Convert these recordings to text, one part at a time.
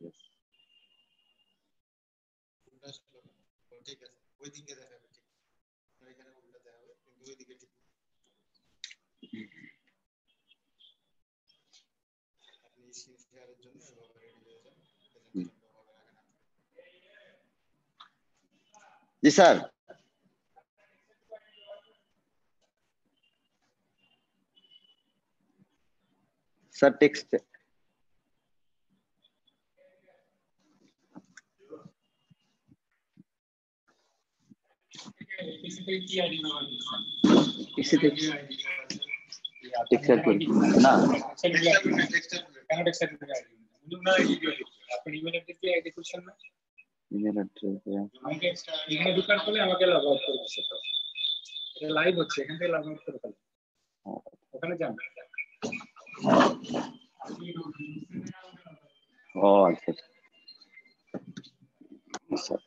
yes. ঠিক আছে, ওই দিকে দেখাবে, ঠিক এখানে উল্টা দেখাবে, কিন্তু ওই দিকে ঠিক আপনি স্ক্রিন শেয়ারের জন্য এভাবে রেডি হয়ে যান। জি স্যার। স্যার টেক্সট না লাইভ হচ্ছে, এখান থেকে লগ আউট করে ফেলো, ওখানে যান। ও আচ্ছা স্যার।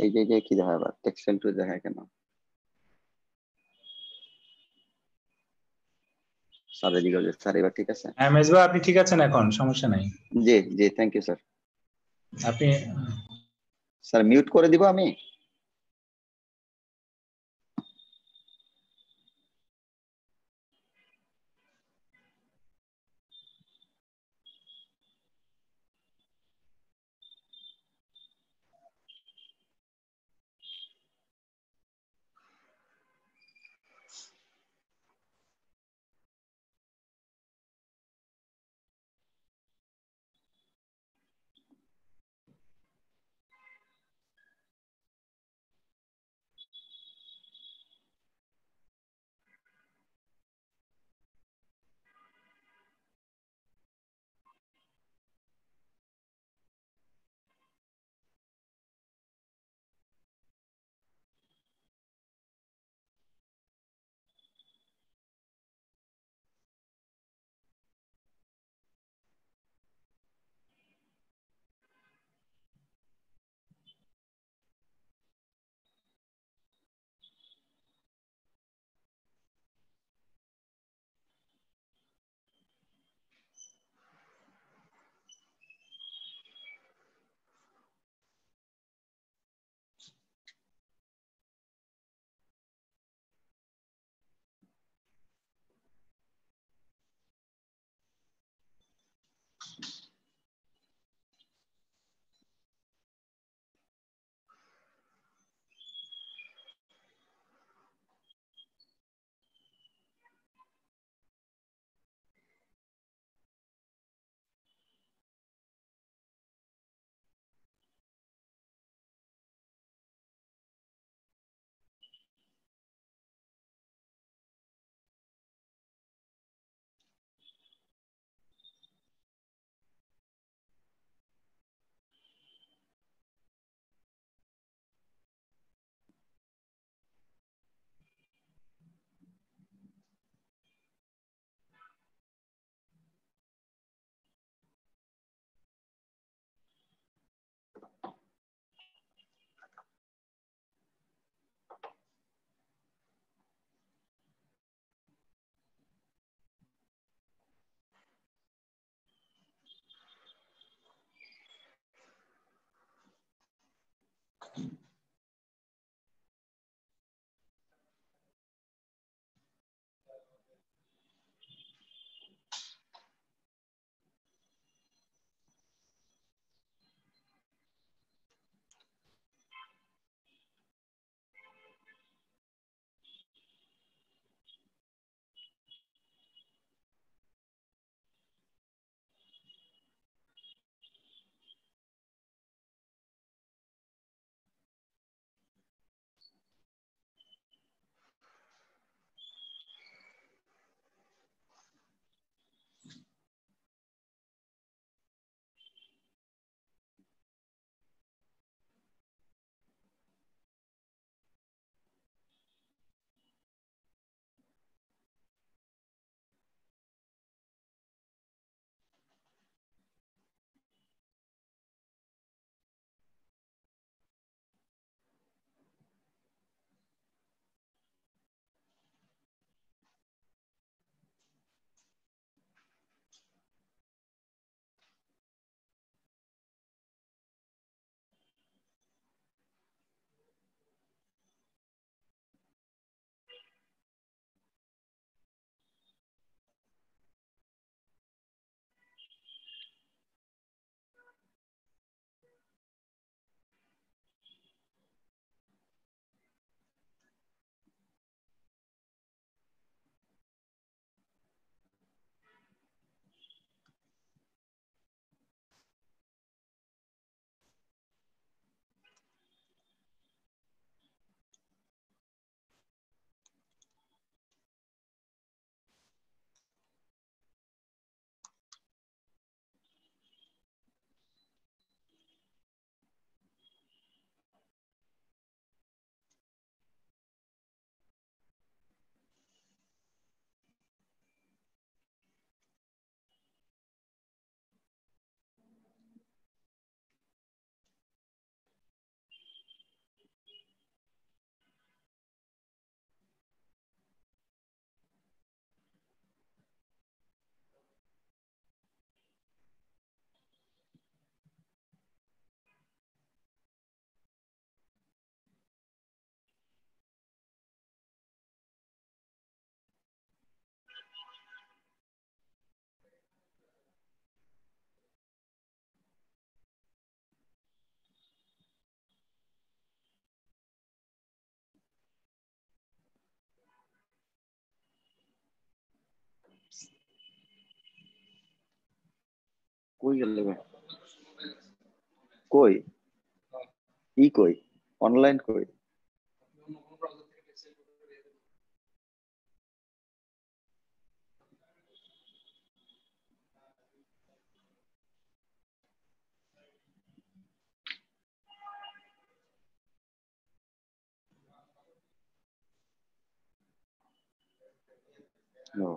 এই জায়গায় কি দেখায় আবার টেক্সটাইল টু দেখায় কেন? স্যার এদিকে স্যার এবার ঠিক আছে? হ্যাঁ মেজবা, আপনি ঠিক আছেন এখন, সমস্যা নাই। জি জি, থ্যাংক ইউ স্যার। আপনি স্যার মিউট করে দিব আমি? কই গেল কই ই কই অনলাইন কই নো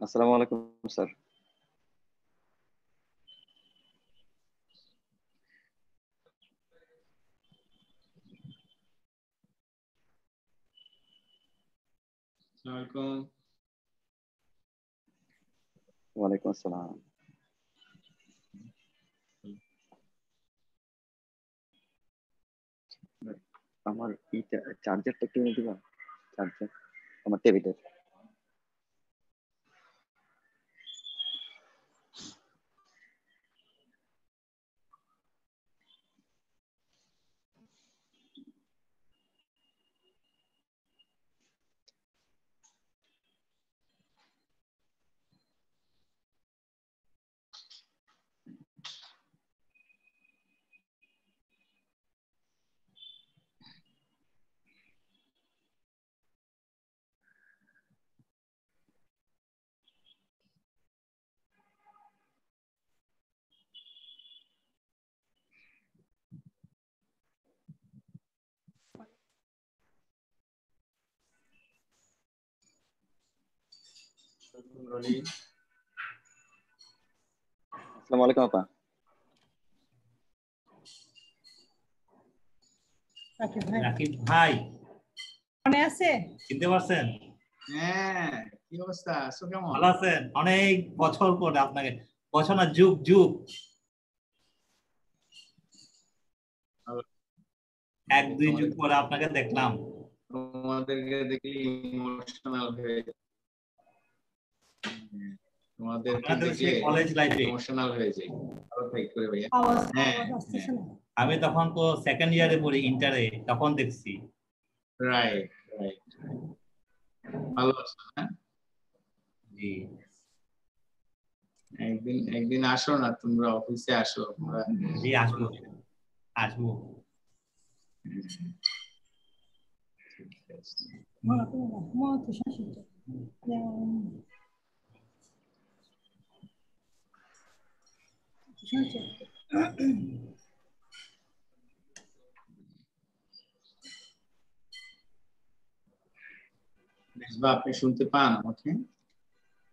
আসসালামু আলাইকুম স্যার Assalamualaikum. ওয়ালাইকুম আসসালাম আমার এইটা চার্জারটা কিনে দিবা চার্জার আমার টেবিলের আসসালামু আলাইকুম আপা। রাকিব ভাই মনে আছে? চিনতে পারছেন? হ্যাঁ, কি অবস্থা? আছো কেমন? ভালো আছেন? অনেক বছর পরে আপনাকে, বছর না যুগ যুগ, এক দুই যুগ পরে আপনাকে দেখলাম। তোমাদেরকে দেখলে ইমোশনাল হয়ে তোমাদেরকে দেখলে কলেজ লাইফে ইমোশনাল হয়ে যাই। ভালো থাক করে ভাইয়া। হ্যাঁ, আমি তখন তো সেকেন্ড ইয়ারে পড়ি, ইন্টারে, তখন দেখছি। Right right. ভালো আছো না? জি। একদিন আসো না, তোমরা অফিসে আসো। জি আসবো আসবো। মেজবা, আপনি শুনতে পান আমাকে?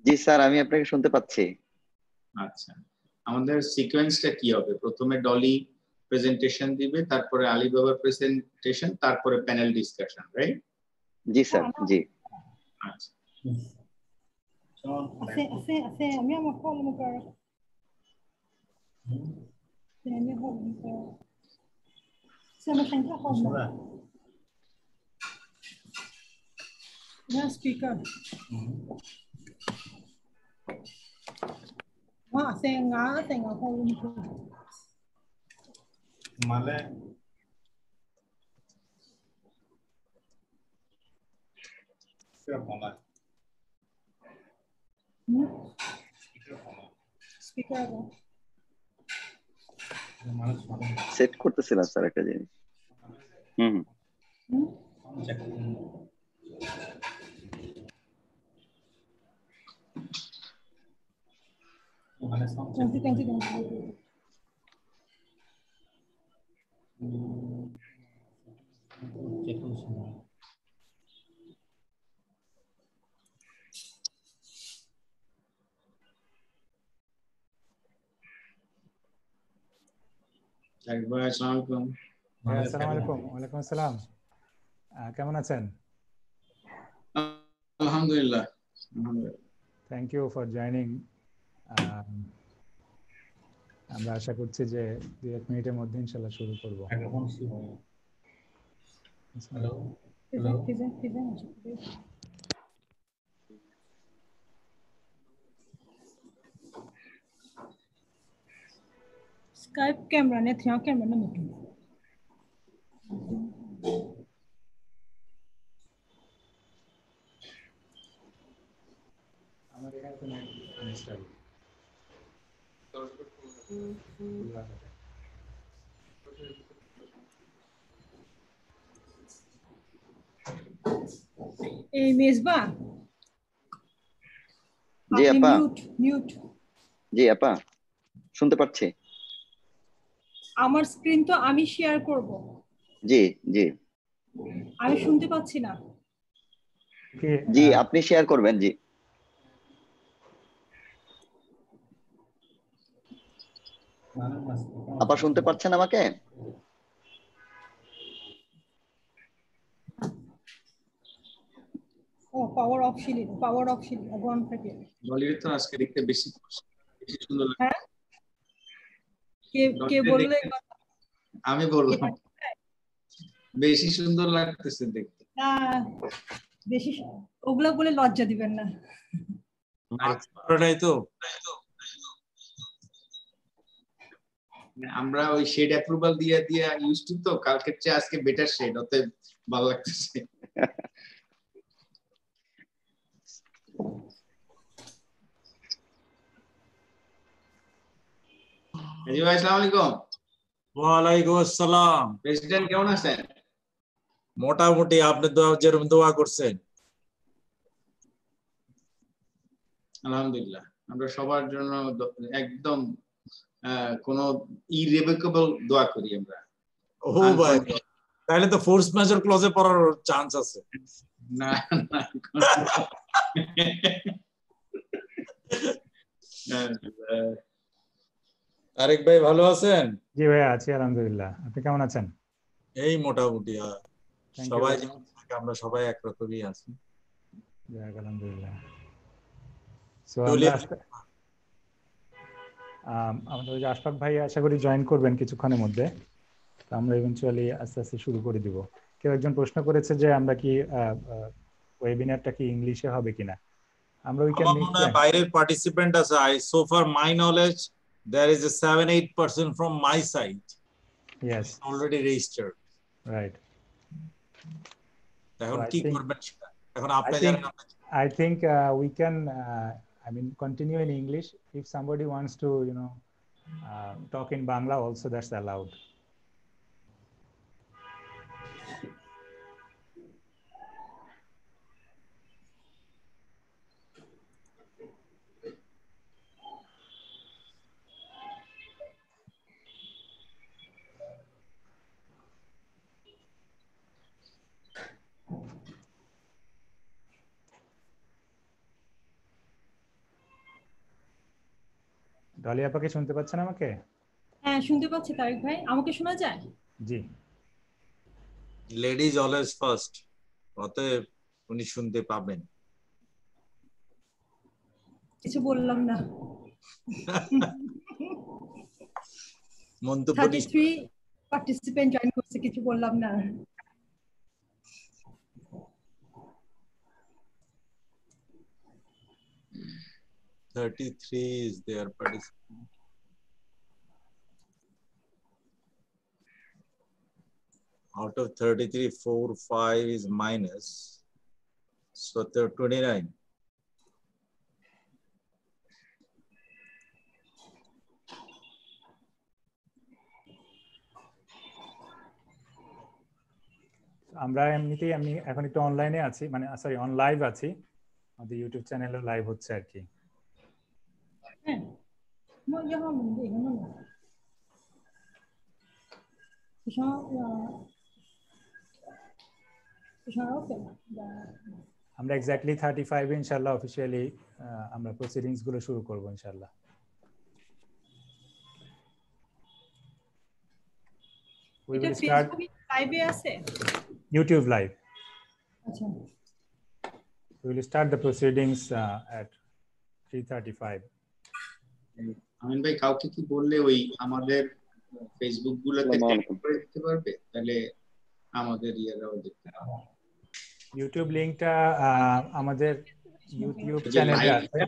জি স্যার, আমি আপনাকে শুনতে পাচ্ছি। আচ্ছা, আমাদের সিকোয়েন্সটা কি হবে? প্রথমে ডলি প্রেজেন্টেশন দিবে, তারপরে আলিবাবার প্রেজেন্টেশন, তারপরে প্যানেল ডিসকাশন, রাইট? জি স্যার, জি। আচ্ছা, আমি আমার ফলো করে speaker. Saya home ko. মানে Speaker. সেট করতেছিলাম স্যার একটা জিনিস। আসসালামু আসসালামু আলাইকুম। ওয়ালাইকুম আসসালাম। কেমন আছেন? আলহামদুলিল্লাহ। Thank you for joining. আমরা আশা করছি যে 2-1 মিনিটের মধ্যে ইনশাআল্লাহ শুরু করব। Hello Skype camera ne thya camera na mutu. আমার এখানে তো নেট ইনস্টল। এই মেজবা, জি আপা। মিউট। জি আপা, শুনতে পাচ্ছি। আমার স্ক্রিন তো আমি শেয়ার করব। জি জি আমি শুনতে পাচ্ছি না। জি, আপনি শেয়ার করবেন। জি আপা, শুনতে পাচ্ছেন আমাকে? ও পাওয়ার অফ শিলি অন থাকে। ডলির তো আজকে দেখতে বেশি সুন্দর লাগে। হ্যাঁ, কে বললে? আমি বললাম বেশি সুন্দর লাগতেছে দেখতে। বেশি ওগুলা বলে লজ্জা দিবেন না। তো আমরা ওই শেড অ্যাপ্রুভাল দিয়ে ইউজ টু, তো কালকের চেয়ে আজকে বেটার শেড, ওতে ভালো লাগতেছে। জি ভাই, আসসালামু আলাইকুম। ওয়ালাইকুম আসসালাম। প্রেসিডেন্ট কেমন আছেন? মোটামুটি, আপনি যেরকম দোয়া করছেন। আলহামদুলিল্লাহ, আমরা সবার জন্য একদম কোনো ইররিভোকেবল দোয়া করি আমরা। ও ভাই, তাহলে তো ফোর্স মেজর ক্লজে পড়ার চান্স আছে। না না, আরেক ভাই ভালো আছেন? জি ভাইয়া আছি আলহামদুলিল্লাহ, আপনি কেমন আছেন? এই মোটামুটি Thank you সবাই very যেমন থাকে, আমরা সবাই একরকমই আছি। যাক, আলহামদুলিল্লাহ। সো ডলি আমরা আমাদের ওই যে আশফাক ভাই আশা করি জয়েন করবেন কিছুক্ষণের মধ্যে, তো আমরা ইভেন্চুয়ালি আস্তে আস্তে শুরু করে দিব। কেউ একজন প্রশ্ন করেছে যে আমরা কি ওয়েবিনারটা কি ইংলিশে হবে কিনা। আমরা উই ক্যান আমার মেক মনে হয় বাইরের পার্টিসিপেন্ট আছে। so far my knowledge there is a 7-8% from my side. Yes, already registered. right. এখন কি করবেন সেটা এখন আপনি I think জানেন। I think we can I mean continue in English. If somebody wants to talk in Bangla also, that's allowed. Dolly আপা কি শুনতে পাচ্ছেন আমাকে? হ্যাঁ শুনতে পাচ্ছি তারেক ভাই, আমাকে শোনা যায়? জি। লেডিজ অলওয়েজ ফার্স্ট, অতএব উনি শুনতে পাবেন। কিছু বললাম না। মন্তব্য 33 পার্টিসিপেন্ট জয়েন করছে, কিছু বললাম না। is their participant. Out of 33, 4, 5 is minus. So 29. আমরা এমনিতেই আমি এখন একটু অনলাইনে আছি, মানে সরি অন লাইভ আছি, আমাদের ইউটিউব চ্যানেলে লাইভ হচ্ছে আর কি। হ্যাঁ আমরা এক্স্যাক্টলি 35 ইনশাআল্লাহ অফিশিয়ালি আমরা প্রসিডিংস গুলো শুরু করব ইনশাআল্লাহ। We will start লাইভে আছে YouTube live. আচ্ছা, We will start the proceedings at 3:35. আমিন ভাই কাউকে কি বললে ওই আমাদের ফেসবুক গুলোতে ট্যাগ করে দিতে পারবে, তাহলে আমাদের ইয়ারাও দেখতে পাবে। ইউটিউব লিংকটা আমাদের ইউটিউব চ্যানেলে আছে।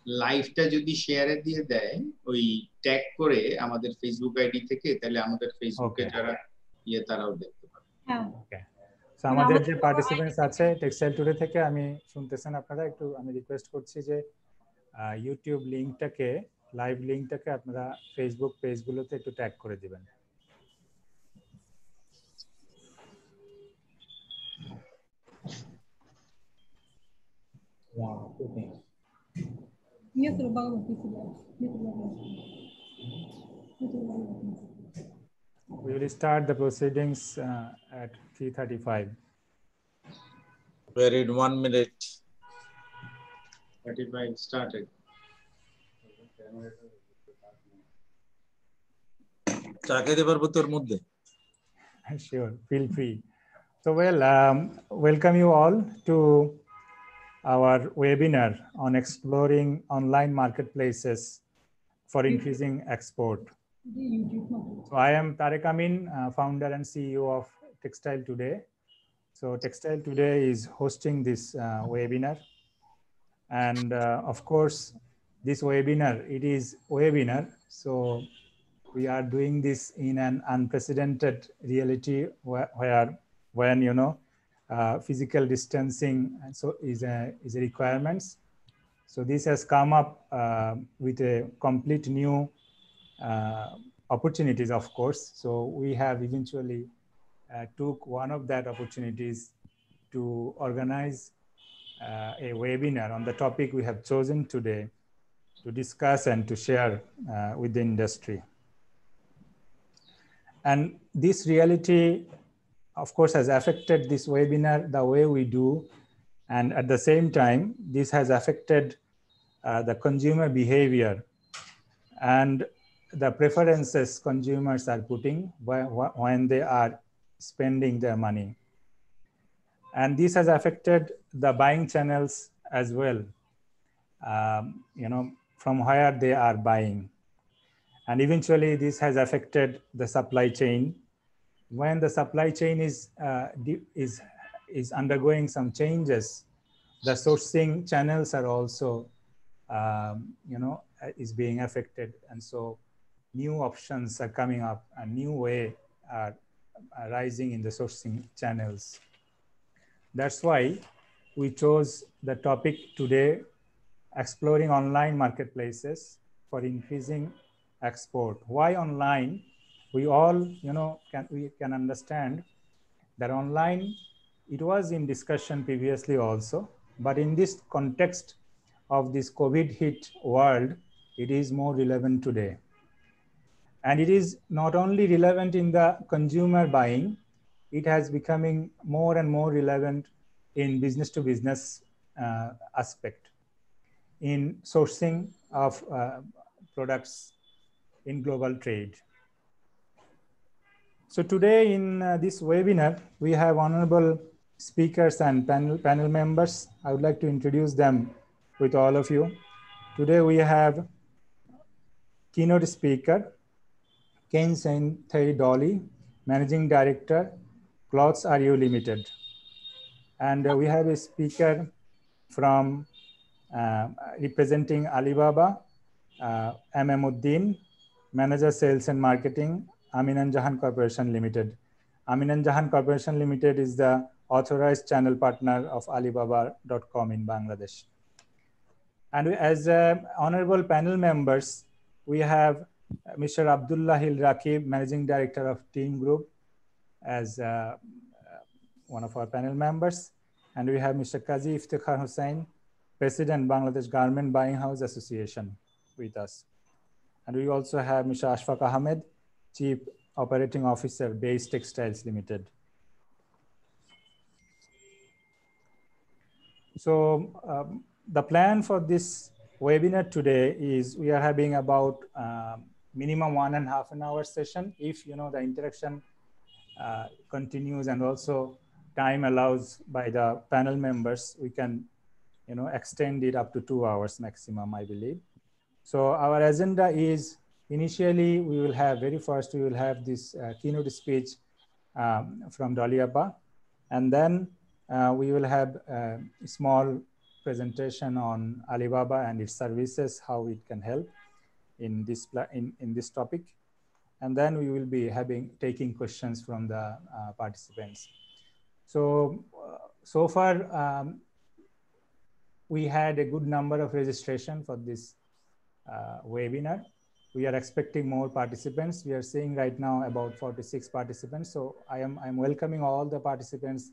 লাইভটা যদি শেয়ারে দিয়ে দেয় ওই ট্যাগ করে আমাদের ফেসবুক আইডি থেকে, তাহলে আমাদের ফেসবুকে যারা তারাও দেখতে পাবে। হ্যাঁ ওকে। সো আমাদের যে পার্টিসিপেন্টস আছে টেক্সটাইল টুডে থেকে, আমি শুনতেছেন আপনারা, একটু আমি রিকোয়েস্ট করছি যে ইউটিউব লিংকটাকে, লাইভ লিংকটাকে আপনারা ফেসবুক পেজগুলোতে একটু ট্যাগ করে দিবেন। We will start the proceedings at 3:35. We're in 1 minute. 35 started. চা খেতে পারবো তোর মধ্যে? Sure, feel free. So well, welcome you all to our webinar on exploring online marketplaces for increasing export. So I am Tarek Amin, founder and CEO of Textile Today. So Textile Today is hosting this webinar, and of course this webinar, it is webinar, so we are doing this in an unprecedented reality where when physical distancing so is a requirements. So this has come up with a complete new opportunities, of course. So we have eventually took one of that opportunities to organize a webinar on the topic we have chosen today to discuss and to share with the industry. And this reality, of course, has affected this webinar the way we do, and at the same time, this has affected the consumer behavior and the preferences consumers are putting when they are spending their money. And this has affected the buying channels as well, from where they are buying. And eventually this has affected the supply chain. When the supply chain is undergoing some changes, the sourcing channels are also, is being affected. And so new options are coming up, a new way are rising in the sourcing channels. That's why we chose the topic today, exploring online marketplaces for increasing export. Why online? We all, we can understand that online, it was in discussion previously also, but in this context of this COVID hit world, it is more relevant today. And it is not only relevant in the consumer buying, it has becoming more and more relevant in business to business aspect, in sourcing of products in global trade. So today in this webinar, we have honorable speakers and panel members. I would like to introduce them with all of you. Today we have keynote speaker, Keynote Dolly, Managing Director, Clothes Are You Limited. And we have a speaker from representing Alibaba, Uddin, Manager Sales and Marketing, Amin & Jahan Corporation Limited. Amin & Jahan Corporation Limited is the authorized channel partner of Alibaba.com in Bangladesh. And as honorable panel members, we have Mr. Abdullah Hil Rakib, Managing Director of Team Group, as one of our panel members. And we have Mr. Qazi Iftikhar Hussain, President, Bangladesh Garment Buying House Association, with us. And we also have Mr. Ashfaq Ahmed, Chief Operating Officer, Base Textiles Limited. So the plan for this webinar today is we are having about minimum 1.5 hour session. If the interaction continues and also time allows by the panel members, we can extend it up to 2 hours maximum, I believe. So our agenda is, initially we will have, very first we will have this keynote speech from Dolly Abba, and then we will have a small presentation on Alibaba and its services, how it can help in this this topic. And then we will be taking questions from the participants. So, so far, we had a good number of registration for this webinar. We are expecting more participants. We are seeing right now about 46 participants. So I'm welcoming all the participants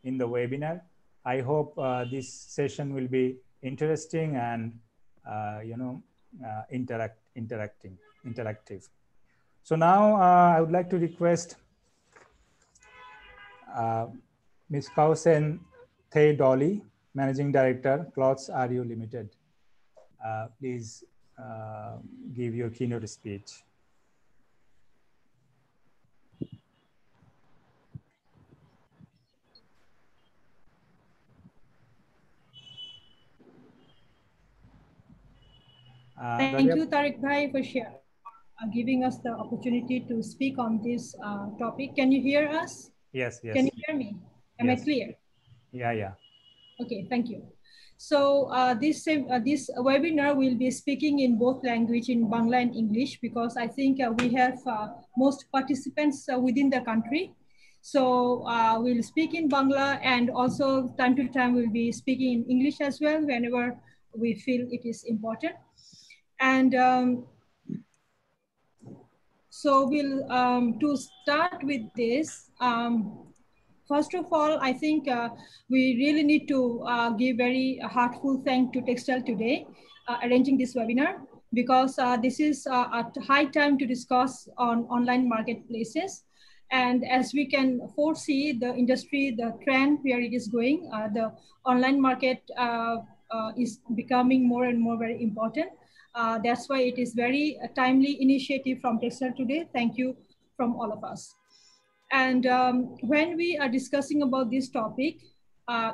in the webinar. I hope this session will be interesting and interactive. So now I would like to request Ms. Kausen Thay Dolly, Managing Director, Clothes Are You Limited. Please give your keynote speech. Thank you, Tariq Bhai, for giving us the opportunity to speak on this topic. Can you hear us? Yes, yes. Can you hear me? Am I clear? Yeah, yeah. Okay, thank you. So this webinar will be speaking in both language, in Bangla and English, because I think we have most participants within the country. So we'll speak in Bangla, and also time to time we'll be speaking in English as well whenever we feel it is important. And so we'll, to start with this, first of all, I think we really need to give very heartful thanks to Textile today, arranging this webinar, because this is a high time to discuss on online marketplaces. And as we can foresee the industry, the trend where it is going, the online market is becoming more and more very important. That's why it is very timely initiative from Textile today. Thank you from all of us. And when we are discussing about this topic,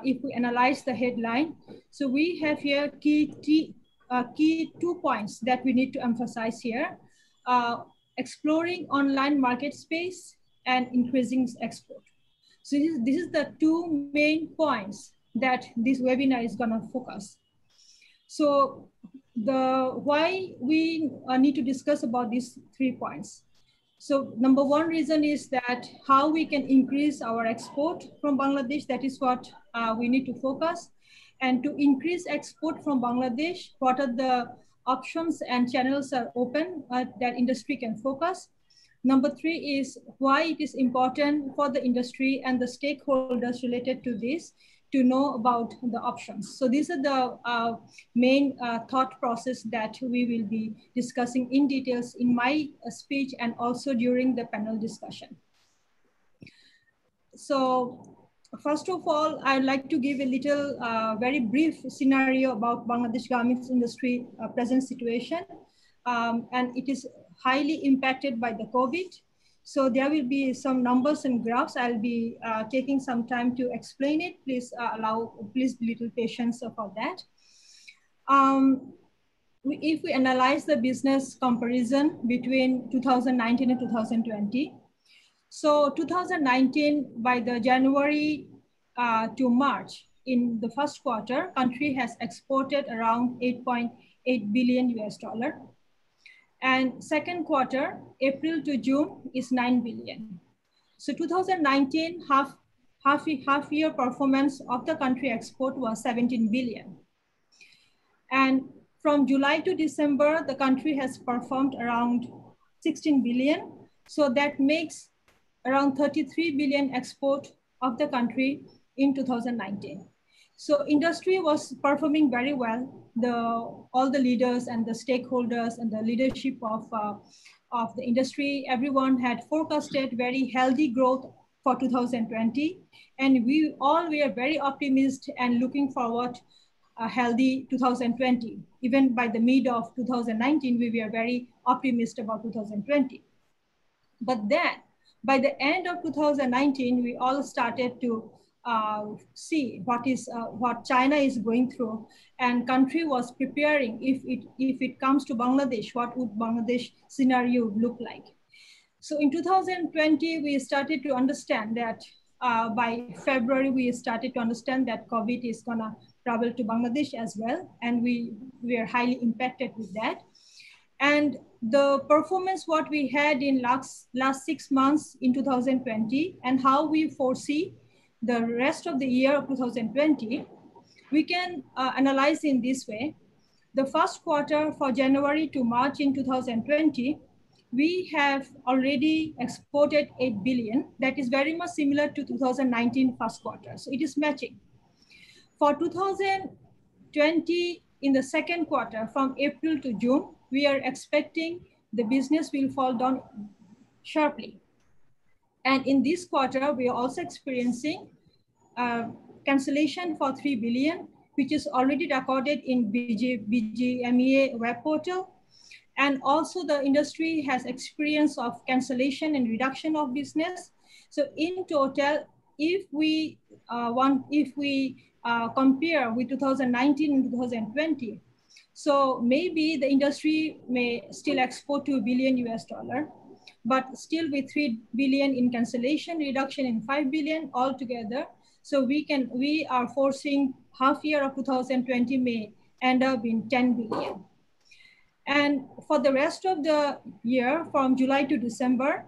if we analyze the headline, so we have here key 2 points that we need to emphasize here. Exploring online market space and increasing export. So this is the 2 main points that this webinar is gonna focus. So why we need to discuss about these 3 points. So number 1 reason is that how we can increase our export from Bangladesh. That is what we need to focus. And to increase export from Bangladesh, what are the options and channels are open that industry can focus. Number 3 is why it is important for the industry and the stakeholders related to this to know about the options. So these are the main thought process that we will be discussing in details in my speech and also during the panel discussion. So first of all, I'd like to give a little very brief scenario about Bangladesh garments industry present situation. And it is highly impacted by the COVID. So there will be some numbers and graphs. I'll be taking some time to explain it. Please please little patience for that. If we analyze the business comparison between 2019 and 2020, so 2019 by the January to March in the first quarter, country has exported around 8.8 billion US dollar. And second quarter, April to June is 9 billion. So 2019 half year performance of the country export was 17 billion. And from July to December, the country has performed around 16 billion. So that makes around 33 billion export of the country in 2019. So industry was performing very well. All the leaders and the stakeholders and the leadership of the industry, everyone had forecasted very healthy growth for 2020. And we all were very optimistic and looking forward a healthy 2020. Even by the mid of 2019, we were very optimistic about 2020. But then by the end of 2019, we all started to see what China is going through, and country was preparing if it comes to Bangladesh, what would Bangladesh scenario look like. So in 2020, we started to understand that by February, we started to understand that COVID is gonna travel to Bangladesh as well. And we are highly impacted with that. And the performance what we had in last 6 months in 2020 and how we foresee the rest of the year of 2020, we can analyze in this way. The first quarter for January to March in 2020, we have already exported 8 billion. That is very much similar to 2019 first quarter. So it is matching. For 2020 in the second quarter from April to June, we are expecting the business will fall down sharply. And in this quarter, we are also experiencing cancellation for 3 billion, which is already recorded in BGMEA web portal. And also the industry has experience of cancellation and reduction of business. So in total, if we compare with 2019 and 2020, so maybe the industry may still export to $1 billion US, but still with 3 billion in cancellation, reduction in 5 billion altogether. So we are foreseeing half year of 2020 may end up in 10 billion. And for the rest of the year from July to December,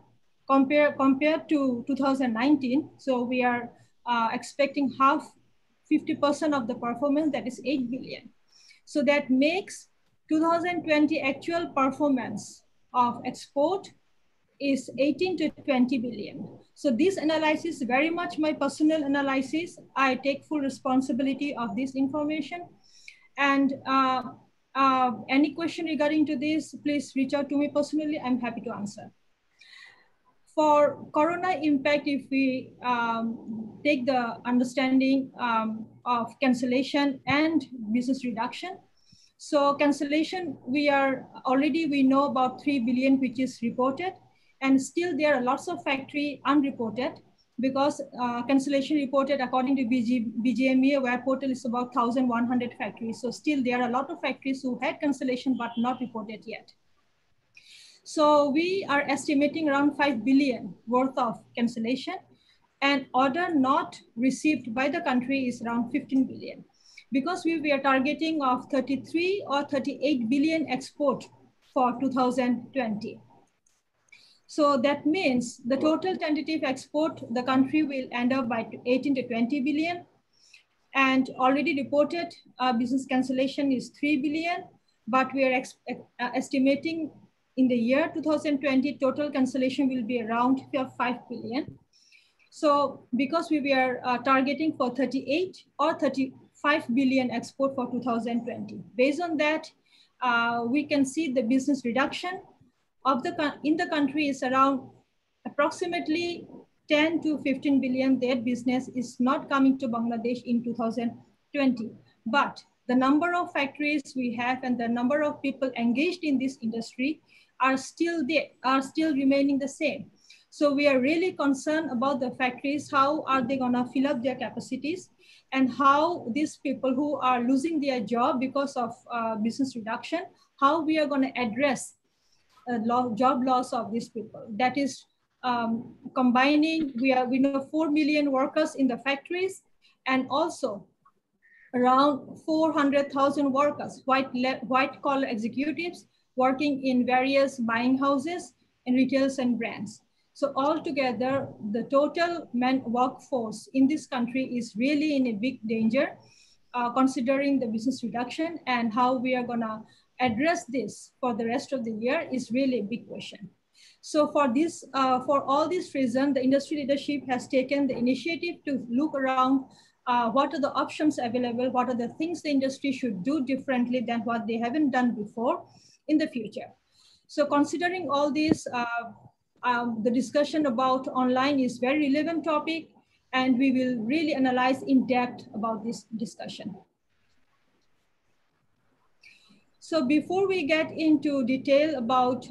compared to 2019, so we are expecting 50% of the performance, that is 8 billion. So that makes 2020 actual performance of export is 18 to 20 billion. So this analysis is very much my personal analysis. I take full responsibility of this information. And any question regarding to this, please reach out to me personally. I'm happy to answer. For Corona impact, if we take the understanding of cancellation and business reduction. So cancellation, we know about 3 billion, which is reported, and still there are lots of factory unreported, because cancellation reported according to BGMEA web portal is about 1,100 factories. So still there are a lot of factories who had cancellation but not reported yet. So we are estimating around 5 billion worth of cancellation, and order not received by the country is around 15 billion. Because we are targeting of 33 or 38 billion export for 2020. So that means the total tentative export, the country will end up by 18 to 20 billion. And already reported business cancellation is 3 billion, but we are estimating in the year 2020, total cancellation will be around 5 billion. So because we were targeting for 38 or 35 billion export for 2020. Based on that, we can see the business reduction of in the country is around approximately 10 to 15 billion. That business is not coming to Bangladesh in 2020. But the number of factories we have and the number of people engaged in this industry are still remaining the same. So we are really concerned about the factories. How are they gonna fill up their capacities, and how these people who are losing their job because of business reduction, how we are gonna address job loss of these people. That is combining, we know 4 million workers in the factories, and also around 400,000 workers, white collar executives working in various buying houses and retailers and brands. So altogether, the total workforce in this country is really in a big danger, considering the business reduction, and how we are gonna address this for the rest of the year is really a big question. So for this, for all these reasons, the industry leadership has taken the initiative to look around what are the options available, what are the things the industry should do differently than what they haven't done before in the future. So considering all this, the discussion about online is very relevant topic, and we will really analyze in depth about this discussion. So before we get into detail about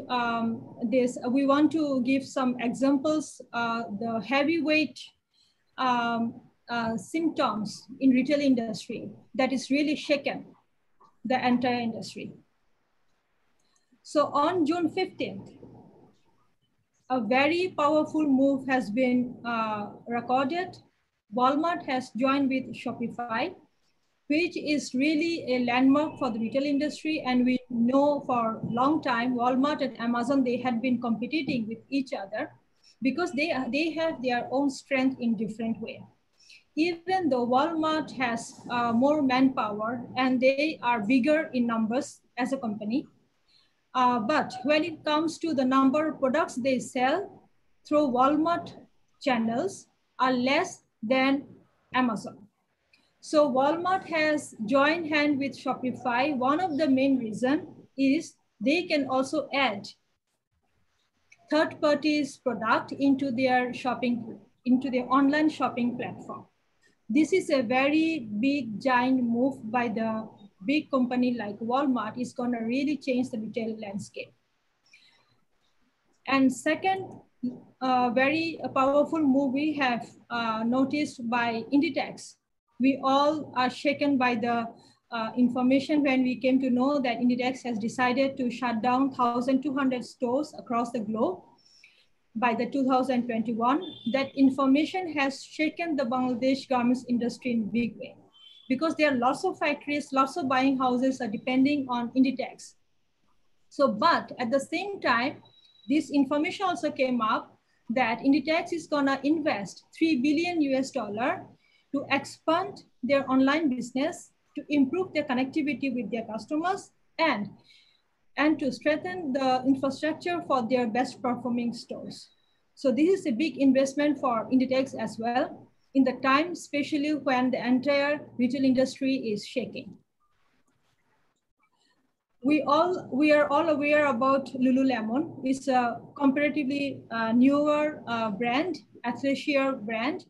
this, we want to give some examples, the heavyweight symptoms in retail industry that is really shaken the entire industry. So on June 15th, a very powerful move has been recorded. Walmart has joined with Shopify, which is really a landmark for the retail industry. And we know for a long time, Walmart and Amazon, they had been competing with each other because they have their own strength in different way. Even though Walmart has more manpower and they are bigger in numbers as a company, but when it comes to the number of products they sell through Walmart channels are less than Amazon. So Walmart has joined hand with Shopify. One of the main reasons is they can also add third parties product into their online shopping platform. This is a very big giant move by the big company like Walmart. Is going to really change the retail landscape. And second, very powerful move we have noticed by Inditex. We all are shaken by the information when we came to know that Inditex has decided to shut down 1,200 stores across the globe by the 2021. That information has shaken the Bangladesh garments industry in a big way, because there are lots of factories, lots of buying houses are depending on Inditex. So, but at the same time, this information also came up that Inditex is gonna invest $3 billion to expand their online business, to improve their connectivity with their customers, and to strengthen the infrastructure for their best performing stores. So this is a big investment for Inditex as well, in the time, especially when the entire retail industry is shaking. we are all aware about Lululemon. It's a comparatively newer brand, athleisure brand,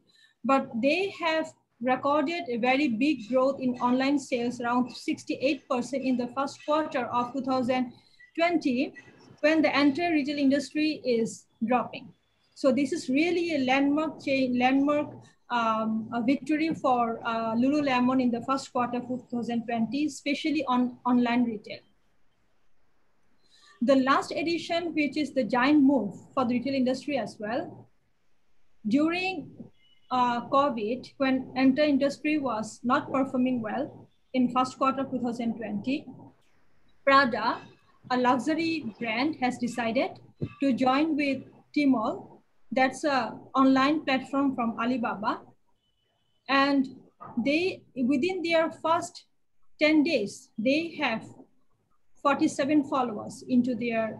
but they have recorded a very big growth in online sales, around 68% in the first quarter of 2020, when the entire retail industry is dropping. So this is really a landmark a victory for Lululemon in the first quarter of 2020, especially on online retail. The last edition, which is the giant move for the retail industry as well, during COVID, when entire industry was not performing well in first quarter of 2020, Prada, a luxury brand, has decided to join with Tmall. That's an online platform from Alibaba. And they, within their first 10 days, they have 47 followers into their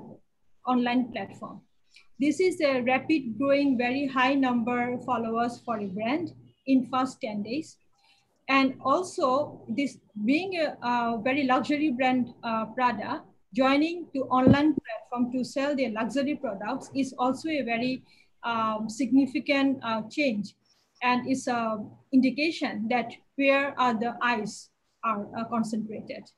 online platform. This is a rapid growing, very high number followers for a brand in first 10 days. And also this being a very luxury brand, Prada, joining to online platform to sell their luxury products is also a very significant change. And it's an indication that where the eyes are concentrated.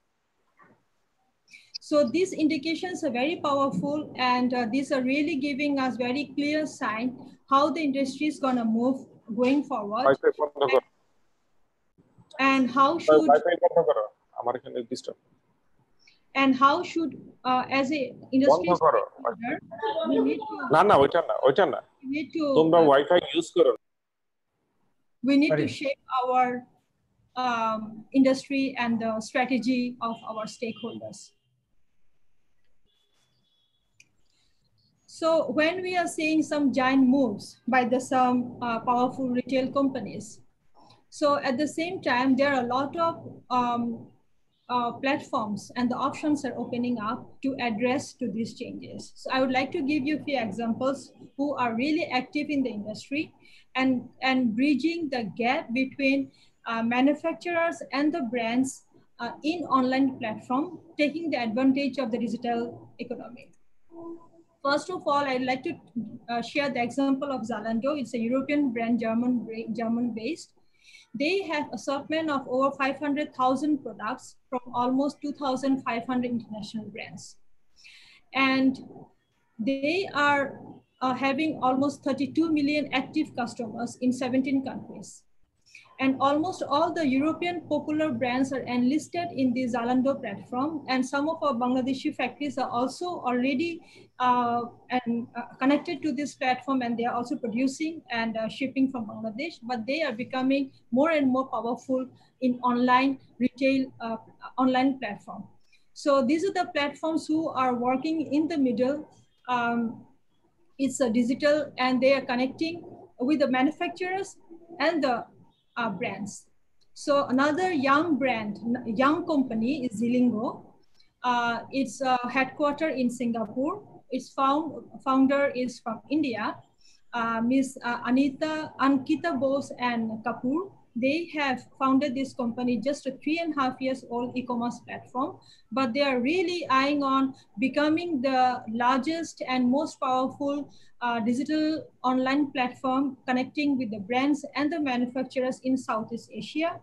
So these indications are very powerful, and these are really giving us very clear sign how the industry is going to move going forward. And how should as a industry we need to shape our industry and the strategy of our stakeholders. So when we are seeing some giant moves by some powerful retail companies, so at the same time, there are a lot of platforms and the options are opening up to address to these changes. So I would like to give you a few examples who are really active in the industry and bridging the gap between manufacturers and the brands in online platform, taking the advantage of the digital economy. First of all, I'd like to share the example of Zalando. It's a European brand, German-based. They have assortment of over 500,000 products from almost 2,500 international brands. And they are having almost 32 million active customers in 17 countries. And almost all the European popular brands are enlisted in the Zalando platform. And some of our Bangladeshi factories are also already connected to this platform, and they are also producing and shipping from Bangladesh, but they are becoming more and more powerful in online retail, online platform. So these are the platforms who are working in the middle. It's a digital, and they are connecting with the manufacturers and the brands. So another young company is Zilingo. It's headquartered in Singapore. Its founder is from India, Ms. Ankita Bose and Kapoor. They have founded this company just a 3.5 years old e-commerce platform, but they are really eyeing on becoming the largest and most powerful digital online platform connecting with the brands and the manufacturers in Southeast Asia.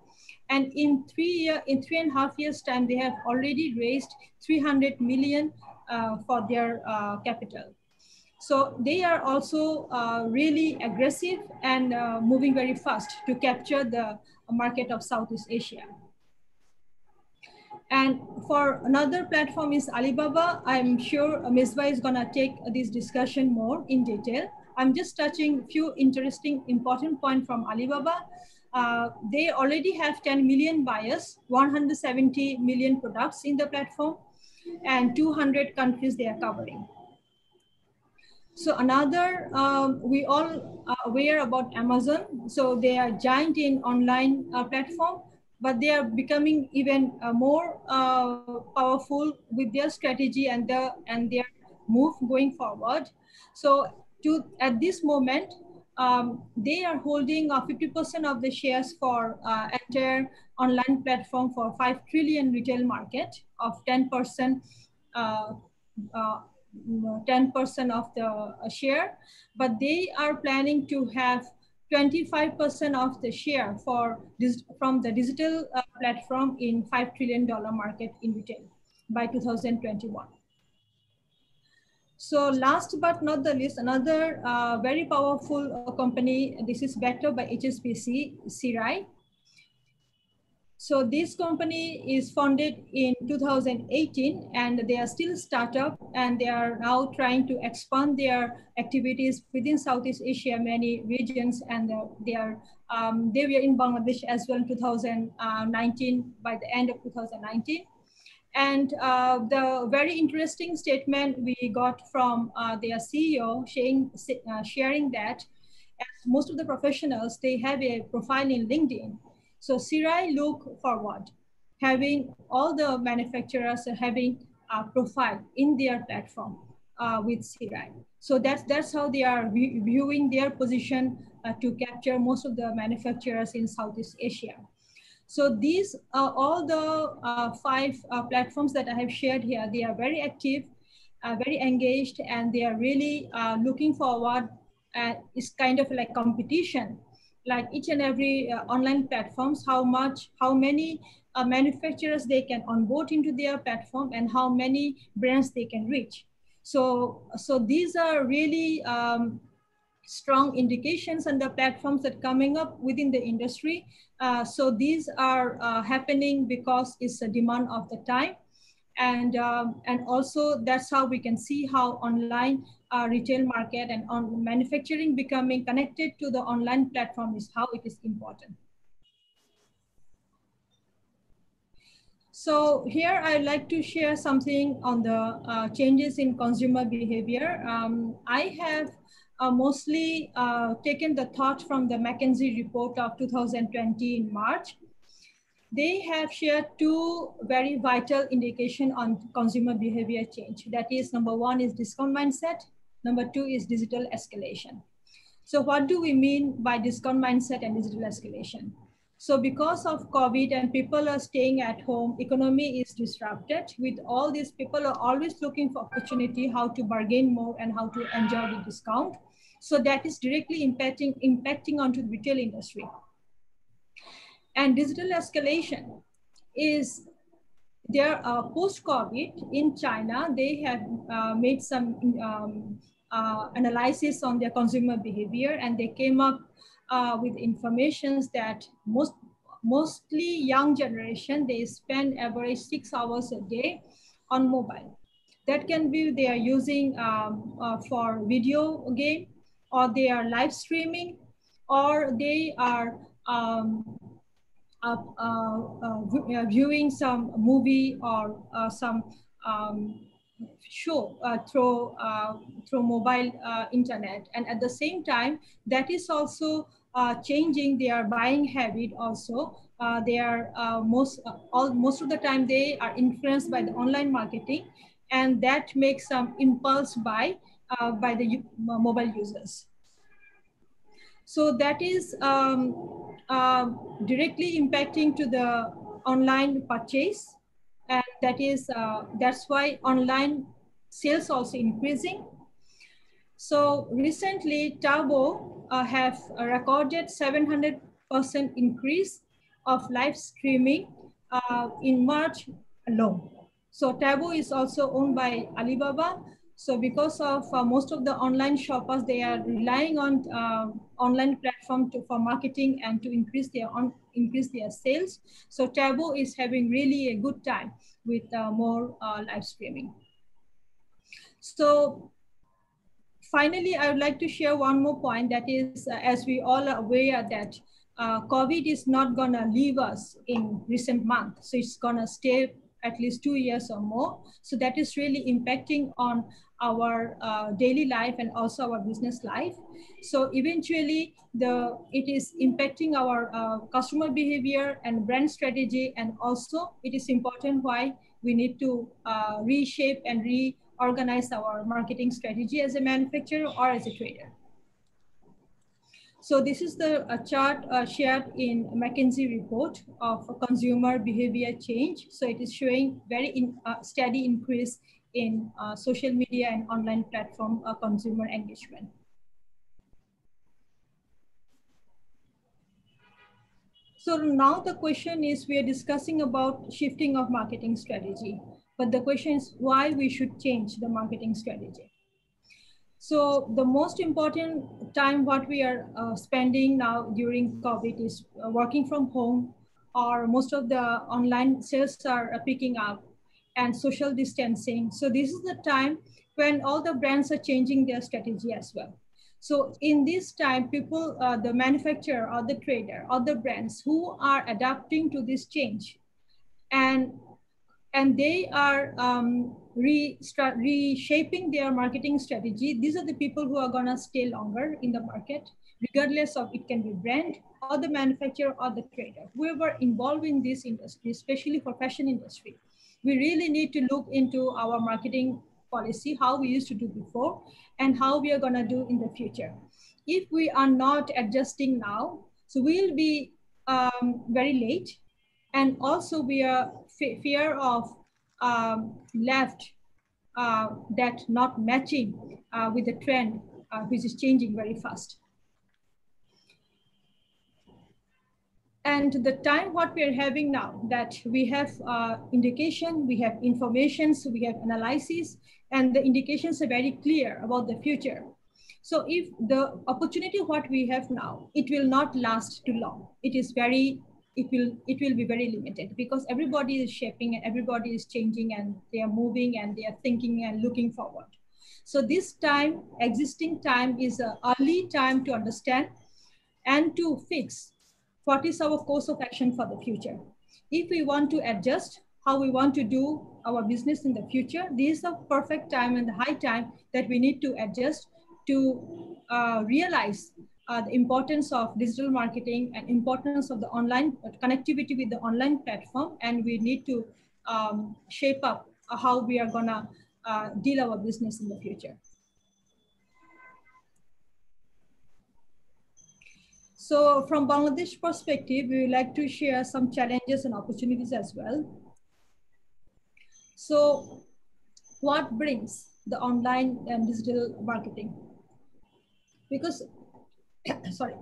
And in 3.5 years time, they have already raised 300 million for their capital. So they are also really aggressive and moving very fast to capture the market of Southeast Asia. And for another platform is Alibaba. I'm sure Misbah is gonna take this discussion more in detail. I'm just touching a few interesting, important points from Alibaba. They already have 10 million buyers, 170 million products in the platform, and 200 countries they are covering. So another, we all are aware about Amazon. So they are giant in online platform, but they are becoming even more powerful with their strategy and their move going forward. So at this moment, they are holding 50% of the shares for entire online platform for 5 trillion retail market of 10%. 10% of the share, but they are planning to have 25% of the share for this from the digital platform in $5 trillion market in retail by 2021. So last but not the least, another very powerful company, this is backed up by HSBC, Sirai. So this company is founded in 2018 and they are still a startup and they are now trying to expand their activities within Southeast Asia, many regions, and they were in Bangladesh as well in 2019, by the end of 2019. And the very interesting statement we got from their CEO sharing that as most of the professionals, they have a profile in LinkedIn. So Sirai look forward, having all the manufacturers having a profile in their platform with Sirai. So that's how they are viewing their position to capture most of the manufacturers in Southeast Asia. So these are all the 5 platforms that I have shared here. They are very active, very engaged, and they are really looking forward. It's kind of like competition, like each and every online platforms, how many manufacturers they can onboard into their platform and how many brands they can reach. So these are really strong indications on the platforms that coming up within the industry. So these are happening because it's a demand of the time. And also that's how we can see how online retail market and on manufacturing becoming connected to the online platform is how it is important. So here I'd like to share something on the changes in consumer behavior. I have mostly taken the thought from the McKinsey report of 2020 in March. They have shared 2 very vital indications on consumer behavior change. That is, number 1 is discount mindset. Number 2 is digital escalation. So what do we mean by discount mindset and digital escalation? So because of COVID and people are staying at home, economy is disrupted. With all these, people are always looking for opportunity, how to bargain more and how to enjoy the discount. So that is directly impacting onto the retail industry. And digital escalation is there. Post-COVID in China, they have made some analysis on their consumer behavior, and they came up with informations that mostly young generation, they spend average 6 hours a day on mobile. That can be they are using for video game, or they are live streaming, or they are viewing some movie or some show through mobile internet. And at the same time, that is also changing their buying habit also. They are most of the time they are influenced by the online marketing, and that makes some impulse buy by the mobile users. So that is directly impacting to the online purchase, and that is that's why online sales also increasing. So recently, Tabo have recorded 700% increase of live streaming in March alone. So Tabo is also owned by Alibaba. So because of most of the online shoppers, they are relying on online platform for marketing and to increase their sales. So Tabo is having really a good time with more live streaming. So finally, I would like to share one more point, that is, as we all are aware that COVID is not gonna leave us in recent months. So it's gonna stay at least 2 years or more. So that is really impacting on our daily life and also our business life. So eventually it is impacting our customer behavior and brand strategy, and also it is important why we need to reshape and reorganize our marketing strategy as a manufacturer or as a trader. So this is the chart shared in McKinsey report of consumer behavior change. So it is showing very steady increase in social media and online platform consumer engagement. So now the question is, we are discussing about shifting of marketing strategy, but the question is why we should change the marketing strategy. So the most important time what we are spending now during COVID is working from home, or most of the online sales are picking up, and social distancing. So this is the time when all the brands are changing their strategy as well. So in this time, people, the manufacturer or the trader or the brands who are adapting to this change, and they are reshaping their marketing strategy. These are the people who are gonna stay longer in the market, regardless of it can be brand or the manufacturer or the trader, whoever involved in this industry, especially for fashion industry. We really need to look into our marketing policy, how we used to do before and how we are gonna do in the future. If we are not adjusting now, so we'll be very late. And also we are fear of left that not matching with the trend, which is changing very fast. And the time what we are having now, that we have indication, we have informations, we have analysis, and the indications are very clear about the future. So if the opportunity what we have now, it will not last too long. It is very, it will be very limited, because everybody is shaping and everybody is changing and they are moving and they are thinking and looking forward. So this time, existing time, is an early time to understand and to fix what is our course of action for the future. If we want to adjust how we want to do our business in the future, this is the perfect time and the high time that we need to adjust to realize the importance of digital marketing and importance of the online connectivity with the online platform. And we need to shape up how we are gonna deal our business in the future. So from Bangladesh perspective, we would like to share some challenges and opportunities as well. So what brings the online and digital marketing? Because, sorry.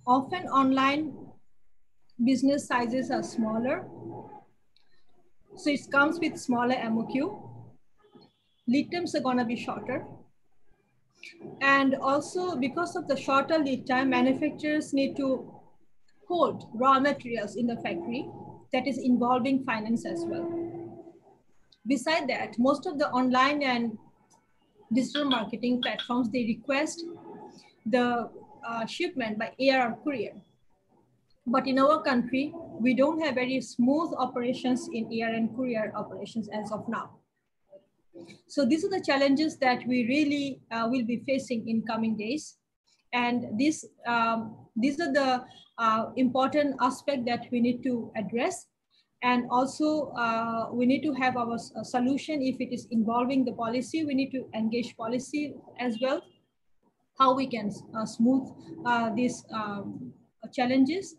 Often online business sizes are smaller. So it comes with smaller MOQ. Lead times are gonna be shorter. And also because of the shorter lead time, manufacturers need to hold raw materials in the factory, that is involving finance as well. Beside that, most of the online and digital marketing platforms, they request the shipment by air or courier. But in our country, we don't have very smooth operations in air and courier operations as of now. So these are the challenges that we really will be facing in coming days. And these are the important aspects that we need to address. And also we need to have our solution. If it is involving the policy, we need to engage policy as well, how we can smooth these challenges.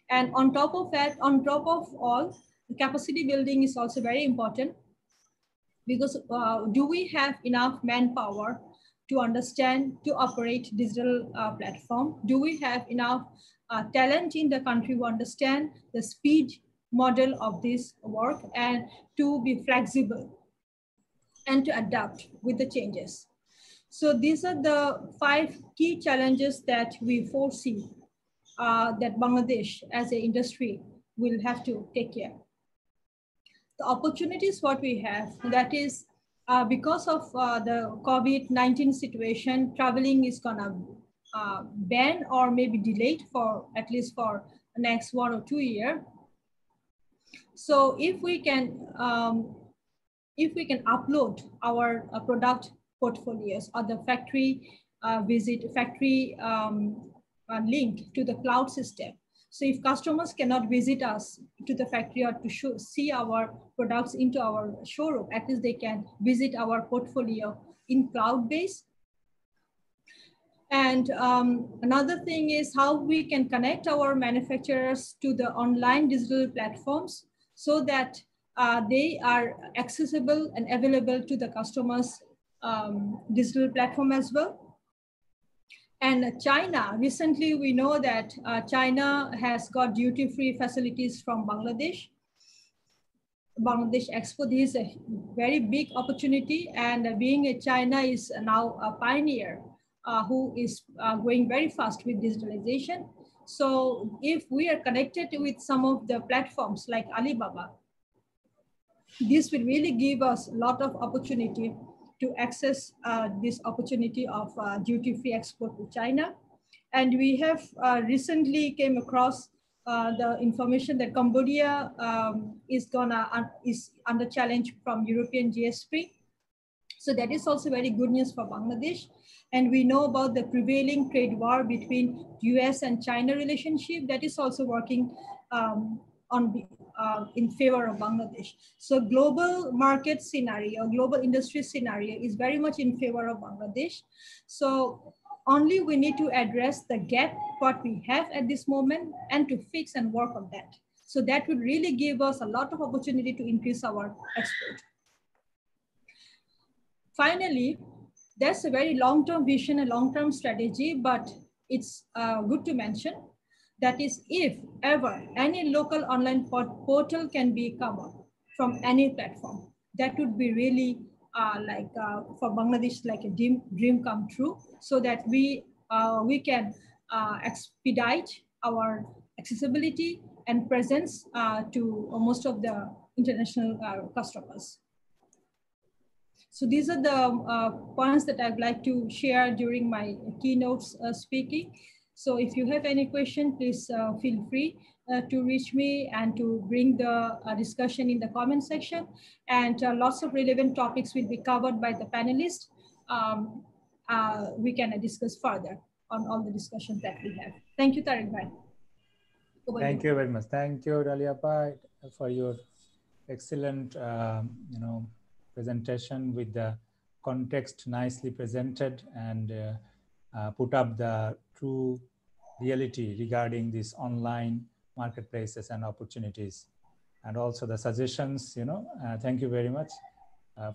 And on top of that, on top of all, the capacity building is also very important, because do we have enough manpower to understand, to operate digital platform? Do we have enough talent in the country who understand the speed model of this work and to be flexible and to adapt with the changes? So these are the 5 key challenges that we foresee that Bangladesh as an industry will have to take care. The opportunities what we have, that is because of the COVID-19 situation, traveling is gonna ban or maybe delayed for at least for the next 1 or 2 years. So if we can upload our product portfolios or the factory visit, factory link to the cloud system, So if customers cannot visit us to the factory or to see our products into our showroom, at least they can visit our portfolio in cloud-based. And another thing is how we can connect our manufacturers to the online digital platforms so that they are accessible and available to the customers' digital platform as well. And China, recently we know that China has got duty-free facilities from Bangladesh. Bangladesh Expo, this is a very big opportunity, and being a China is now a pioneer who is going very fast with digitalization. So if we are connected with some of the platforms like Alibaba, this will really give us a lot of opportunity to access this opportunity of duty-free export to China. And we have recently came across the information that Cambodia is under challenge from European GSP. So that is also very good news for Bangladesh. And we know about the prevailing trade war between US and China relationship that is also working in favor of Bangladesh. So global market scenario, global industry scenario is very much in favor of Bangladesh. So only we need to address the gap what we have at this moment and to fix and work on that. So that would really give us a lot of opportunity to increase our export. Finally, that's a very long-term vision, a long-term strategy, but it's good to mention. That is, if ever any local online portal can be covered from any platform, that would be really for Bangladesh, like a dream come true, so that we can expedite our accessibility and presence to most of the international customers. So these are the points that I'd like to share during my keynotes speaking. So if you have any question, please feel free to reach me and to bring the discussion in the comment section. And lots of relevant topics will be covered by the panelists. We can discuss further on all the discussions that we have. Thank you, Tariq Bhai. Thank you very much. Thank you, Dalia Bhai, for your excellent, presentation with the context nicely presented and put up the true reality regarding these online marketplaces and opportunities, and also the suggestions. Thank you very much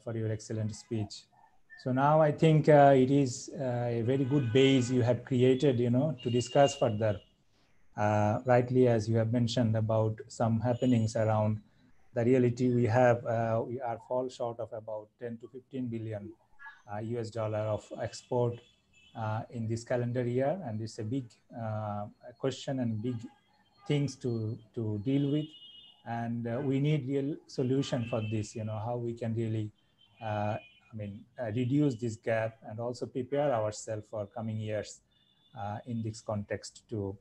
for your excellent speech. So now I think it is a very good base you have created, to discuss further. Rightly, as you have mentioned about some happenings around the reality we have, we are fall short of about 10 to 15 billion US dollar of export in this calendar year, and it's a big question and big things to deal with, and we need real solution for this. How we can really, reduce this gap and also prepare ourselves for coming years in this context to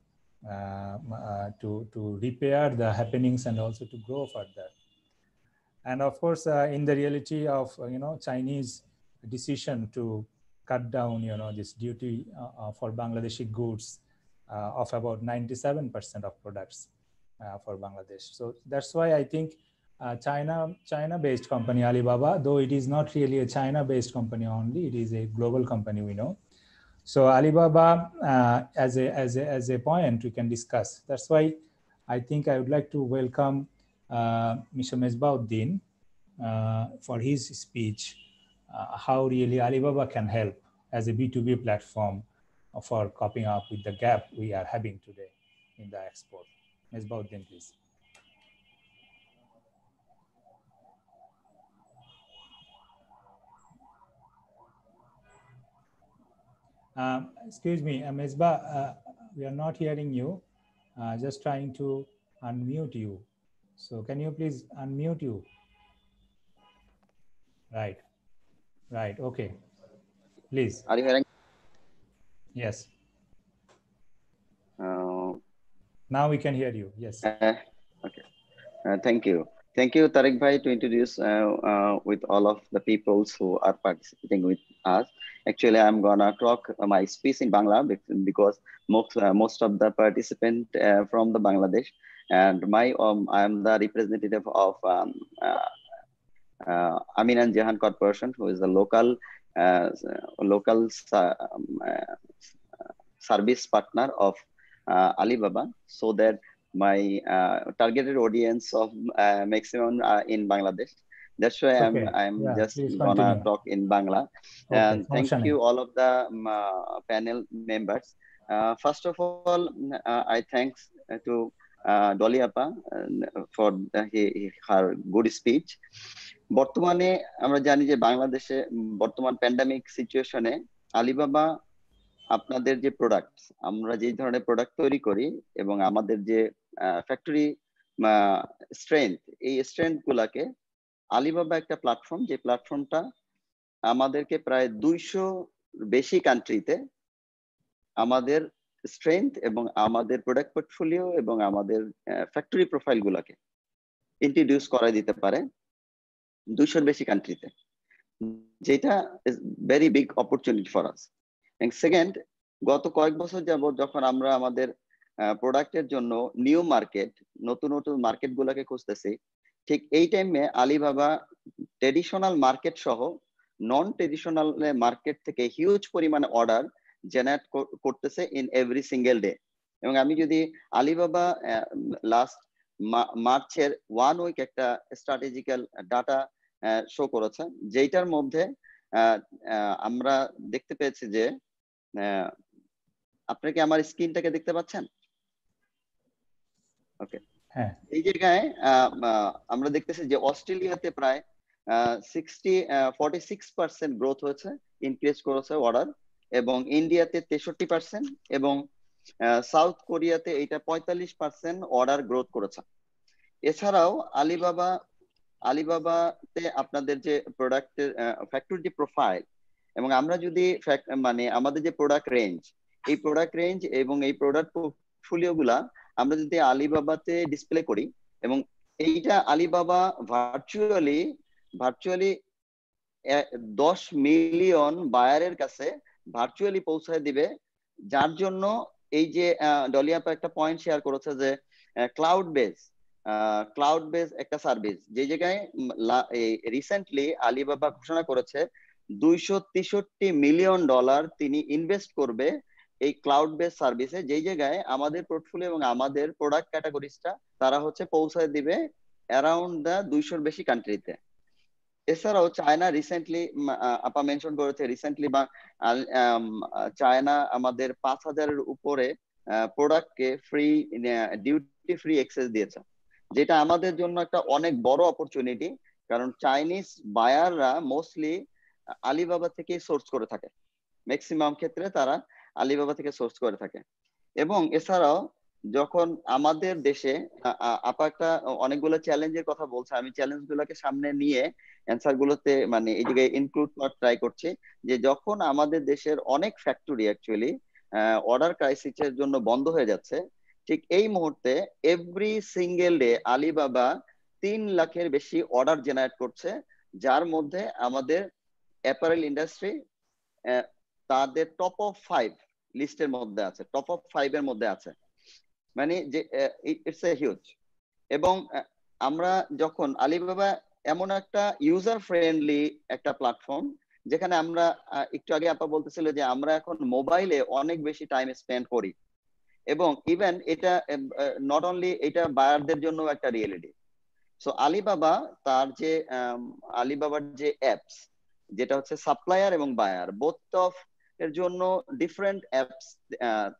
repair the happenings and also to grow further. And of course, in the reality of Chinese decision to cut down this duty for Bangladeshi goods of about 97% of products for Bangladesh. So that's why I think China-based company Alibaba, though it is not really a China-based company only, it is a global company, we know. So Alibaba as a point we can discuss. That's why I think I would like to welcome Mr. Mesbauddin for his speech, how really Alibaba can help as a B2B platform for coping up with the gap we are having today in the export. Mesbauddin, please. Excuse me, Mesbah, we are not hearing you. Just trying to unmute you. So can you please unmute you? Right. Okay. Please. Are you hearing? Yes. Now we can hear you. Yes. Okay. Thank you. Thank you, Tariq Bhai, to introduce with all of the peoples who are participating with us. Actually, I'm gonna talk my speech in Bangla because most of the participant from the Bangladesh, and I'm the representative of Amin and Jahan Corporation, who is the local service partner of Alibaba, so that my targeted audience of maximum in Bangladesh. That's why I'm just gonna talk in Bangla. And thank you all of the panel members. First of all, I thanks to Dolly Appa for her good speech. বর্তমানে আমরা জানি যে বাংলাদেশে বর্তমান pandemic সিচুয়েশনে Alibaba আপনাদের যে product, আমরা যে ধরনের প্রোডাক্ট তৈরি করি এবং আমাদের যে ফ্যাক্টরি স্ট্রেংথ, এই স্ট্রেংথ গুলাকে আলিবাবা একটা প্ল্যাটফর্ম, যে প্ল্যাটফর্মটা আমাদেরকে প্রায় 200 বেশি কান্ট্রিতে আমাদের স্ট্রেংথ এবং আমাদের প্রোডাক্ট পোর্টফোলিও এবং আমাদের ফ্যাক্টরি প্রোফাইল গুলাকে ইন্ট্রোডিউস করাই দিতে পারে 200 বেশি কান্ট্রিতে, যেটা is very big opportunity for us. And second, গত কয়েক বছর যাবত যখন আমরা আমাদের প্রোডাক্টের জন্য নিউ মার্কেট, নতুন নতুন মার্কেট গুলাকে খুঁজতেছি, ঠিক এই টাইমে আলিবাবা ট্রেডিশনাল মার্কেট সহ নন ট্রেডিশনাল মার্কেট থেকে হিউজ পরিমাণে অর্ডার জেনারেট করতেছে ইন এভরি সিঙ্গেল ডে। এবং আমি যদি আলিবাবা লাস্ট মার্চের 1 উইক একটা স্ট্র্যাটেজিক্যাল ডাটা শো করেছে, যেটার মধ্যে আমরা দেখতে পেয়েছি যে আপনারা কি আমার স্ক্রিনটাকে দেখতে পাচ্ছেন? ওকে, এই জায়গায় আমরা দেখতেছি যে অস্ট্রেলিয়াতে প্রায় 46% গ্রোথ হয়েছে, ইনক্রিজ করেছে অর্ডার, এবং ইন্ডিয়াতে 63% এবং সাউথ কোরিয়াতে এটা 45% অর্ডার গ্রোথ করেছে। এছাড়াও আলিবাবাতে আপনাদের যে প্রোডাক্টের ফ্যাক্টরি প্রোফাইল এবং আমরা যদি মানে আমাদের যে প্রোডাক্ট রেঞ্জ, এই প্রোডাক্ট রেঞ্জ এবং এই প্রোডাক্ট পোর্টফোলিও গুলা আমরা যদি আলিবাবাতে ডিসপ্লে করি, এবং এইটা আলিবাবা ভার্চুয়ালি 10 মিলিয়ন বায়ারের কাছে ভার্চুয়ালি পৌঁছায় দিবে, যার জন্য এই যে ডলি আপা একটা পয়েন্ট শেয়ার করেছে যে ক্লাউড বেস একটা সার্ভিস, যে জায়গায় রিসেন্টলি আলিবাবা ঘোষণা করেছে $263 মিলিয়ন তিনি ইনভেস্ট করবে এই ক্লাউড বেস সার্ভিসে, যেই জায়গায় আমাদের পোর্টফোলিও এবং আমাদের প্রোডাক্ট ক্যাটাগরিজটা তারা হচ্ছে পৌঁছায় দিবে অ্যারাউন্ড দা 200 বেশি কান্ট্রিতে। এছাড়াও চায়না রিসেন্টলি আপা মেনশন করেছে, রিসেন্টলি বা চায়না আমাদের 5000-এর উপরে প্রোডাক্টকে ফ্রি ডিউটি ফ্রি অ্যাক্সেস দিয়েছে, যেটা আমাদের জন্য একটা অনেক বড় অপরচুনিটি, কারণ চাইনিজ বায়াররা মোস্টলি আলিবাবা থেকে সোর্স করে থাকে, ম্যাক্সিমাম ক্ষেত্রে তারা আলিবাবা থেকে সোর্স করে থাকে। এবং এছাড়াও যখন আমাদের দেশে আপা একটা অনেকগুলো চ্যালেঞ্জের কথা বলছে, আমি চ্যালেঞ্জ গুলোকে সামনে নিয়ে অ্যান্সার গুলোতে মানে এই জায়গায় ইনক্লুড করার ট্রাই করছি, যে যখন আমাদের দেশের অনেক ফ্যাক্টরি অ্যাকচুয়ালি অর্ডার ক্রাইসিসের জন্য বন্ধ হয়ে যাচ্ছে, ঠিক এই মুহূর্তে এভরি সিঙ্গেল ডে আলিবাবা 3 লাখের বেশি অর্ডার জেনারেট করছে, যার মধ্যে আমাদের অ্যাপারেল ইন্ডাস্ট্রি তাদের টপ অফ 5 লিস্টের মধ্যে আছে, টপ অফ 5 এর মধ্যে আছে, মানে যে ইটস এ হিউজ। এবং আমরা যখন আলিবাবা এমন একটা ইউজার ফ্রেন্ডলি একটা প্ল্যাটফর্ম, যেখানে আমরা একটু আগে আপা বলতেছিল যে আমরা এখন মোবাইলে অনেক বেশি টাইম স্পেন্ড করি, এবং ইভেন এটা নট অনলি এটা বায়ারদের জন্য একটা রিয়েলিটি। সো আলিবাবা তার যে আলিবাবার যে অ্যাপস, যেটা হচ্ছে সাপ্লায়ার এবং বায়ার বোথ অফ এর জন্য ডিফারেন্ট অ্যাপস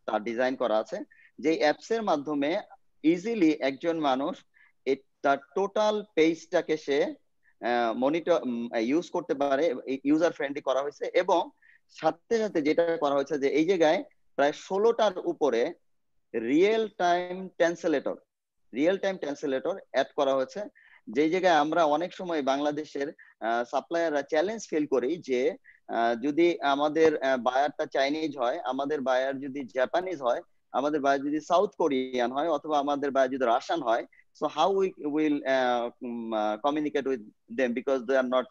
তার ডিজাইন করা আছে, যে অ্যাপস এর মাধ্যমে ইজিলি একজন মানুষ তার টোটাল পেজটাকে সে মনিটর ইউজ করতে পারে, ইউজার ফ্রেন্ডলি করা হয়েছে। এবং সাথে সাথে যেটা করা হয়েছে যে এই জায়গায় প্রায় 16টার উপরে রিয়েল টাইম ট্রান্সলেটর অ্যাড করা হয়েছে, যেই জায়গায় আমরা অনেক সময় বাংলাদেশের সাপ্লায়াররা চ্যালেঞ্জ ফিল করি যে যদি আমাদের বায়ারটা চাইনিজ হয়, আমাদের বায়ার যদি জাপানিজ হয়, আমাদের বায়ার যদি সাউথ কোরিয়ান হয়, অথবা আমাদের বায়ার যদি রাশিয়ান হয়, so how we will communicate with them, because they are not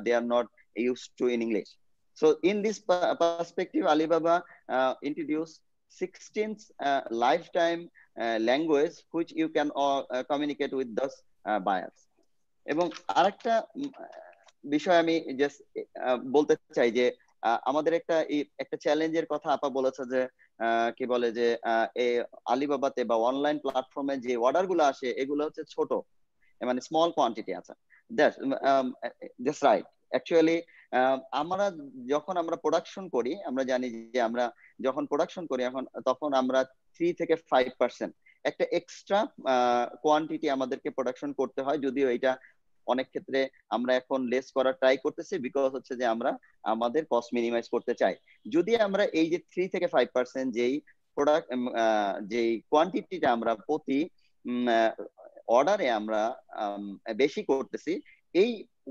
they are not used to in English. So in this perspective, Alibaba introduced 16th lifetime language which you can communicate with those buyers. এবং আরেকটা বিষয় আমি just বলতে চাই যে আমাদের একটা চ্যালেঞ্জের কথা আপা বলেছে যে কি বলে যে আলিবাবাতে বা অনলাইন প্ল্যাটফর্মে যে অর্ডার গুলো আসে এগুলো হচ্ছে ছোট, মানে স্মল কোয়ান্টিটি আছে। That's right. অ্যাকচুয়ালি যখন আমরা প্রোডাকশন করি, আমরা জানি যে আমরা যখন প্রোডাকশন করি তখন আমরা 3 থেকে 5% একটা এক্সট্রা কোয়ান্টিটি আমাদেরকে প্রোডাকশন করতে হয়, যদিও এটা অনেক ক্ষেত্রে আমরা এখন লেস করার ট্রাই করতেছি, বিকজ হচ্ছে যে আমরা আমাদের কস্ট মিনিমাইজ করতে চাই। যদি আমরা এই যে 3 থেকে 5% যেই প্রোডাক্ট যেই কোয়ান্টিটিটা আমরা প্রতি অর্ডারে আমরা বেশি করতেছি, এই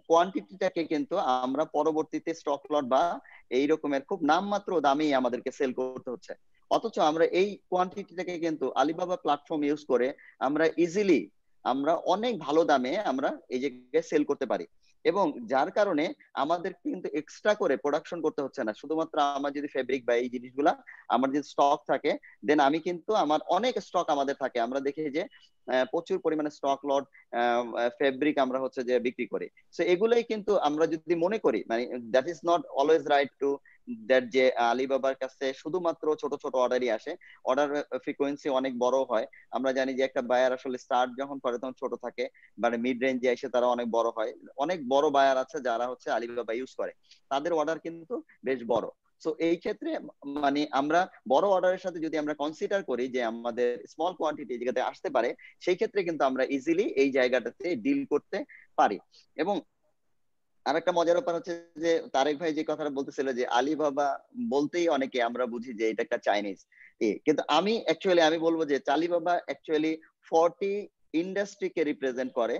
কোয়ান্টিটিটাকে কিন্তু আমরা পরবর্তীতে স্টক লট বা এই রকমের খুব নামমাত্র দামেই আমাদেরকে সেল করতে হচ্ছে। অথচ আমরা এই কোয়ান্টিটিটাকে কিন্তু আলিবাবা প্ল্যাটফর্ম ইউজ করে আমরা ইজিলি আমরা অনেক ভালো দামে আমরা এই জায়গায় সেল করতে পারি, এবং যার কারণে আমাদের কিন্তু এক্সট্রা করে প্রোডাকশন করতে হচ্ছে না। শুধুমাত্র আমার যদি ফেব্রিক বা এই জিনিসগুলা আমার যদি স্টক থাকে, দেন আমি কিন্তু আমার অনেক স্টক আমাদের থাকে, আমরা দেখি যে প্রচুর পরিমাণে স্টক লট ফেব্রিক আমরা হচ্ছে যে বিক্রি করি। সো এগুলোই কিন্তু আমরা যদি মনে করি, মানে that is not always right to that যে আলিবাবার কাছে শুধুমাত্র ছোট ছোট অর্ডারই আসে, অর্ডার ফ্রিকোয়েন্সি অনেক বড় হয়। আমরা জানি যে একটা বায়ার আসলে স্টার্ট যখন করে তখন ছোট থাকে, মানে মিড রেঞ্জে এসে তারা অনেক বড় হয়। অনেক বড় বায়ার আছে যারা হচ্ছে আলিবাবা ইউজ করে, তাদের অর্ডার কিন্তু বেশ বড়। সো এই ক্ষেত্রে মানে আমরা বড় অর্ডারের সাথে যদি আমরা কনসিডার করি যে আমাদের স্মল কোয়ান্টিটি এই জায়গাতে আসতে পারে, সেই ক্ষেত্রে কিন্তু আমরা ইজিলি এই জায়গাটাতে ডিল করতে পারি। এবং আরেকটা মজার ব্যাপার হচ্ছে যে তারেক ভাই যে কথাটা বলতেছিল যে আলিবাবা বলতেই অনেকে আমরা বুঝি যে এটা একটা চাইনিজ, কিন্তু আমি বলবো যে আলিবাবা অ্যাকচুয়ালি 40 ইন্ডাস্ট্রিকে রিপ্রেজেন্ট করে,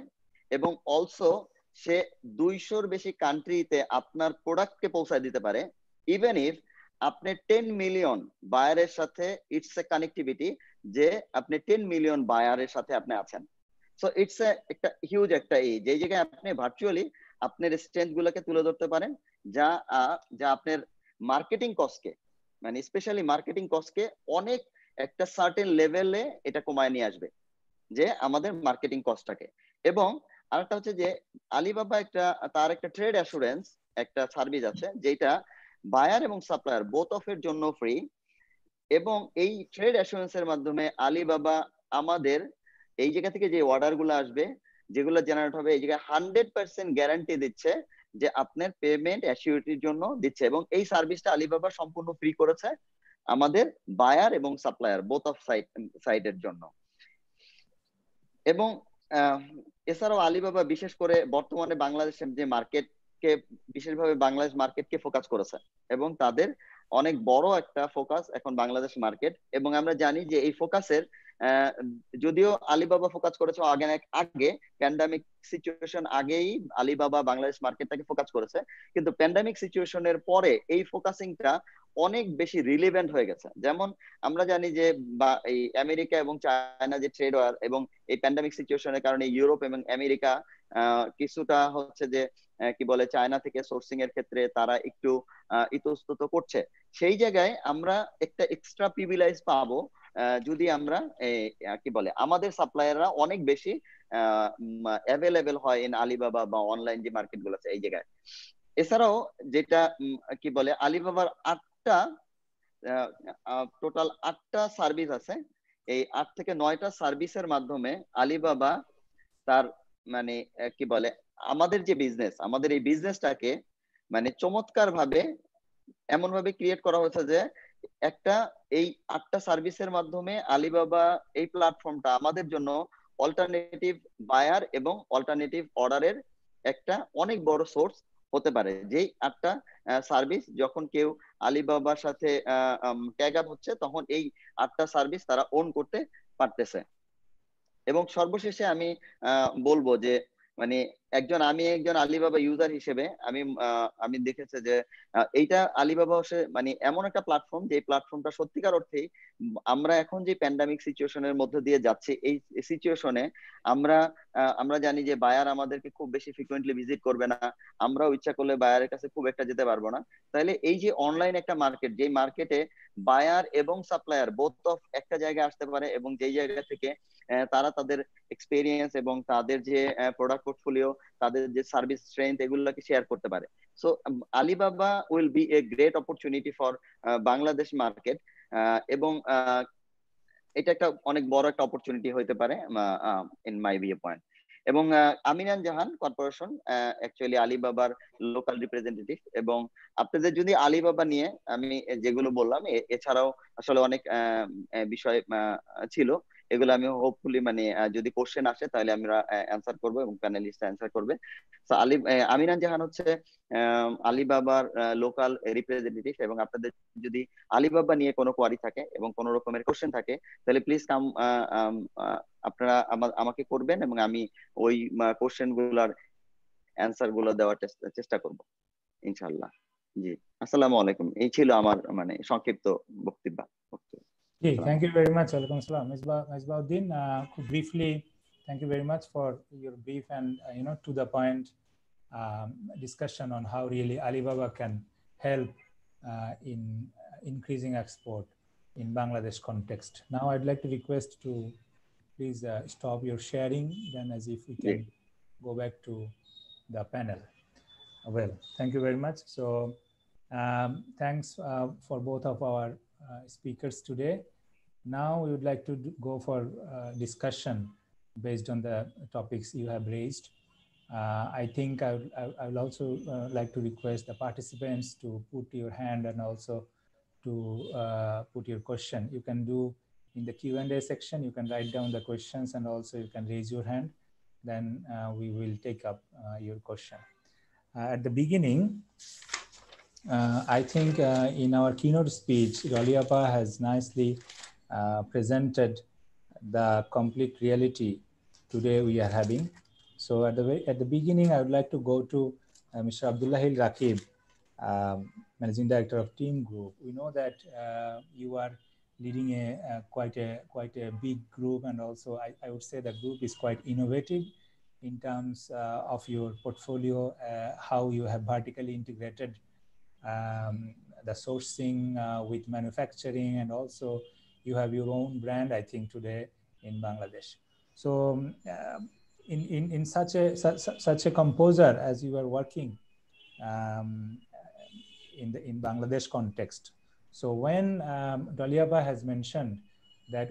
এবং অলসো সে 200-র বেশি কান্ট্রিতে আপনার প্রোডাক্টকে পৌঁছায় দিতে পারে। ইভেন ইফ আপনি 10 মিলিয়ন বায়ারের সাথে, ইটস এ কানেক্টিভিটি যে আপনি 10 মিলিয়ন বায়ারের সাথে আপনি আছেন। সো ইটস একটা হিউজ একটা যে জায়গায় আপনি ভার্চুয়ালি আপনার স্ট্রেংথ গুলোকে তুলে ধরতে পারেন, যা আপনার মার্কেটিং কস্টকে, মানে স্পেশালি মার্কেটিং কস্টকে অনেক একটা সার্টেন লেভেলে এটা কমায় নিয়ে আসবে, যে আমাদের মার্কেটিং কস্টটাকে। এবং আরেকটা হচ্ছে যে আলিবাবা তার একটা ট্রেড অ্যাসুরেন্স একটা সার্ভিস আছে, যেটা বায়ার এবং সাপ্লায়ার বোথ অফ এর জন্য ফ্রি। এবং এই ট্রেড অ্যাসুরেন্সের মাধ্যমে আলিবাবা আমাদের এই জায়গা থেকে যে অর্ডার গুলো আসবে, যেগুলো জেনারেট হবে, এই জায়গায় 100% গ্যারান্টি দিচ্ছে যে আপনার পেমেন্ট অ্যাসিউরিটির জন্য দিচ্ছে। এবং এই সার্ভিসটা আলিবাবা সম্পূর্ণ ফ্রি করেছে আমাদের বায়ার এবং সাপ্লায়ার বোথ অফ সাইডের জন্য। এবং এছাড়াও আলিবাবা বিশেষ করে বর্তমানে বাংলাদেশের যে মার্কেটকে, বিশেষভাবে বাংলাদেশ মার্কেটকে ফোকাস করেছে, এবং তাদের অনেক বড় একটা ফোকাস এখন বাংলাদেশ মার্কেট। এবং আমরা জানি যে এই ফোকাসের যদিও আলিবাবা ফোকাস করেছে আগে প্যান্ডামিক সিচুয়েশন আগেই আলিবাবা বাংলাদেশ মার্কেটটাকে ফোকাস করেছে, কিন্তু প্যান্ডামিক সিচুয়েশনের পরে এই ফোকাসিংটা অনেক বেশি রিলেভেন্ট হয়ে গেছে। যেমন আমরা জানি যে এই আমেরিকা এবং চায়না যে ট্রেড ওয়ার, এবং এই প্যান্ডামিক সিচুয়েশনের কারণে ইউরোপ এবং আমেরিকা কিছুটা হচ্ছে যে কি বলে চায়না থেকে সোর্সিং এর ক্ষেত্রে তারা একটু ইতস্তত করছে। সেই জায়গায় আমরা একটা এক্সট্রা প্রিভিলেজ পাবো যদি আমরা কি বলে আমাদের সাপ্লায়াররা অনেক বেশি অ্যাভেলেবেল হয় ইন আলিবাবা বা অনলাইন যে মার্কেট গুলো আছে এই জায়গায়। এছাড়াও যেটা কি বলে আলিবাবার টোটাল 8টা সার্ভিস আছে। এই 8 থেকে 9টা সার্ভিসের মাধ্যমে আলিবাবা তার মানে কি বলে আমাদের যে বিজনেস, আমাদের এই বিজনেসটাকে মানে চমৎকার ভাবে এমন ভাবে ক্রিয়েট করা হয়েছে যে একটা এই 8টা সার্ভিসের মাধ্যমে আলিবাবা এই প্ল্যাটফর্মটা আমাদের জন্য অল্টারনেটিভ বায়ার এবং অল্টারনেটিভ অর্ডারের একটা অনেক বড় সোর্স হতে পারে। যেই 8টা সার্ভিস যখন কেউ আলিবাবার সাথে ট্যাগ আপ হচ্ছে, তখন এই 8টা সার্ভিস তারা ওন করতে পারতেছে। এবং সর্বশেষে আমি বলবো যে মানে আমি একজন আলিবাবা ইউজার হিসেবে আমি দেখেছি যে এইটা আলিবাবা মানে এমন একটা প্ল্যাটফর্ম, যে প্ল্যাটফর্মটা সত্যিকার অর্থেই আমরা এখন যে প্যান্ডামিক সিচুয়েশনের মধ্যে দিয়ে যাচ্ছি, এই সিচুয়েশনে আমরা জানি যে বায়ার আমাদেরকে খুব বেশি ফ্রিকোয়েন্টলি ভিজিট করবে না, আমরাও ইচ্ছা করলে বায়ারের কাছে খুব একটা যেতে পারবো না। তাহলে এই যে অনলাইন একটা মার্কেট, যেই মার্কেটে বায়ার এবং সাপ্লায়ার বোথ অফ একটা জায়গায় আসতে পারে, এবং যেই জায়গা থেকে তারা তাদের এক্সপেরিয়েন্স এবং তাদের যে প্রোডাক্ট পোর্টফোলিও, তাদের যে সার্ভিস স্ট্রেংথ, এগুলোকে শেয়ার করতে পারে। So Alibaba will B a great opportunity for Bangladesh market, এবং এটা একটা অনেক বড় একটা অপরচুনিটি হতে পারে ইন মাই ভিউ পয়েন্ট। এবং আমিনান জাহান কর্পোরেশন অ্যাকচুয়ালি আলিবাবার লোকাল রিপ্রেজেন্টেটিভ, এবং আপনাদের যদি আলিবাবা নিয়ে আমি যেগুলো বললাম এছাড়াও আসলে অনেক বিষয় ছিল, এগুলো আমি হোপফুলি মানে যদি কোশ্চেন আসে তাহলে আমরা অ্যান্সার করবো এবং প্যানেলিস্ট অ্যান্সার করবে। তো আমিনান জাহান হচ্ছে আলিবাবার লোকাল রিপ্রেজেন্টেটিভ, এবং আপনাদের যদি আলিবাবা নিয়ে কোনো কোয়ারি থাকে এবং কোনো রকমের কোশ্চেন থাকে তাহলে প্লিজ আপনারা আমাকে করবেন, এবং আমি ওই কোশ্চেন গুলার অ্যান্সার গুলো দেওয়ার চেষ্টা করব ইনশাআল্লাহ। জি, আসসালামু আলাইকুম। এই ছিল আমার মানে সংক্ষিপ্ত বক্তব্য। Thank you very much. Alaikum salam. Misbauddin, briefly, thank you very much for your brief and to the point discussion on how really Alibaba can help in increasing export in Bangladesh context. Now I'd like to request to please stop your sharing, then as if we can go back to the panel. Well, thank you very much. So thanks for both of our speakers today. Now we would like to go for discussion based on the topics you have raised. I think I would also like to request the participants to put your hand and also to put your question. You can do in the Q&A section, you can write down the questions, and also you can raise your hand. Then we will take up your question. At the beginning, I think in our keynote speech, Roliapa has nicely presented the complete reality today we are having. So at the beginning, I would like to go to Mr. Abdullahil Rakib, Managing Director of Team Group. We know that you are leading quite a big group, and also I would say the group is quite innovative in terms of your portfolio, how you have vertically integrated the sourcing with manufacturing, and also you have your own brand, I think, today in Bangladesh. So in such a composer as you are working in Bangladesh context. So when Roliapa has mentioned that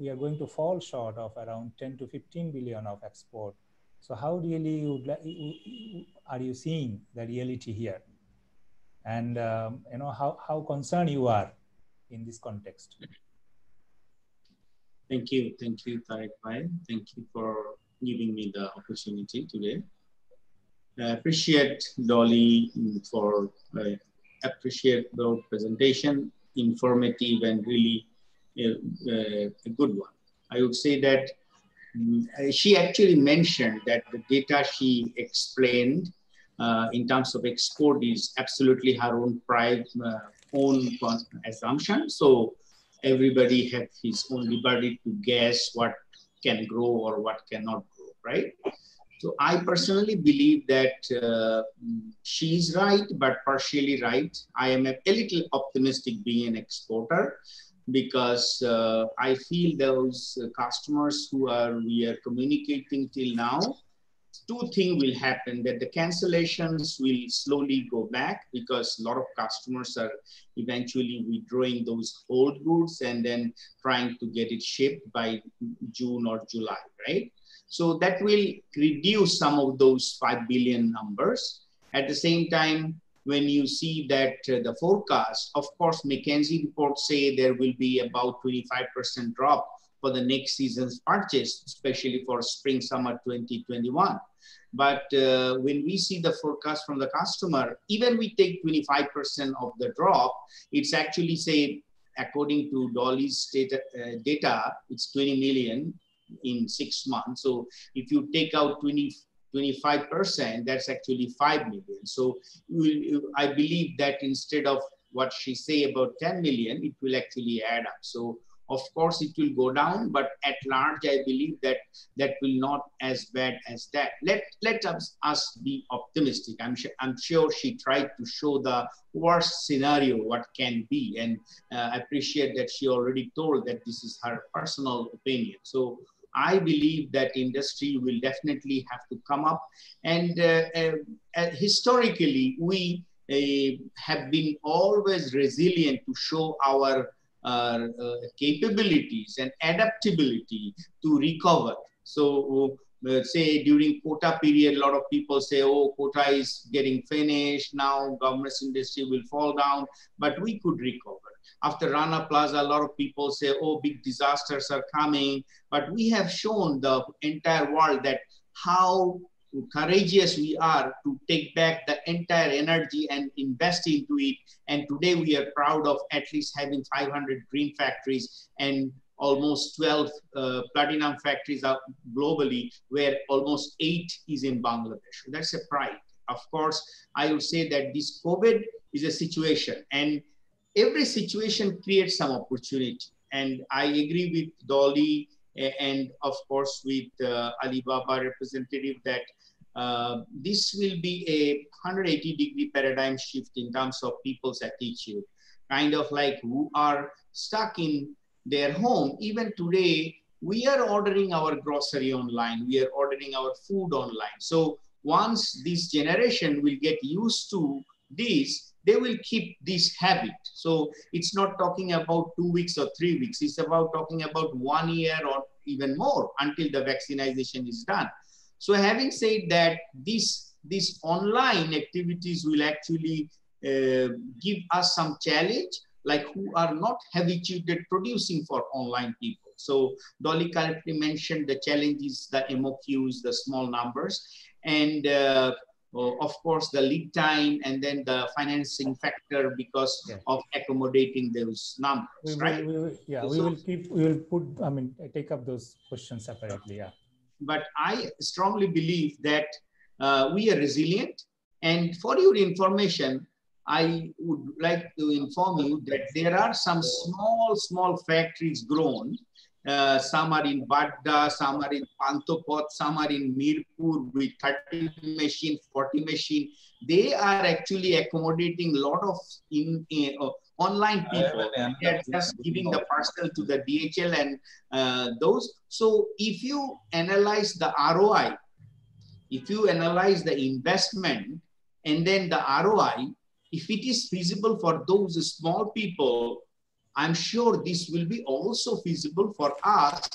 we are going to fall short of around 10 to 15 billion of export, so how really are you seeing the reality here? And how concerned you are in this context? Thank you, Tariq Bhai. Thank you for giving me the opportunity today. I appreciate Dolly for appreciate the presentation, informative and really a good one. I would say that she actually mentioned that the data she explained in terms of export is absolutely her own pride, own assumption. So everybody has his own liberty to guess what can grow or what cannot grow, right? So I personally believe that she's right, but partially right. I am a little optimistic being an exporter, because I feel those customers we are communicating till now, two things will happen: that the cancellations will slowly go back, because a lot of customers are eventually withdrawing those old goods and then trying to get it shipped by June or July, right? So that will reduce some of those 5 billion numbers. At the same time, when you see that the forecast, of course, McKinsey reports say there will be about 25% drop for the next season's purchase, especially for spring, summer 2021. But when we see the forecast from the customer, even we take 25% of the drop, it's actually, say, according to Dolly's data, it's 20 million in 6 months. So if you take out 20 25%, that's actually 5 million. So I believe that instead of what she say about 10 million, it will actually add up. So of course it will go down, but at large, I believe that that will not as bad as that. Let us be optimistic. I'm sure she tried to show the worst scenario, what can be. And I appreciate that she already told that this is her personal opinion. So I believe that industry will definitely have to come up. And historically, we have been always resilient to show our capabilities and adaptability to recover. So say during quota period, a lot of people say, oh, quota is getting finished, now government's industry will fall down, but we could recover. After Rana Plaza, a lot of people say, oh, big disasters are coming, but we have shown the entire world that how courageous we are to take back the entire energy and invest into it. And today we are proud of at least having 500 green factories and almost 12 platinum factories out globally, where almost 8 is in Bangladesh. That's a pride. Of course, I would say that this COVID is a situation, and every situation creates some opportunity. And I agree with Dolly and of course with Alibaba representative that this will be a 180-degree paradigm shift in terms of people's attitude, kind of like who are stuck in their home. Even today, we are ordering our grocery online, we are ordering our food online. So once this generation will get used to this, they will keep this habit. So it's not talking about 2 weeks or 3 weeks, it's about talking about 1 year or even more until the vaccination is done. So having said that, these online activities will actually give us some challenge, like who are not habituated producing for online people. So Dolly correctly mentioned the challenges, the MOQs, the small numbers, and of course the lead time, and then the financing factor because of accommodating those numbers, right? We will take up those questions separately. Yeah. But I strongly believe that we are resilient. And for your information, I would like to inform you that there are some small factories grown. Some are in Badda, some are in Pantopot, some are in Mirpur with 30 machine, 40 machine. They are actually accommodating a lot of online people. They are just giving the parcel to the DHL and those. So if you analyze the ROI, if you analyze the investment and then the ROI, if it is feasible for those small people, I'm sure this will be also feasible for us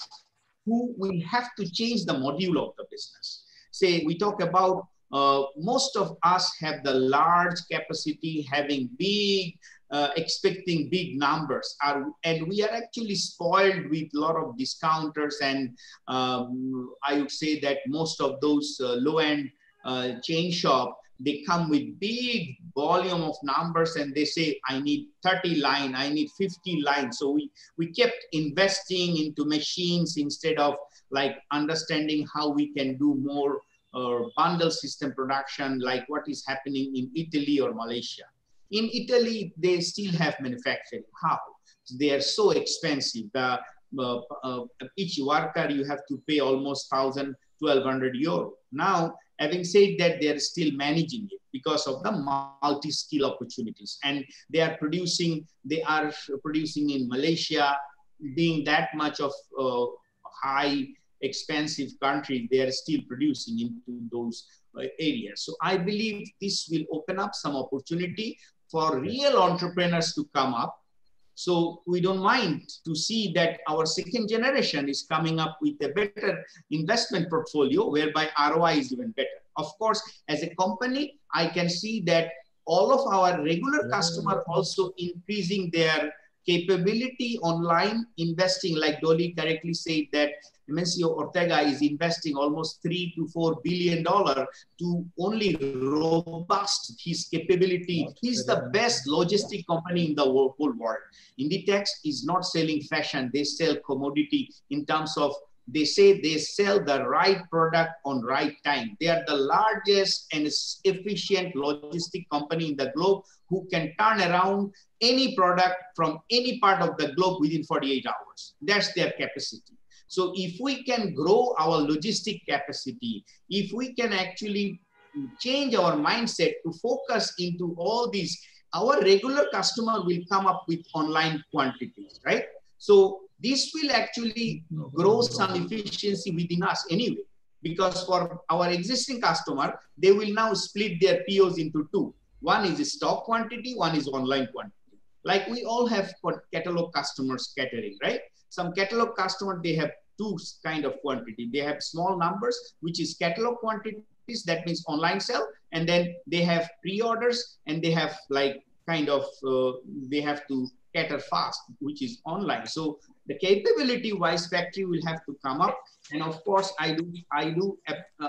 who will have to change the module of the business. Say we talk about most of us have the large capacity, having big, expecting big numbers, and we are actually spoiled with a lot of discounters, and I would say that most of those low-end chain shop, they come with big volume of numbers and they say, I need 30 line, I need 50 lines. So we kept investing into machines instead of like understanding how we can do more bundle system production, like what is happening in Italy or Malaysia. In Italy, they still have manufacturing. How? They are so expensive. Each worker, you have to pay almost 1,000, 1,200 euro. Now, having said that, they are still managing it because of the multi-skill opportunities. And they are producing in Malaysia, being that much of high expensive country, they are still producing into those areas. So I believe this will open up some opportunity for real entrepreneurs to come up. So we don't mind to see that our second generation is coming up with a better investment portfolio whereby ROI is even better. Of course, as a company, I can see that all of our regular customers also increasing their capability online investing. Like Dolly correctly said that Mencio Ortega is investing almost $3 to $4 billion to only robust his capability. He's the best logistic company in the whole world. Inditex is not selling fashion, they sell commodity in terms of they say they sell the right product on right time. They are the largest and efficient logistic company in the globe who can turn around any product from any part of the globe within 48 hours. That's their capacity. So if we can grow our logistic capacity, if we can actually change our mindset to focus into all these, our regular customer will come up with online quantities, right? So this will actually grow some efficiency within us anyway, because for our existing customer, they will now split their POs into two. One is stock quantity, one is online quantity. Like we all have catalog customers catering, right? Some catalog customer, they have two kind of quantity. They have small numbers, which is catalog quantities, that means online sell, and then they have pre-orders, and they have like kind of, they have to cater fast, which is online. So the capability wise factory will have to come up. And of course, I do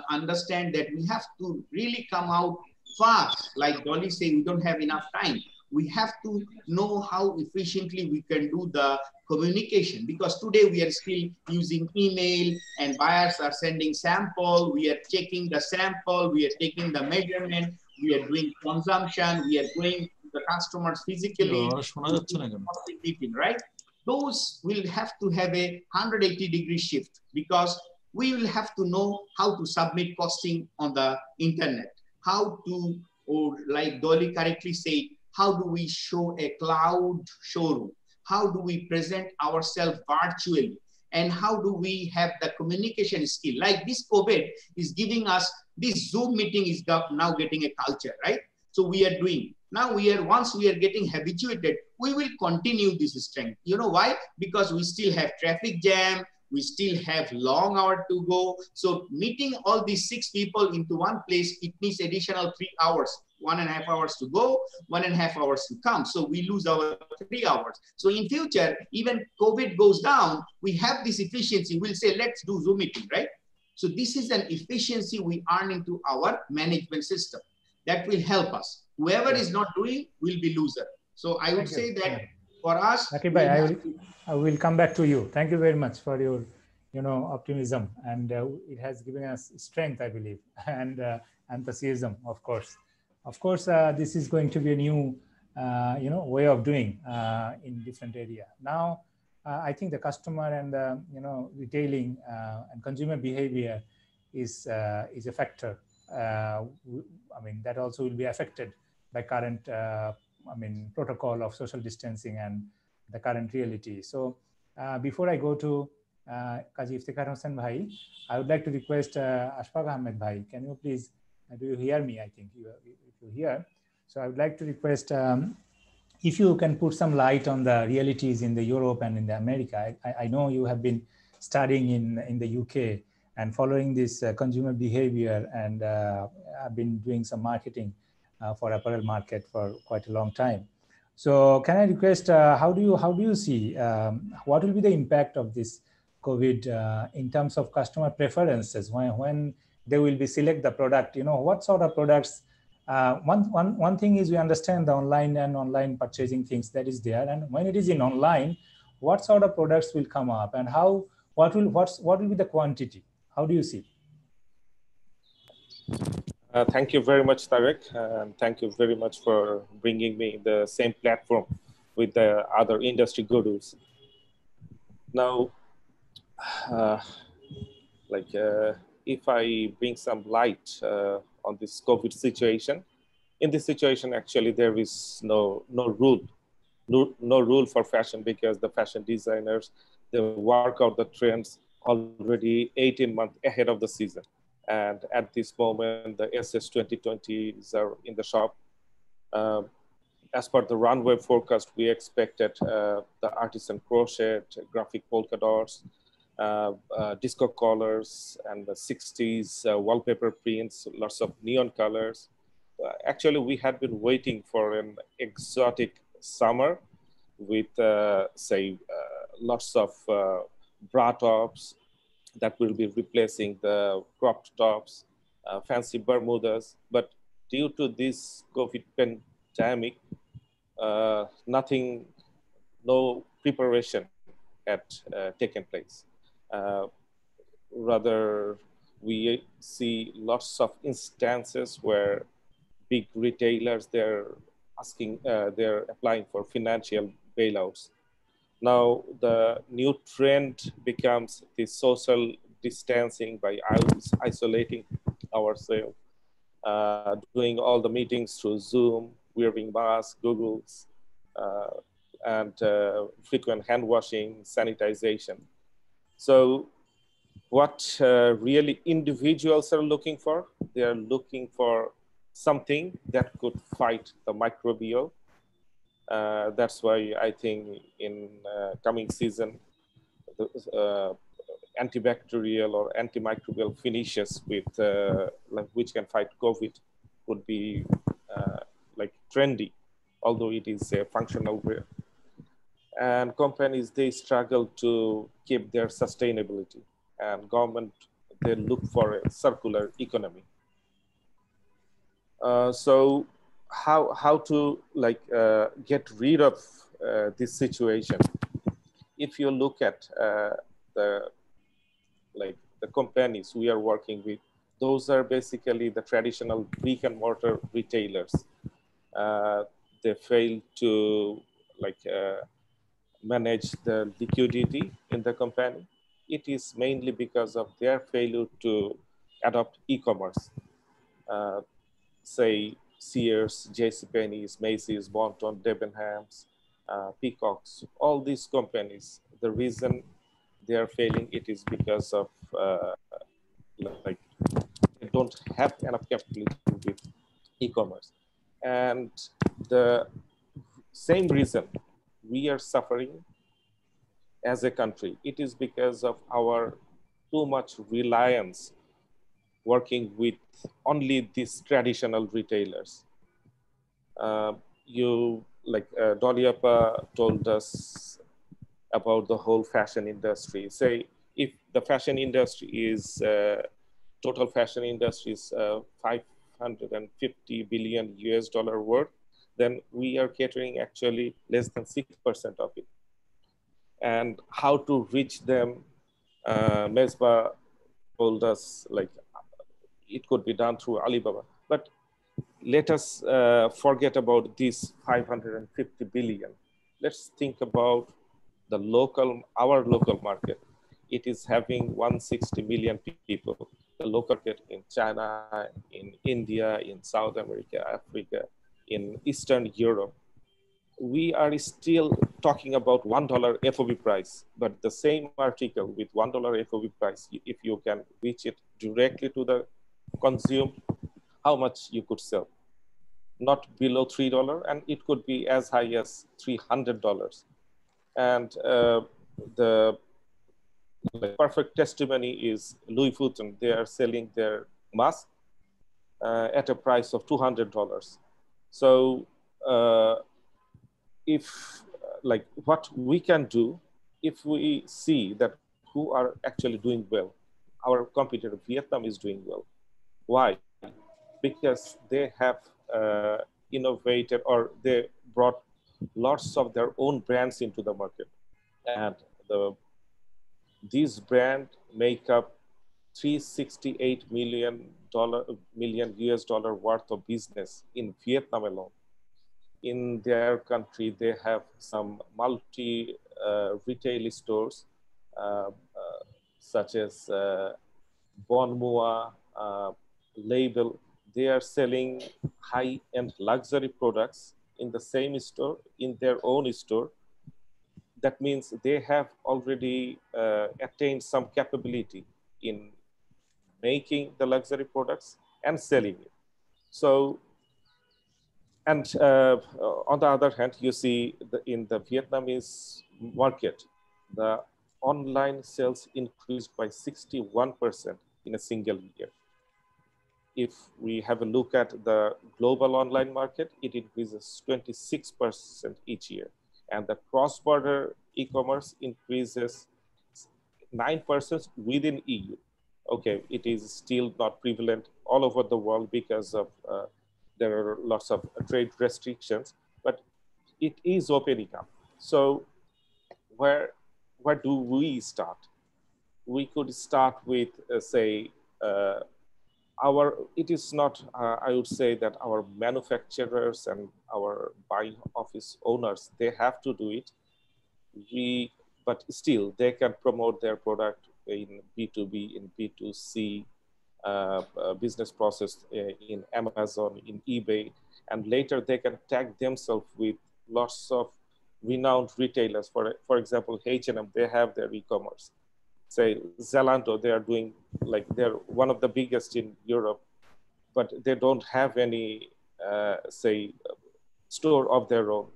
understand that we have to really come out fast. Like Dolly said, we don't have enough time. We have to know how efficiently we can do the communication, because today we are still using email and buyers are sending sample. We are checking the sample. We are taking the measurement. We are doing consumption. We are going to the customers physically. Meeting, right? Those will have to have a 180-degree shift, because we will have to know how to submit costing on the internet, how to, or like Dolly correctly said, how do we show a cloud showroom? How do we present ourselves virtually? And how do we have the communication skill? Like this COVID is giving us, this Zoom meeting is now getting a culture, right? So we are doing, now we are, once we are getting habituated, we will continue this strength. You know why? Because we still have traffic jam, we still have long hour to go. So meeting all these 6 people into one place, it needs additional 3 hours, 1.5 hours to go, 1.5 hours to come. So we lose our 3 hours. So in future, even COVID goes down, we have this efficiency. We'll say, let's do Zoom meeting, right? So this is an efficiency we earn into our management system that will help us. Whoever is not doing will be loser. So I would say that for us, I will come back to you. Thank you very much for your, optimism, and it has given us strength, I believe, and enthusiasm, of course. Of course, this is going to be a new, way of doing in different area. Now, I think the customer and retailing and consumer behavior is a factor. I mean, that also will be affected by current, protocol of social distancing and the current reality. So before I go to Kaji Iftikhar Hossain Bhai, I would like to request Ashfaq Ahmed Bhai, can you please, do you hear me? I think if you hear. So I would like to request if you can put some light on the realities in the Europe and in the America. I know you have been studying in the UK and following this consumer behavior, and have been doing some marketing for apparel market for quite a long time. So can I request, how do you see, what will be the impact of this COVID in terms of customer preferences when they will be select the product, what sort of products? One thing is we understand the online purchasing things that is there. And when it is in online, what sort of products will come up, and what will be the quantity? How do you see? Thank you very much, Tarek, and thank you very much for bringing me the same platform with the other industry gurus. Now, if I bring some light on this COVID situation, in this situation, actually, there is no rule for fashion, because the fashion designers, they work out the trends already 18 months ahead of the season. And at this moment, the SS 2020s are in the shop. As per the Runway Forecast, we expected the artisan crochet, graphic polka dots, disco collars, and the 60s wallpaper prints, lots of neon colors. Actually, we had been waiting for an exotic summer with, lots of bra tops that will be replacing the cropped tops, fancy Bermudas. But due to this COVID pandemic, no preparation had taken place. rather we see lots of instances where big retailers, they're applying for financial bailouts. Now the new trend becomes the social distancing by isolating ourselves, doing all the meetings through Zoom, wearing masks, Googles, and frequent hand washing, sanitization. So what really individuals are looking for, they are looking for something that could fight the microbial. That's why I think in coming season, the antibacterial or antimicrobial finishes with like which can fight COVID would be like trendy, although it is a functional wear. And companies, they struggle to keep their sustainability, and government, they look for a circular economy. So how to like get rid of this situation? If you look at the companies we are working with, those are basically the traditional brick and mortar retailers. They fail to like manage the liquidity in the company. It is mainly because of their failure to adopt e-commerce. Say Sears, JCPenney's, Macy's, Bonton, Debenhams, Peacocks, all these companies, the reason they are failing, it is because of like they don't have enough capability with e-commerce. And the same reason we are suffering as a country, it is because of our too much reliance working with only these traditional retailers. Doliapa told us about the whole fashion industry. Say, if the fashion industry is, total fashion industry is 550 billion US dollar worth, then we are catering actually less than 6% of it. And how to reach them, Mesbah told us like it could be done through Alibaba. But let us forget about this 550 billion. Let's think about the our local market. It is having 160 million people. The local market in China, in India, in South America, Africa, in Eastern Europe. We are still talking about $1 FOB price, but the same article with $1 FOB price, if you can reach it directly to the consumer, how much you could sell? Not below $3, and it could be as high as $300. And the perfect testimony is Louis Vuitton. They are selling their mask at a price of $200. So if like what we can do, if we see that who are actually doing well, our competitor Vietnam is doing well. Why? Because they have innovated, or they brought lots of their own brands into the market, and these brands make up $368 million US dollar worth of business in Vietnam alone. In their country, they have some multi retail stores such as Bon Mua, Label. They are selling high-end luxury products in the same store, in their own store. That means they have already attained some capability in making the luxury products and selling it. So, and on the other hand, you see in the Vietnamese market, the online sales increased by 61% in a single year. If we have a look at the global online market, it increases 26% each year. And the cross-border e-commerce increases 9% within EU. Okay, it is still not prevalent all over the world because of there are lots of trade restrictions, but it is opening up. So where do we start? we could start with, say, it is not, I would say that our manufacturers and our buying office owners, they have to do it. But still, they can promote their product in B2B, in B2C, business process in Amazon, in eBay, and later they can tag themselves with lots of renowned retailers. For example, H&M, they have their e-commerce. Say Zalando, they are doing, like, they're one of the biggest in Europe, but they don't have any, say, store of their own.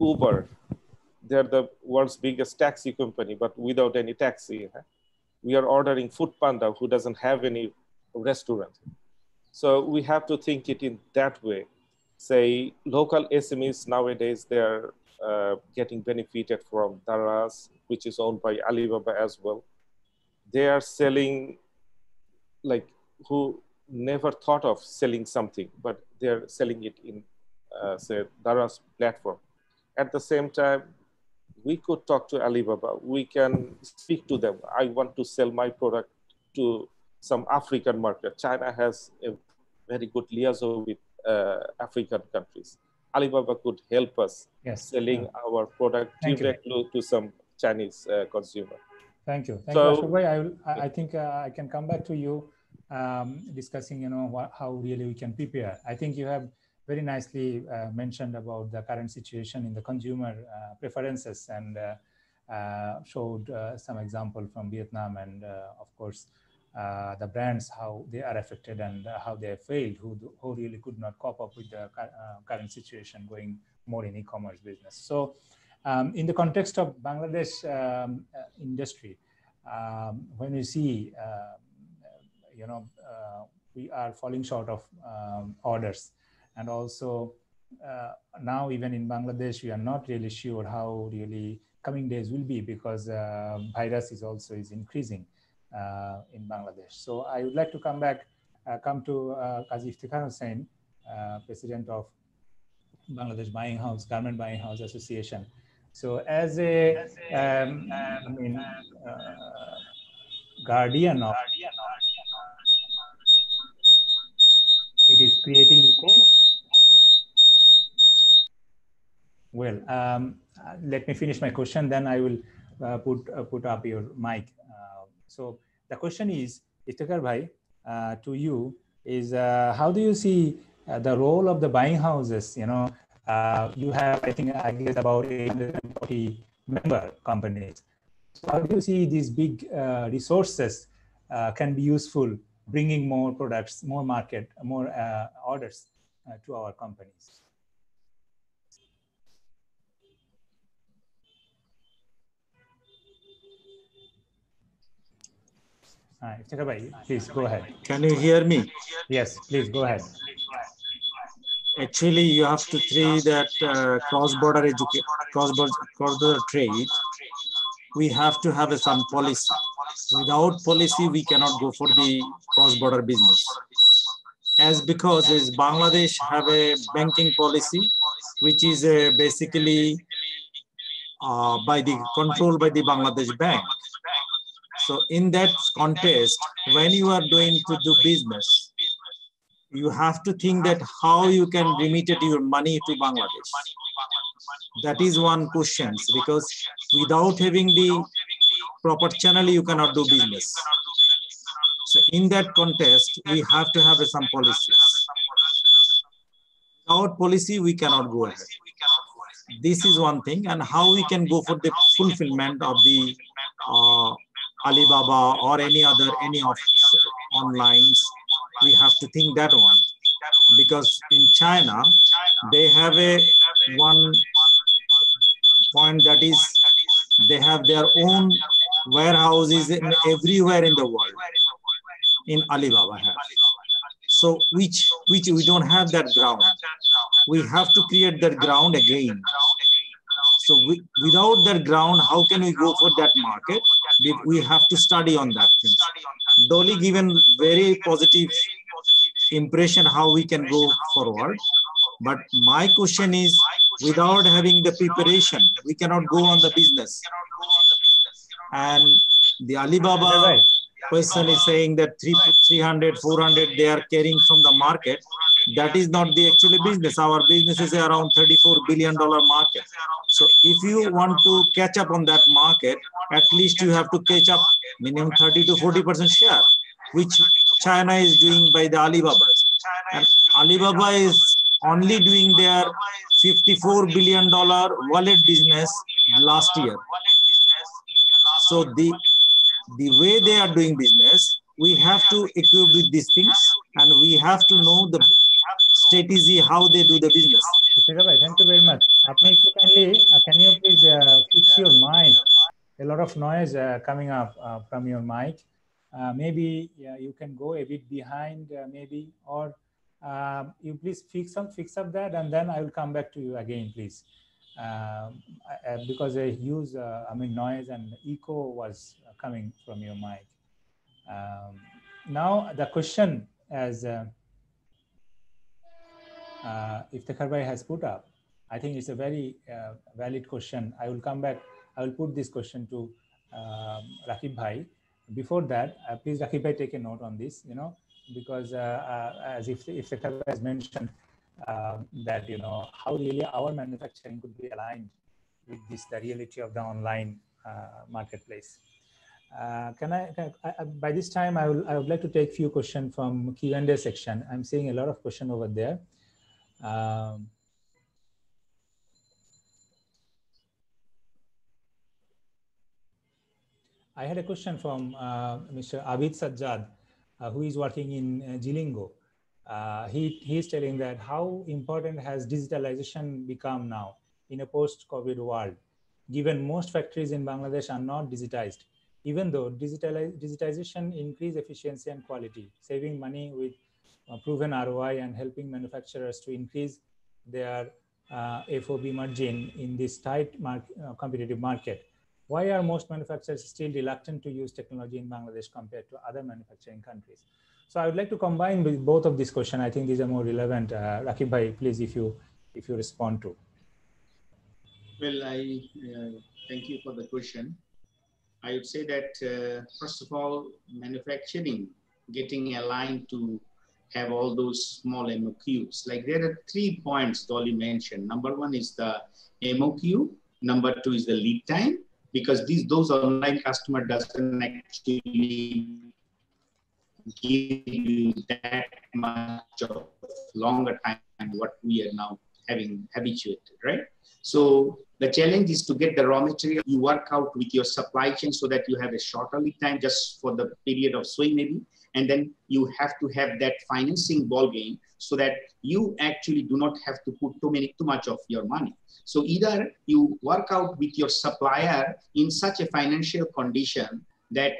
Uber, they're the world's biggest taxi company, but without any taxi. We are ordering Food Panda, who doesn't have any restaurant. So we have to think it in that way. Say, local SMEs nowadays, they're getting benefited from Daraz, which is owned by Alibaba as well. They are selling, like, who never thought of selling something, but they're selling it in, say, Daraz platform. At the same time, we could talk to Alibaba. We can speak to them. I want to sell my product to some African market. China has a very good liaison with African countries. Alibaba could help us selling our product directly to some Chinese consumer. Thank you. Thank you, Ashok Bhai. I think I can come back to you discussing, how really we can prepare. I think you have very nicely mentioned about the current situation in the consumer preferences, and showed some example from Vietnam, and of course the brands, how they are affected and how they have failed, who really could not cope up with the current situation, going more in e-commerce business. So in the context of Bangladesh industry, when we see we are falling short of orders. And also now, even in Bangladesh, we are not really sure how really coming days will be, because virus is increasing in Bangladesh. So I would like to come to Qazi Iftikhar Hussain, President of Bangladesh Garment Buying House Association. So as a guardian of, it is creating eco. Well, let me finish my question, then I will put up your mic. So the question is, Iftikhar Bhai, to you is, how do you see the role of the buying houses? You have, I guess, about 840 member companies. So how do you see these big resources can be useful, bringing more products, more market, more orders to our companies? Iftikhar Bhai, please go ahead. Can you hear me? Yes, please go ahead. Actually, you have to treat that cross-border trade. We have to have some policy. Without policy, we cannot go for the cross-border business. Because Bangladesh have a banking policy, which is basically controlled by the Bangladesh Bank. So in that context, when you are going to do business, you have to think that how you can remit your money to Bangladesh. That is one question, because without having the proper channel, you cannot do business. So in that context, we have to have some policies. Without policy, we cannot go ahead. This is one thing, and how we can go for the fulfillment of the Alibaba or any of online. We have to think that one, because in China they have one point, that is they have their own warehouses everywhere in the world. In Alibaba have. So which we don't have that ground. We have to create that ground again. So without that ground, how can we go for that market? We have to study on that thing. Dolly given very positive impression how we can go forward. But my question is, without having the preparation, we cannot go on the business. And the Alibaba person is saying that 300, 400 they are carrying from the market. That is not the actual business. Our business is around $34 billion market. So if you want to catch up on that market, at least you have to catch up minimum 30 to 40% share, which China is doing by the Alibabas. And Alibaba is only doing their $54 billion wallet business last year. So the way they are doing business, we have to equip with these things, and we have to know the strategy, how they do the business. Thank you very much. Kindly, can you please fix your mic? A lot of noise coming up from your mic. Maybe you can go a bit behind, maybe, or you please fix up that, and then I will come back to you again, please. Because a huge, noise and echo was coming from your mic. Now the question, as Iftikhar Bhai has put up, I think it's a very valid question. I will come back. I will put this question to Rakib Bhai. Before that, please Rakib Bhai take a note on this, because as Iftikhar Bhai has mentioned, that how really our manufacturing could be aligned with this, the reality of the online marketplace. By this time I would like to take few questions from Q&A section. I'm seeing a lot of questions over there. I had a question from Mr. Abid Sajjad, who is working in Jilingo. He is telling that how important has digitalization become now in a post-COVID world, given most factories in Bangladesh are not digitized, even though digitization increase efficiency and quality, saving money with proven ROI and helping manufacturers to increase their FOB margin in this tight competitive market. Why are most manufacturers still reluctant to use technology in Bangladesh compared to other manufacturing countries? So I would like to combine with both of these questions. I think these are more relevant. Rakib Bhai, please, if you respond to. Well, I thank you for the question. I would say that first of all, manufacturing getting aligned to have all those small MOQs. Like there are 3 points Dolly mentioned. Number one is the MOQ. Number two is the lead time, because those online customer doesn't actually give you that much of longer time than what we are now having habituated, right? So the challenge is to get the raw material. You work out with your supply chain so that you have a shorter lead time just for the period of sewing maybe. And then you have to have that financing ball game so that you actually do not have to put too much of your money. So either you work out with your supplier in such a financial condition that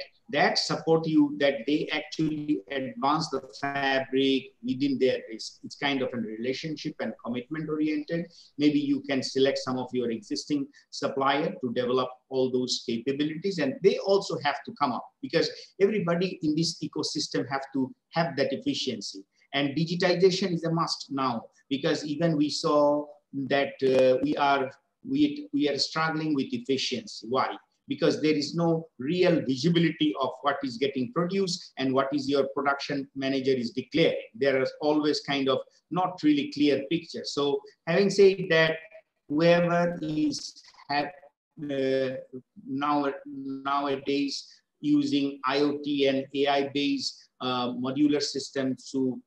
support you, that they actually advance the fabric within their risk. It's kind of a relationship and commitment oriented. Maybe you can select some of your existing supplier to develop all those capabilities, and they also have to come up, because everybody in this ecosystem have to have that efficiency. And digitization is a must now, because even we saw that we are struggling with efficiency. Why? Because there is no real visibility of what is getting produced and what is your production manager is declaring. There is always kind of not really clear picture. So having said that, whoever is nowadays using IoT and AI-based modular systems to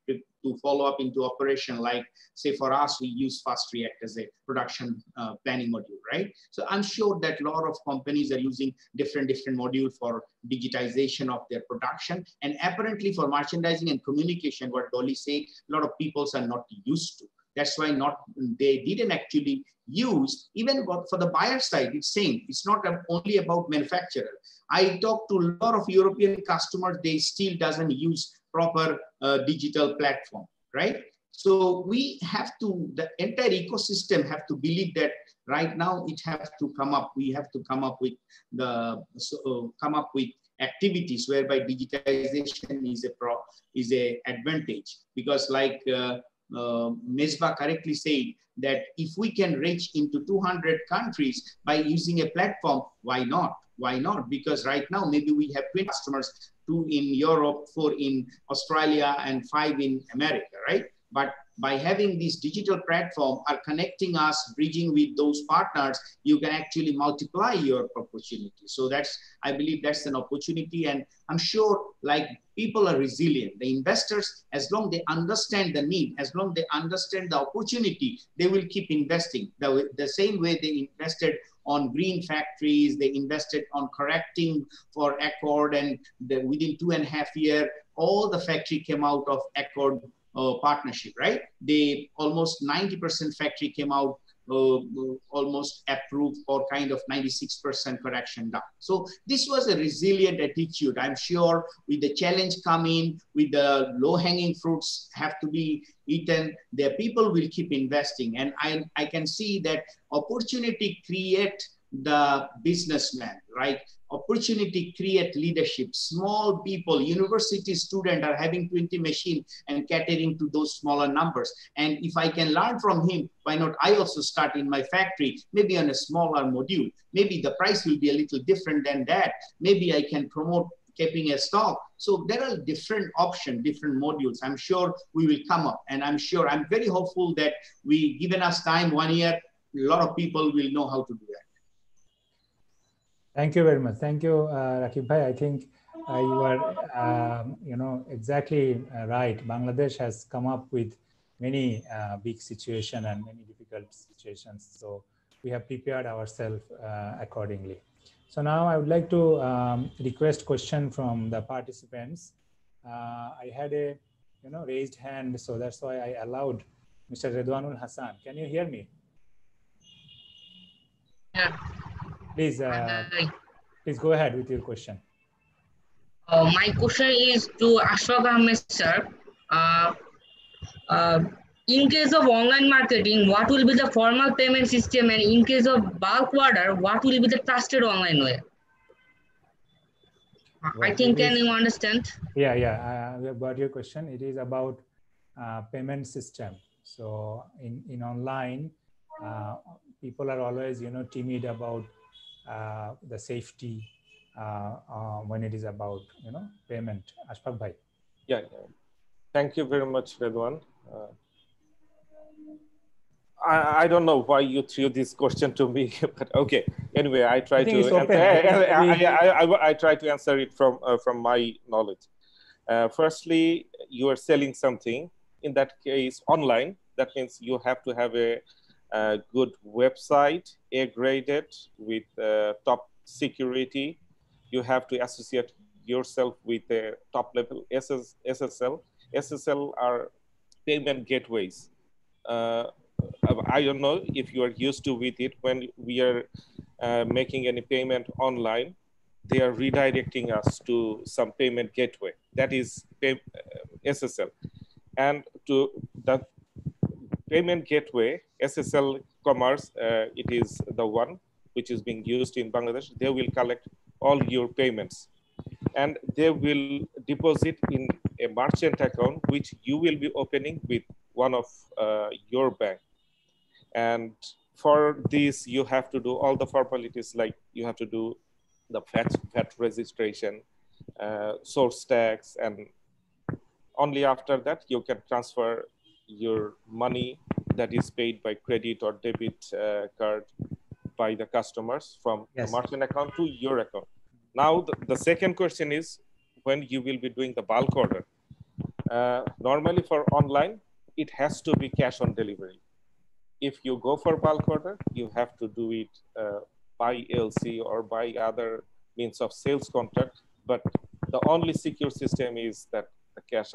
follow up into operation, like say for us, we use Fast React as a production planning module, right? So I'm sure that a lot of companies are using different modules for digitization of their production. And apparently for merchandising and communication, what Dolly said, a lot of people are not used to. That's why they didn't actually use, even for the buyer side, it's same. It's not only about manufacturer. I talked to a lot of European customers, they still doesn't use proper digital platform, right? So we have to, the entire ecosystem have to believe that right now it has to come up. We have to come up with activities whereby digitization is a advantage, because like Mesbah correctly said that if we can reach into 200 countries by using a platform, why not? Why not? Because right now, maybe we have 20 customers, 2 in Europe, 4 in Australia, and 5 in America, right? But by having this digital platform are connecting us, bridging with those partners, you can actually multiply your opportunity. So that's, I believe that's an opportunity. And I'm sure like people are resilient. The investors, as long they understand the need, as long they understand the opportunity, they will keep investing. The same way they invested on green factories, they invested on correcting for Accord, and within 2.5 years, all the factory came out of Accord partnership, right? They almost 90% factory came out almost approved, or kind of 96% correction done. So this was a resilient attitude. I'm sure with the challenge coming, with the low-hanging fruits have to be eaten, the people will keep investing. And I can see that opportunity create the businessman, right? Opportunity create leadership. Small people, university students are having 20 machines and catering to those smaller numbers. And if I can learn from him, why not I also start in my factory, maybe on a smaller module. Maybe the price will be a little different than that. Maybe I can promote keeping a stock. So there are different options, different modules. I'm sure we will come up, and I'm very hopeful that given us time, 1 year, a lot of people will know how to do that. Thank you very much. Thank you, Rakib Bhai. I think you are, exactly right. Bangladesh has come up with many big situations and many difficult situations. So we have prepared ourselves accordingly. So now I would like to request question from the participants. I had a, raised hand, so that's why I allowed Mr. Redwanul Hassan. Can you hear me? Yeah. Please, please go ahead with your question. My question is to Ashfaq Ahmed sir. In case of online marketing, what will be the formal payment system, and in case of bulk order, what will be the trusted online way? Well, I think, can you understand? Yeah, we have got your question. It is about payment system. So in online, people are always, timid about the safety when it is about, payment. Ashfaq Bhai. Yeah. Thank you very much, Redwan. I don't know why you threw this question to me, but okay. Anyway, I try to answer it from my knowledge. Firstly, you are selling something. In that case, online. That means you have to have a good website, A-graded with top security. You have to associate yourself with a top level SSL. SSL are payment gateways. I don't know if you are used to with it. When we are making any payment online, they are redirecting us to some payment gateway. That is SSL. And to the payment gateway, SSL Commerce, it is the one which is being used in Bangladesh. They will collect all your payments, and they will deposit in a merchant account, which you will be opening with one of your bank. And for this, you have to do all the formalities, like you have to do the VAT registration, source tax, and only after that you can transfer your money that is paid by credit or debit card by the customers from the merchant account to your account. Now, the second question is when you will be doing the bulk order. Normally for online, it has to be cash on delivery. If you go for bulk order, you have to do it by LC or by other means of sales contract. But the only secure system is that the cash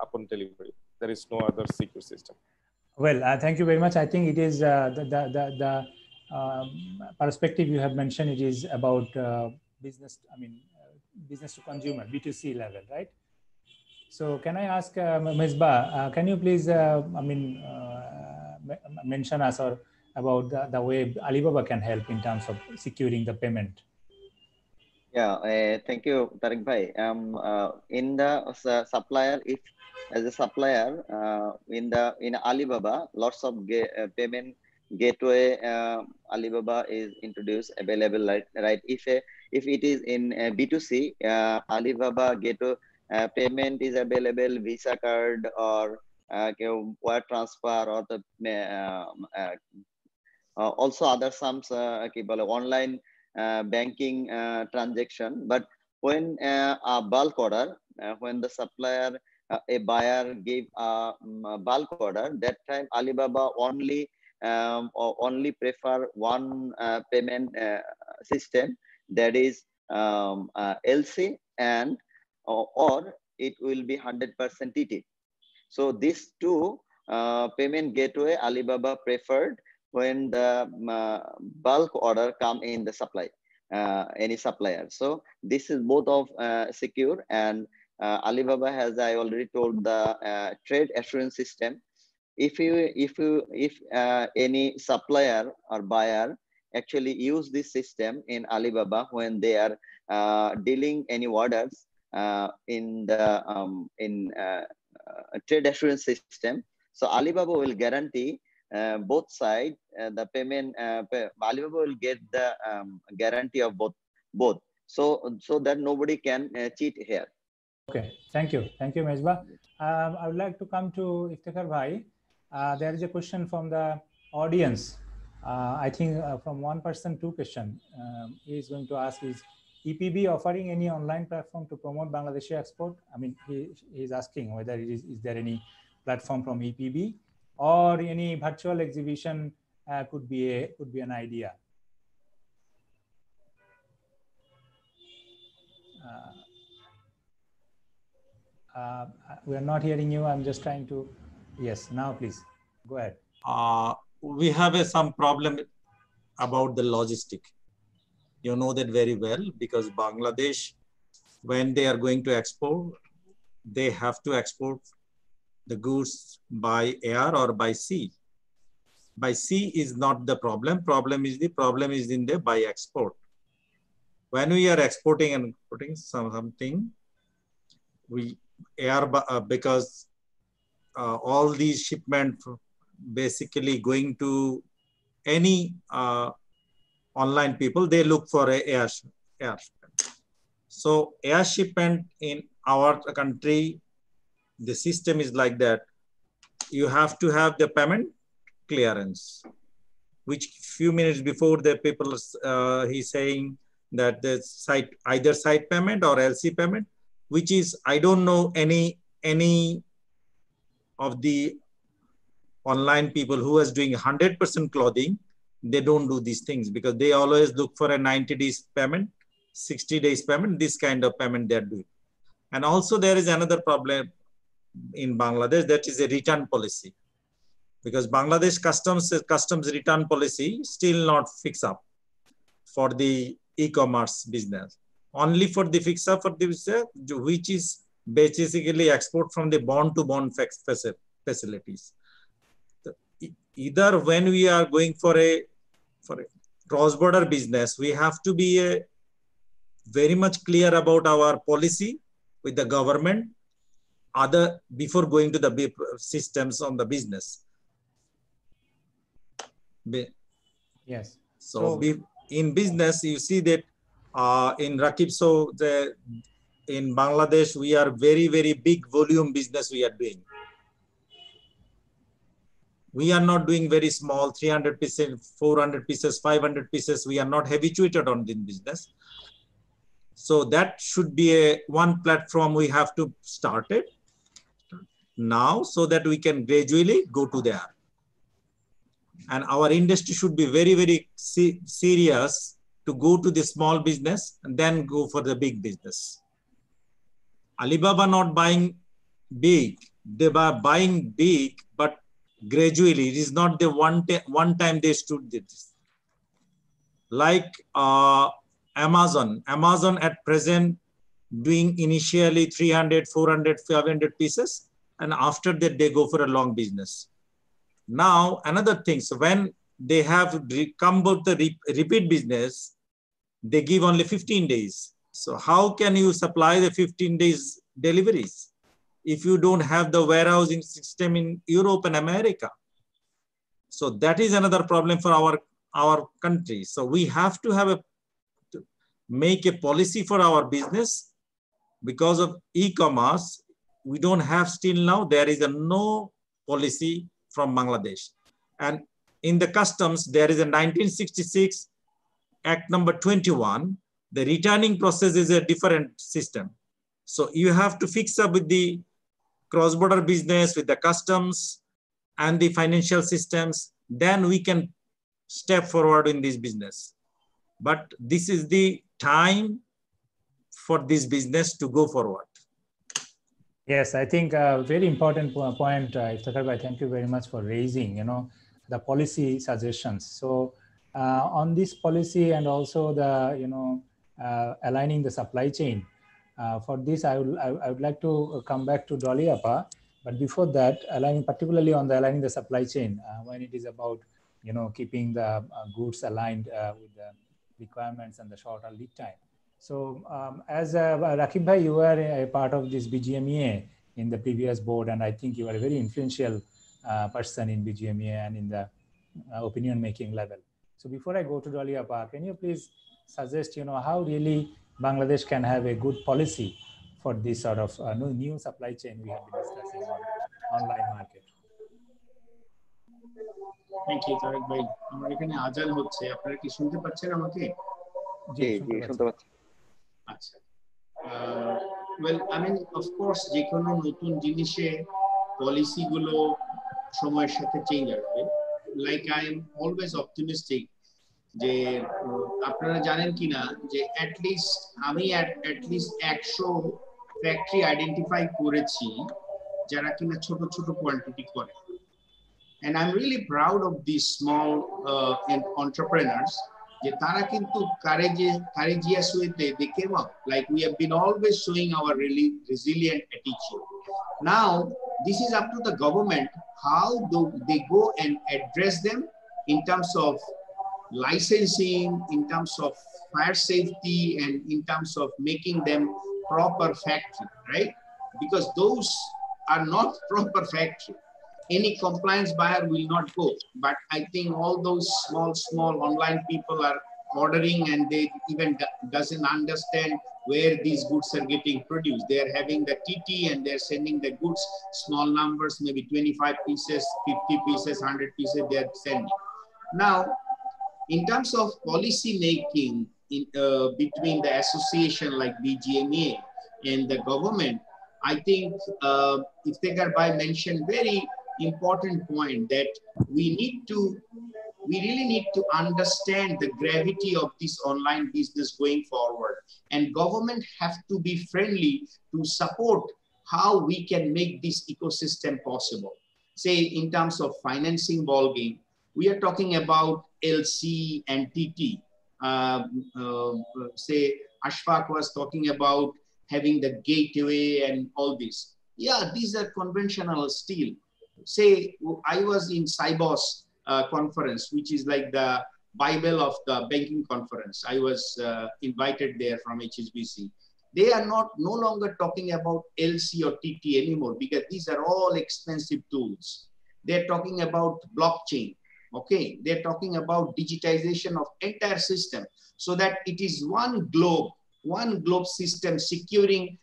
upon delivery. There is no other secure system. Well, thank you very much. I think it is the perspective you have mentioned. It is about business. I mean, business to consumer, B2C level, right? So, can I ask Misbah? Can you please, mention us or about the way Alibaba can help in terms of securing the payment? Yeah, thank you, Tariq Bhai. In the supplier, if as a supplier in Alibaba, lots of payment gateway Alibaba is introduced available, right? If if it is in B2C, Alibaba Gateway payment is available, Visa card or wire transfer or the also other some online banking transaction. But when a bulk order, when the supplier, a buyer gave a bulk order, that time Alibaba only prefer one payment system, that is LC, and or it will be 100% TT. So these two payment gateway Alibaba preferred when the bulk order come in the supply, any supplier. So this is both of secure, and Alibaba has, I already told, the trade assurance system. If any supplier or buyer actually use this system in Alibaba when they are dealing any orders in the trade assurance system, so Alibaba will guarantee both sides the payment. Alibaba will get the guarantee of both, so that nobody can cheat here. Okay, thank you, Mejba. I would like to come to Iftikhar Bhai. There is a question from the audience. I think from one person, two questions. He is going to ask, is EPB offering any online platform to promote Bangladeshi export? I mean, he is asking whether is there any platform from EPB or any virtual exhibition could be an idea. We are not hearing you. I'm just trying to. Yes, now please go ahead. We have some problem about the logistic. You know that very well, because Bangladesh, when they are going to export, they have to export the goods by air or by sea. By sea is not the problem. Problem is in the by export. When we are exporting and putting something, we air because all these shipment basically going to any online people, they look for a air shipment. So air shipment in our country, the system is like that. You have to have the payment clearance, which few minutes before the people he's saying that the site, either site payment or LC payment, which is, I don't know any of the online people who is doing 100% clothing. They don't do these things because they always look for a 90 days payment, 60 days payment, this kind of payment they're doing. And also there is another problem in Bangladesh, that is a return policy, because Bangladesh customs return policy still not fixed up for the e-commerce business. Only for the fix up for this, which is basically export from the bond-to-bond facilities. Either when we are going for a cross-border business, we have to be very much clear about our policy with the government before going to the systems on the business. Yes. So in business, you see that in Rakib, so in Bangladesh, we are very, very big volume business we are doing. We are not doing very small, 300 pieces, 400 pieces, 500 pieces. We are not habituated on this business. So that should be one platform we have to start it now, so that we can gradually go to there. And our industry should be very, very serious to go to the small business and then go for the big business. Alibaba not buying big, they are buying big, but gradually. It is not the one time they stood this. Like Amazon at present doing initially 300, 400, 500 pieces, and after that they go for a long business. Now another thing, so when they have come about the repeat business, they give only 15 days. So how can you supply the 15 days deliveries if you don't have the warehousing system in Europe and America? So that is another problem for our country. So we have to have make a policy for our business. Because of e-commerce, we don't have still now, there is a no policy from Bangladesh. And in the customs, there is a 1966 Act number 21. The returning process is a different system. So you have to fix up with the cross-border business, with the customs and the financial systems, then we can step forward in this business. But this is the time for this business to go forward. Yes, I think a very important point, Iftikhar bhai, thank you very much for raising, the policy suggestions. So on this policy and also the, aligning the supply chain, for this, I would like to come back to Dolly Appa. But before that, particularly on the aligning the supply chain, when it is about, keeping the goods aligned with the requirements and the shorter lead time. So as Rakib bhai, you were a part of this BGMEA in the previous board, and I think you are a very influential person in BGMEA and in the opinion-making level. So before I go to Dolly Appa, can you please suggest, how really Bangladesh can have a good policy for this sort of new supply chain we have been discussing on online market? Thank you, Tariq bhai. আমার এখানে আজান হচ্ছে, আপনারা কি শুনতে পাচ্ছেন আমাকে? জি শুনতে পাচ্ছি। আচ্ছা, well, I mean, of course, যে কোনো নতুন জিনিসে পলিসি গুলো সময়ের সাথে চেঞ্জ আসবে। Like I am always optimistic যে আপনারা জানেন কিনা যে আমি at least 100 ফ্যাক্টরি আইডেন্টিফাই করেছি যারা কিনা ছোট ছোট কোয়ান্টিটি করে। And I'm really proud of these small entrepreneurs. যে তারা কিন্তু courageous way they came up. Like we have been always showing our really resilient attitude. Now, this is up to the government. How do they go and address them in terms of licensing, in terms of fire safety, and in terms of making them proper factory, right? Because those are not proper factory. Any compliance buyer will not go. But I think all those small online people are ordering and they even doesn't understand where these goods are getting produced. They are having the TT and they're sending the goods, small numbers, maybe 25 pieces, 50 pieces, 100 pieces they are sending. Now, in terms of policy making between the association like BGMEA and the government, I think Iftikhar bhai mentioned very important point that we really need to understand the gravity of this online business going forward, and government have to be friendly to support how we can make this ecosystem possible. Say in terms of financing ball game, we are talking about LC and TT. Say Ashfaq was talking about having the gateway and all this. Yeah, these are conventional still. Say I was in CIBOS conference, which is like the Bible of the banking conference. I was invited there from HSBC. They are no longer talking about LC or TT anymore because these are all expensive tools. They're talking about blockchain. Okay, they're talking about digitization of entire system so that it is one globe system securing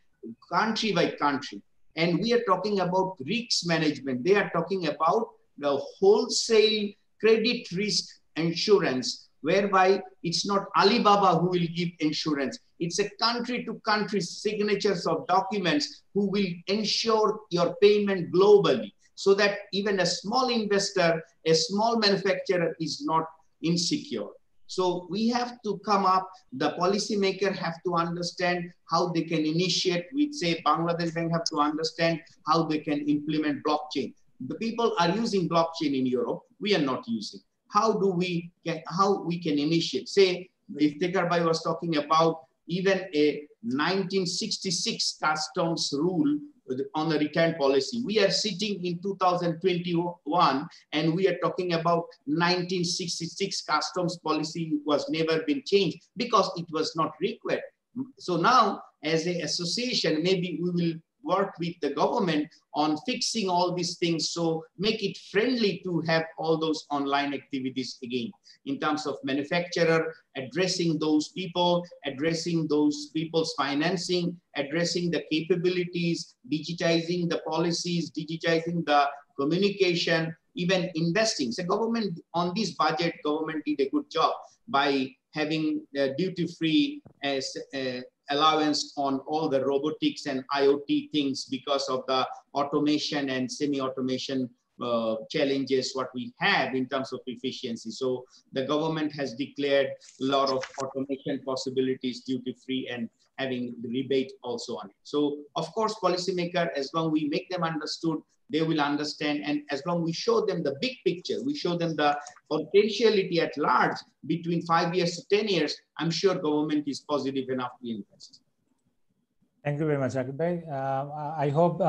country by country. And we are talking about risk management. They are talking about the wholesale credit risk insurance, whereby it's not Alibaba who will give insurance. It's a country-to-country signatures of documents who will ensure your payment globally, so that even a small investor, a small manufacturer is not insecure. So we have to come up, the policymaker have to understand how they can initiate. We say Bangladesh Bank have to understand how they can implement blockchain. The people are using blockchain in Europe, we are not using. How we can initiate? Say, if Iftikhar bhai was talking about even a 1966 customs rule on the return policy. We are sitting in 2021 and we are talking about 1966 customs policy was never been changed because it was not required. So now as an association, maybe we will work with the government on fixing all these things, so make it friendly to have all those online activities again, in terms of manufacturer, addressing those people, addressing those people's financing, addressing the capabilities, digitizing the policies, digitizing the communication, even investing. So government, on this budget, government did a good job by having duty-free allowance on all the robotics and IoT things because of the automation and semi-automation challenges what we have in terms of efficiency. So the government has declared a lot of automation possibilities duty-free and having the rebate also on it. So of course, policymaker, as long we make them understood, they will understand, and as long we show them the big picture, we show them the potentiality at large between 5 years to 10 years, I'm sure government is positive enough to invest. Thank you very much, Rakib Bhai. I hope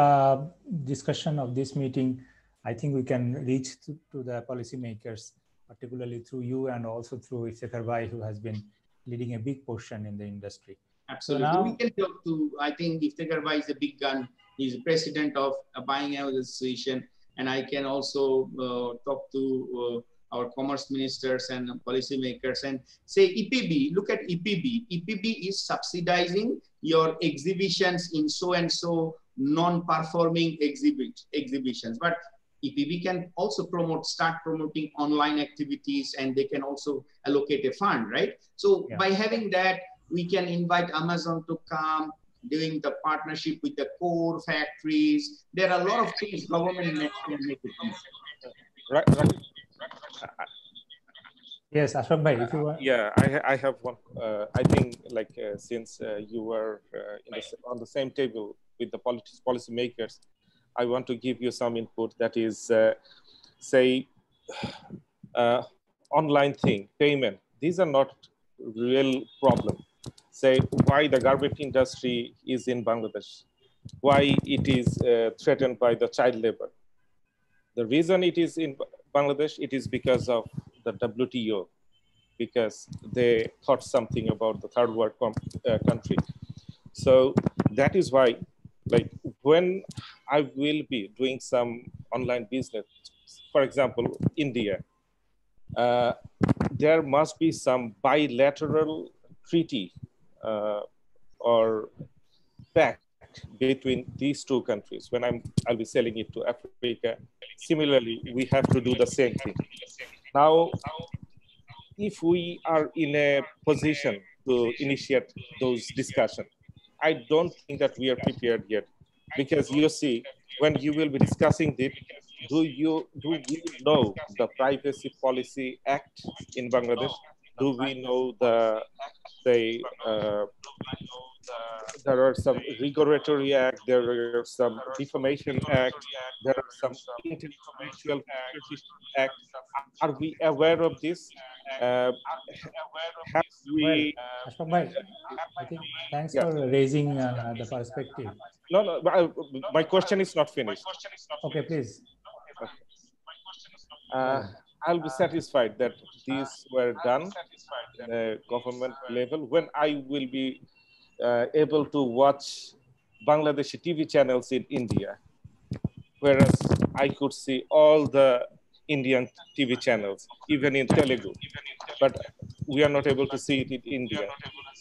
discussion of this meeting, I think we can reach to the policymakers, particularly through you and also through Iftekhar Bhai, who has been leading a big portion in the industry. Absolutely. So now, we can talk to, I think Iftekhar Bhai is a big gun. He's the president of a buying association, and I can also talk to our commerce ministers and policymakers and say, EPB, look at EPB. EPB is subsidizing your exhibitions in so-and-so non-performing exhibitions. But EPB can also start promoting online activities, and they can also allocate a fund, right? So by having that, we can invite Amazon to come, doing the partnership with the core factories. There are a lot of things government can make it easy. Right. Yes, Ashok Bhai, if you want. Yeah, I have one. I think since you were on the same table with the policymakers, I want to give you some input. That is, say, online thing, payment. These are not real problem. Say why the garment industry is in Bangladesh, why it is threatened by the child labor. The reason it is in Bangladesh, it is because of the WTO, because they thought something about the third world country. So that is why, like when I will be doing some online business, for example, India, there must be some bilateral treaty or pact between these two countries. When I'll be selling it to Africa, similarly, we have to do the same thing. Now, if we are in a position to initiate those discussions, I don't think that we are prepared yet, because you see, when you will be discussing it, do we know the Privacy Policy Act in Bangladesh? Do we know the, say, there are some regulatory act, there are some defamation act, there are some intellectual act. Are we aware of this? Have we? Ashok Bhai, I think thanks for raising the perspective. No, my question is not finished. Okay, please. I'll be satisfied that these were done at a government level when I will be able to watch Bangladeshi TV channels in India, whereas I could see all the Indian TV channels, even in Telugu, but we are not able to see it in India,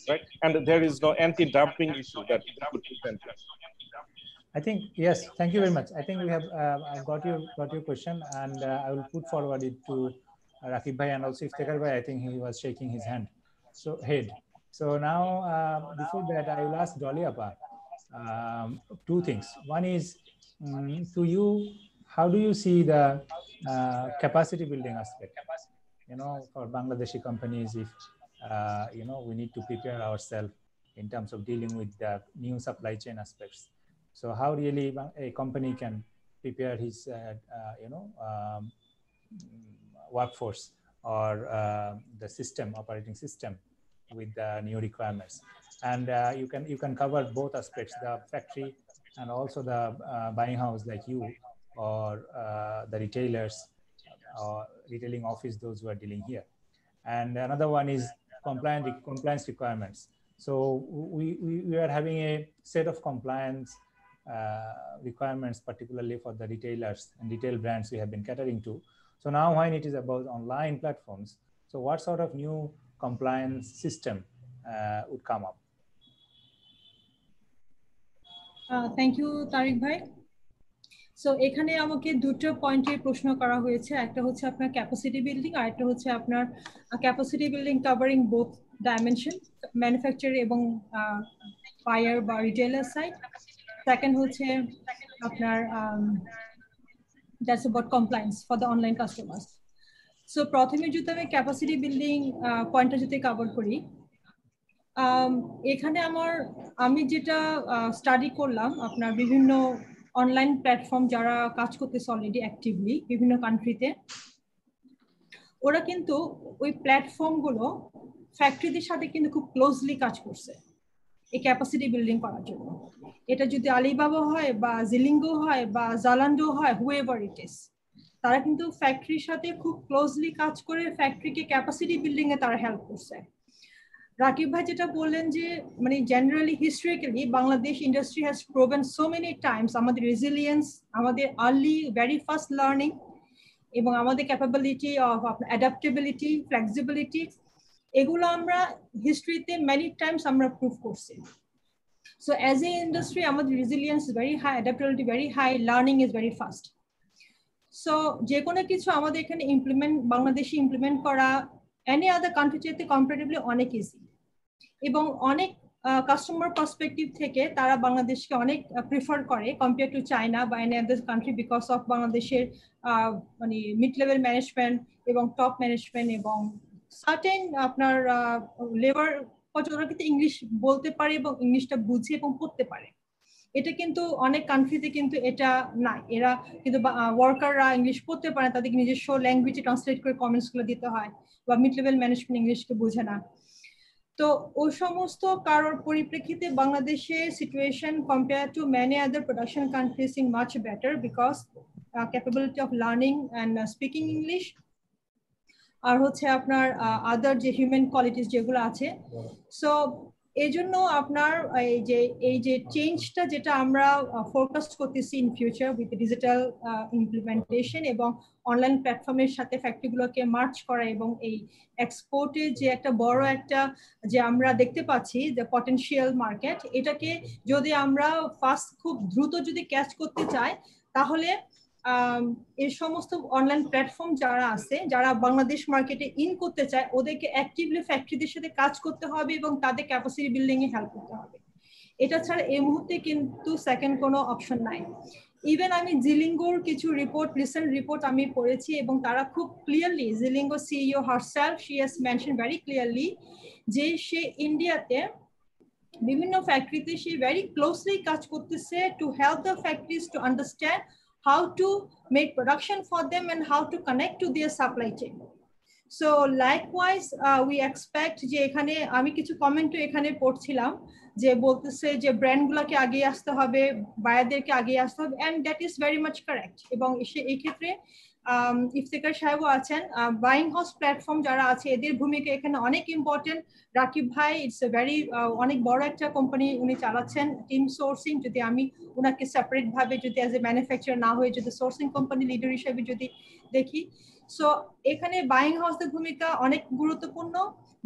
right? And there is no anti-dumping issue that could present. I think, yes, thank you very much. I think we have got your question, and I will put forward it to Rakib Bhai and also Iftekhar Bhai. I think he was shaking his hand. So now, before that, I will ask Dolly Appa two things. One is, to you, how do you see the capacity building aspect? You know, for Bangladeshi companies, if we need to prepare ourselves in terms of dealing with the new supply chain aspects. So how really a company can prepare his, workforce or the operating system with the new requirements. And you can cover both aspects, the factory and also the buying house like you, or the retailers or retailing office, those who are dealing here. And another one is compliance requirements. So we are having a set of compliance requirements, particularly for the retailers and retail brands we have been catering to. So now when it is about online platforms, so what sort of new compliance system would come up? Thank you, Tariq bhai. So এখানে আমাকে দুটো পয়েন্টের প্রশ্ন করা হয়েছে, একটা হচ্ছে আপনার ক্যাপাসিটি বিল্ডিং আর একটা হচ্ছে আপনার capacity building covering both dimension, manufacture এবং বায়ার বা রিটেলার সাইড। সেকেন্ড হচ্ছে আপনার that's about compliance for the online customers. So প্রথমে যদি আমি ক্যাপাসিটি বিল্ডিং পয়েন্টটা যদি কভার করি, এখানে আমি যেটা স্টাডি করলাম আপনার বিভিন্ন অনলাইন প্ল্যাটফর্ম যারা কাজ করতেছে অলরেডি অ্যাক্টিভলি বিভিন্ন কান্ট্রিতে, ওরা কিন্তু ওই প্ল্যাটফর্মগুলো ফ্যাক্টরিদের সাথে কিন্তু খুব ক্লোজলি কাজ করছে এই ক্যাপাসিটি বিল্ডিং করার জন্য। এটা যদি আলিবাবা হয় বা জিলিঙ্গো হয় বা জালান্ডো হয়, হুএভার ইট ইজ, তারা কিন্তু ফ্যাক্টরির সাথে খুব ক্লোজলি কাজ করে ফ্যাক্টরিকে ক্যাপাসিটি বিল্ডিং এ তারা হেল্প করছে। রাকিব ভাই যেটা বললেন যে মানে generally historically Bangladesh industry has proven so many times আমাদের রেজিলিয়েন্স, আমাদের আর্লি ভেরি ফাস্ট লার্নিং এবং আমাদের ক্যাপাবিলিটি অফ অ্যাডাপ্টেবিলিটি, ফ্লেক্সিবিলিটি, এগুলো আমরা হিস্ট্রিতে মেনি টাইমস আমরা প্রুভ করছি। সো অ্যাজ এ ইন্ডাস্ট্রি আমাদের resilience is very high, adaptability very high, learning is very fast. So যে কোনো কিছু আমাদের এখানে বাংলাদেশে ইমপ্লিমেন্ট করা এনি আদার কান্ট্রি চাইতে কম্পারেটিভলি অনেক ইজি, এবং অনেক কাস্টমার পার্সপেক্টিভ থেকে তারা বাংলাদেশকে অনেক প্রিফার করে কম্পেয়ার টু চায়না বা any other country, because of বাংলাদেশের মানে মিড লেভেল ম্যানেজমেন্ট এবং টপ ম্যানেজমেন্ট এবং সার্টেন আপনার লেবার ওরা কিন্তু ইংলিশ বলতে পারে এবং ইংলিশটা বুঝে এবং পড়তে পারে। এটা কিন্তু অনেক কান্ট্রিতে কিন্তু এটা নাই, এরা কিন্তু ওয়ার্কাররা ইংলিশ পড়তে পারে, তাদেরকে নিজস্ব ল্যাঙ্গুয়েজে ট্রান্সলেট করে কমেন্টসগুলো দিতে হয়, বা মিড লেভেল ম্যানেজমেন্ট ইংলিশকে বোঝে না। তো ওই সমস্ত কারোর পরিপ্রেক্ষিতে বাংলাদেশের situation compare to many other production countries in much better, because capability of learning and speaking English আর হচ্ছে আপনার আদার যে হিউম্যান কোয়ালিটিস যেগুলো আছে। সো এই জন্য আপনার এই যে চেঞ্জটা যেটা আমরা ফোরকাস্ট করতেছি in future with digital implementation এবং অনলাইন প্ল্যাটফর্মের সাথে ফ্যাক্টরিগুলোকে মার্চ করা এবং এই এক্সপোর্টে যে একটা বড় একটা যে আমরা দেখতে পাচ্ছি যে পটেনশিয়াল মার্কেট, এটাকে যদি আমরা ফাস্ট খুব দ্রুত যদি ক্যাচ করতে চাই, তাহলে এই সমস্ত অনলাইন প্ল্যাটফর্ম যারা আছে যারা বাংলাদেশ মার্কেটে ইন করতে চায়, ওদেরকে অ্যাক্টিভলি ফ্যাক্টরিদের সাথে কাজ করতে হবে এবং তাদের ক্যাপাসিটি বিল্ডিং এ হেল্প করতে হবে। এটা ছাড়া এই মুহূর্তে কিন্তু সেকেন্ড কোনো অপশন নাই। ইভেন আমি জিলিঙ্গোর কিছু রিসেন্ট রিপোর্ট আমি পড়েছি এবং তারা খুব clearly, Zilingo CEO herself she has mention very clearly যে সে ইন্ডিয়াতে বিভিন্ন ফ্যাক্টরিতে সে ভেরি ক্লোজলি কাজ করতেছে to help the factories to understand how to make production for them and how to connect to their supply chain. So likewise we expect যে এখানে আমি কিছু কমেন্টও এখানে পড়ছিলাম যে বলতেছে যে ব্র্যান্ডগুলোকে আগে আসতে হবে, বায়ারদেরকে আগে আসতে হবে, and that is very much correct. এবং এই ক্ষেত্রে ইফতেখার সাহেবও আছেন, বাইং হাউস প্ল্যাটফর্ম যারা আছে এদের ভূমিকা এখানে অনেক ইম্পর্টেন্ট। রাকিব ভাই ইটস এ ভেরি অনেক বড় একটা কোম্পানি উনি চালাচ্ছেন, টিম সোর্সিং, যদি আমি ওনাকে সেপারেট ভাবে যদি অ্যাজ এ ম্যানুফ্যাকচারার না হয়ে যদি সোর্সিং কোম্পানি লিডার হিসেবে যদি দেখি, সো এখানে বাইং হাউসের ভূমিকা অনেক গুরুত্বপূর্ণ,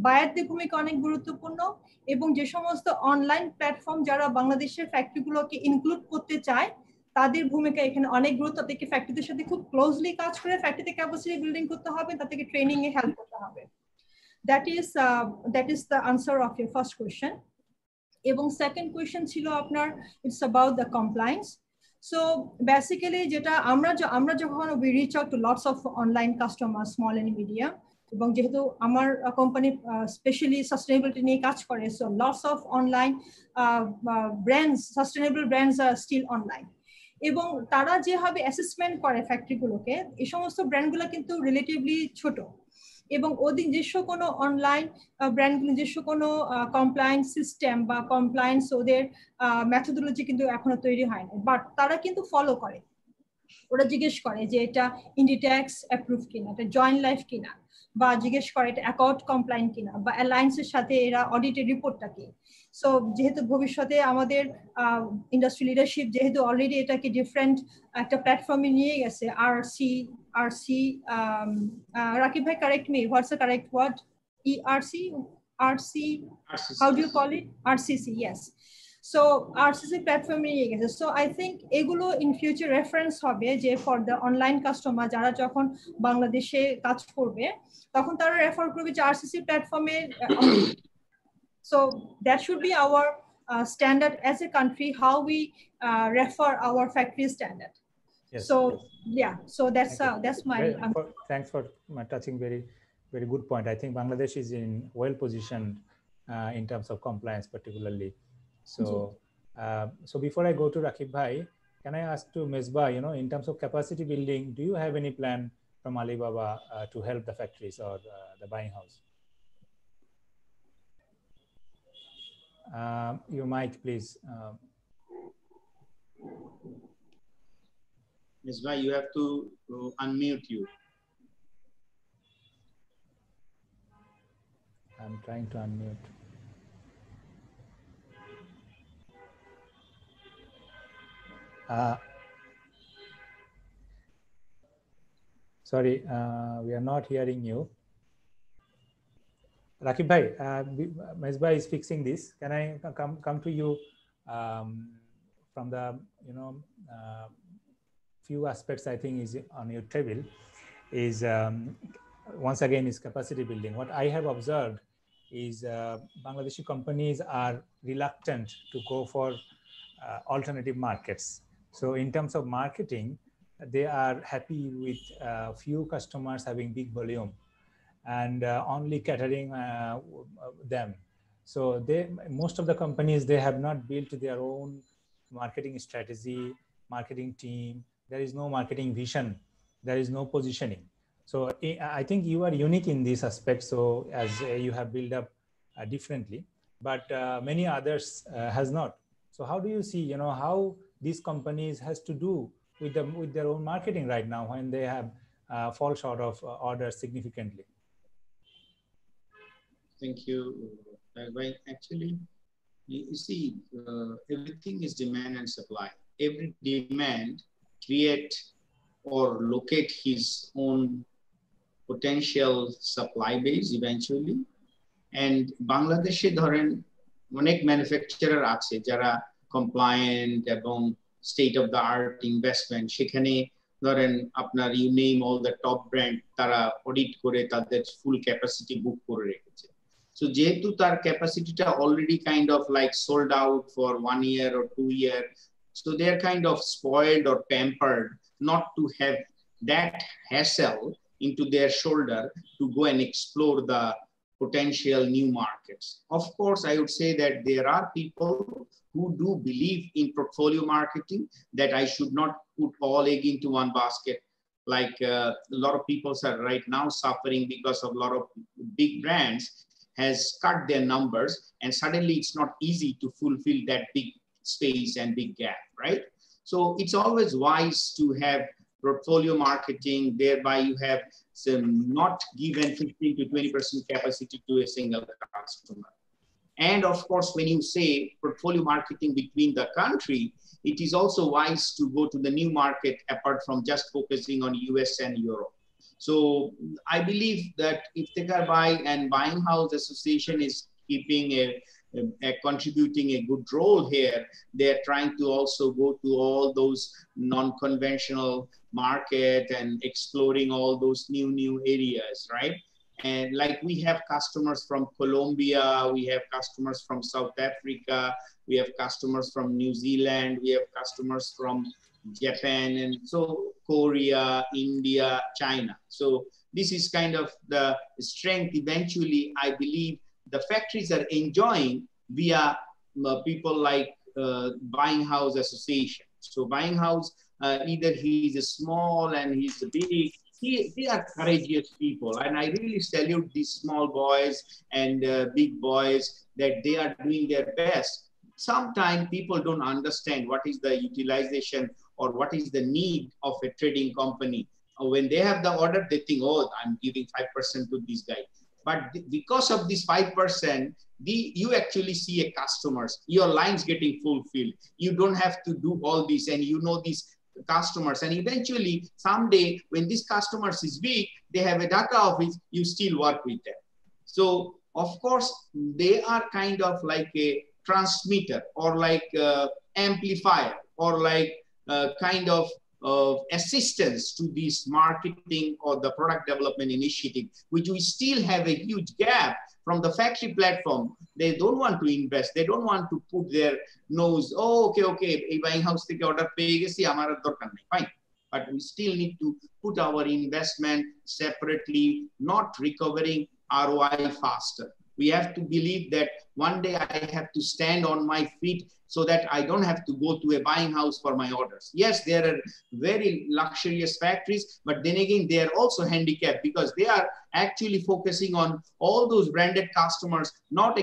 বায়ারদের ভূমিকা অনেক গুরুত্বপূর্ণ, এবং যে সমস্ত অনলাইন প্ল্যাটফর্ম যারা বাংলাদেশের ফ্যাক্টরিগুলোকে ইনক্লুড করতে চায় তাদের ভূমিকা এখানে অনেক গুরুত্ব। তাদেরকে ফ্যাক্টরিদের সাথে খুব ক্লোজলি কাজ করে ফ্যাক্টরিতে ক্যাপাসিটি বিল্ডিং করতে হবে, তাদেরকে ট্রেনিং এ হেল্প করতে হবে। That is the answer of your first question. এবং সেকেন্ড কোয়েশ্চেন ছিল আপনার it's about the compliance. So basically যেটা আমরা যখন we reach out to lots of online customers, small and medium, এবং যেহেতু আমার কোম্পানি স্পেশালি সাস্টেনেবিলিটি নিয়ে কাজ করে, so lots of online brands, sustainable brands are still online, এবং তারা যেভাবে অ্যাসেসমেন্ট করে ফ্যাক্টরিগুলোকে, এই সমস্ত ব্র্যান্ডগুলো কিন্তু রিলেটিভলি ছোট এবং ওদের নিজস্ব কোনো অনলাইন ব্র্যান্ড নিজস্ব কোনো কমপ্লায়েন্স সিস্টেম বা কমপ্লায়েন্স ওদের মেথোডোলজি কিন্তু এখনো তৈরি হয়নি, বাট তারা কিন্তু ফলো করে। ওরা জিজ্ঞেস করে যে এটা ইন্ডিট্যাক্স অ্যাপ্রুভ কিনা, এটা জয়েন্ট লাইফ কিনা, বা জিজ্ঞেস করে এটা অ্যাকাউন্ট কমপ্লায়েন্ট কিনা, বা অ্যালায়েন্সের সাথে এরা অডিটের রিপোর্টটা কি। সো যেহেতু ভবিষ্যতে আমাদের ইন্ডাস্ট্রি লিডারশিপ যেহেতু অলরেডি এটাকে ডিফারেন্ট একটা প্ল্যাটফর্মে নিয়ে গেছে, আরসি রাকিব ভাই correct me, what's the correct word? RC, how do you call it? RCC, yes. So RCC platform নিয়ে গেছে। So I think এগুলো in future reference হবে যে for the online customer যারা যখন বাংলাদেশে কাজ করবে তখন তারা রেফার করবে যে RCC প্ল্যাটফর্মে। So that should be our standard as a country, how we refer our factory standard. Yes. So yeah, so that's my thanks for touching very good point. I think Bangladesh is in well positioned in terms of compliance particularly. So before I go to Rakib Bhai, can I ask to Mesbah, in terms of capacity building, do you have any plan from Alibaba to help the factories or the buying house? Your mic, please. Mesbah, you have to unmute you. I'm trying to unmute. Sorry, we are not hearing you. Rakib Bhai, Mesbah is fixing this. Can I come to you from the few aspects I think is on your table is once again is capacity building. What I have observed is Bangladeshi companies are reluctant to go for alternative markets. So in terms of marketing, they are happy with few customers having big volume and only catering them. So most of the companies, they have not built their own marketing strategy, marketing team. There is no marketing vision. There is no positioning. So I think you are unique in this aspect. So as you have built up differently, but many others has not. So how do you see, how these companies has to do with their own marketing right now when they have fall short of orders significantly? Thank you. Actually, you see, everything is demand and supply. Every demand create or locate his own potential supply base eventually. And Bangladesh ধরেন অনেক manufacturer আছে যারা compliant এবং state of the art investment, সেখানে ধরেন আপনার you name all the top brand, তারা audit করে তাদের ফুল ক্যাপাসিটি বুক করে রেখেছে। সো যেহেতু তার ক্যাপাসিটিটা already kind of like sold out for 1 year or 2 years, so they're kind of spoiled or pampered not to have that hassle into their shoulder to go and explore the potential new markets. Of course, I would say that there are people who do believe in portfolio marketing, that I should not put all egg into one basket. Like a lot of people are right now suffering because of a lot of big brands has cut their numbers, and suddenly it's not easy to fulfill that big space and big gap, right? So it's always wise to have portfolio marketing, thereby you have some not given 15 to 20% capacity to a single customer. And of course, when you say portfolio marketing between the country, it is also wise to go to the new market apart from just focusing on US and Europe. So I believe that Iftikhar Bhai and Buying House Association is keeping contributing a good role here. They're trying to also go to all those non-conventional market and exploring all those new areas, right? And like we have customers from Colombia, we have customers from South Africa, we have customers from New Zealand, we have customers from Japan, and so Korea, India, China. So this is kind of the strength. Eventually, I believe the factories are enjoying via people like Buying House Association. So Buying House, either he's a small and he's a big, they are courageous people. And I really salute these small boys and big boys that they are doing their best sometimes people don't understand what is the utilization or what is the need of a trading company. When they have the order, they think, oh, I'm giving 5% to this guy. But because of this 5%, you actually see a customers, your line's getting fulfilled. You don't have to do all this, and you know these customers. And eventually, someday, when this customers is big, they have a Dhaka office, you still work with them. So, of course, they are kind of like a transmitter or like amplifier or like kind of assistance to this marketing or the product development initiative, which we still have a huge gap from the factory platform. They don't want to invest. They don't want to put their nose, oh, okay, a buying house take order pay, fine. But we still need to put our investment separately, not recovering ROI faster. We have to believe that one day I have to stand on my feet so that I don't have to go to a buying house for my orders. Yes, there are very luxurious factories, but then again, they are also handicapped because they are actually focusing on all those branded customers, not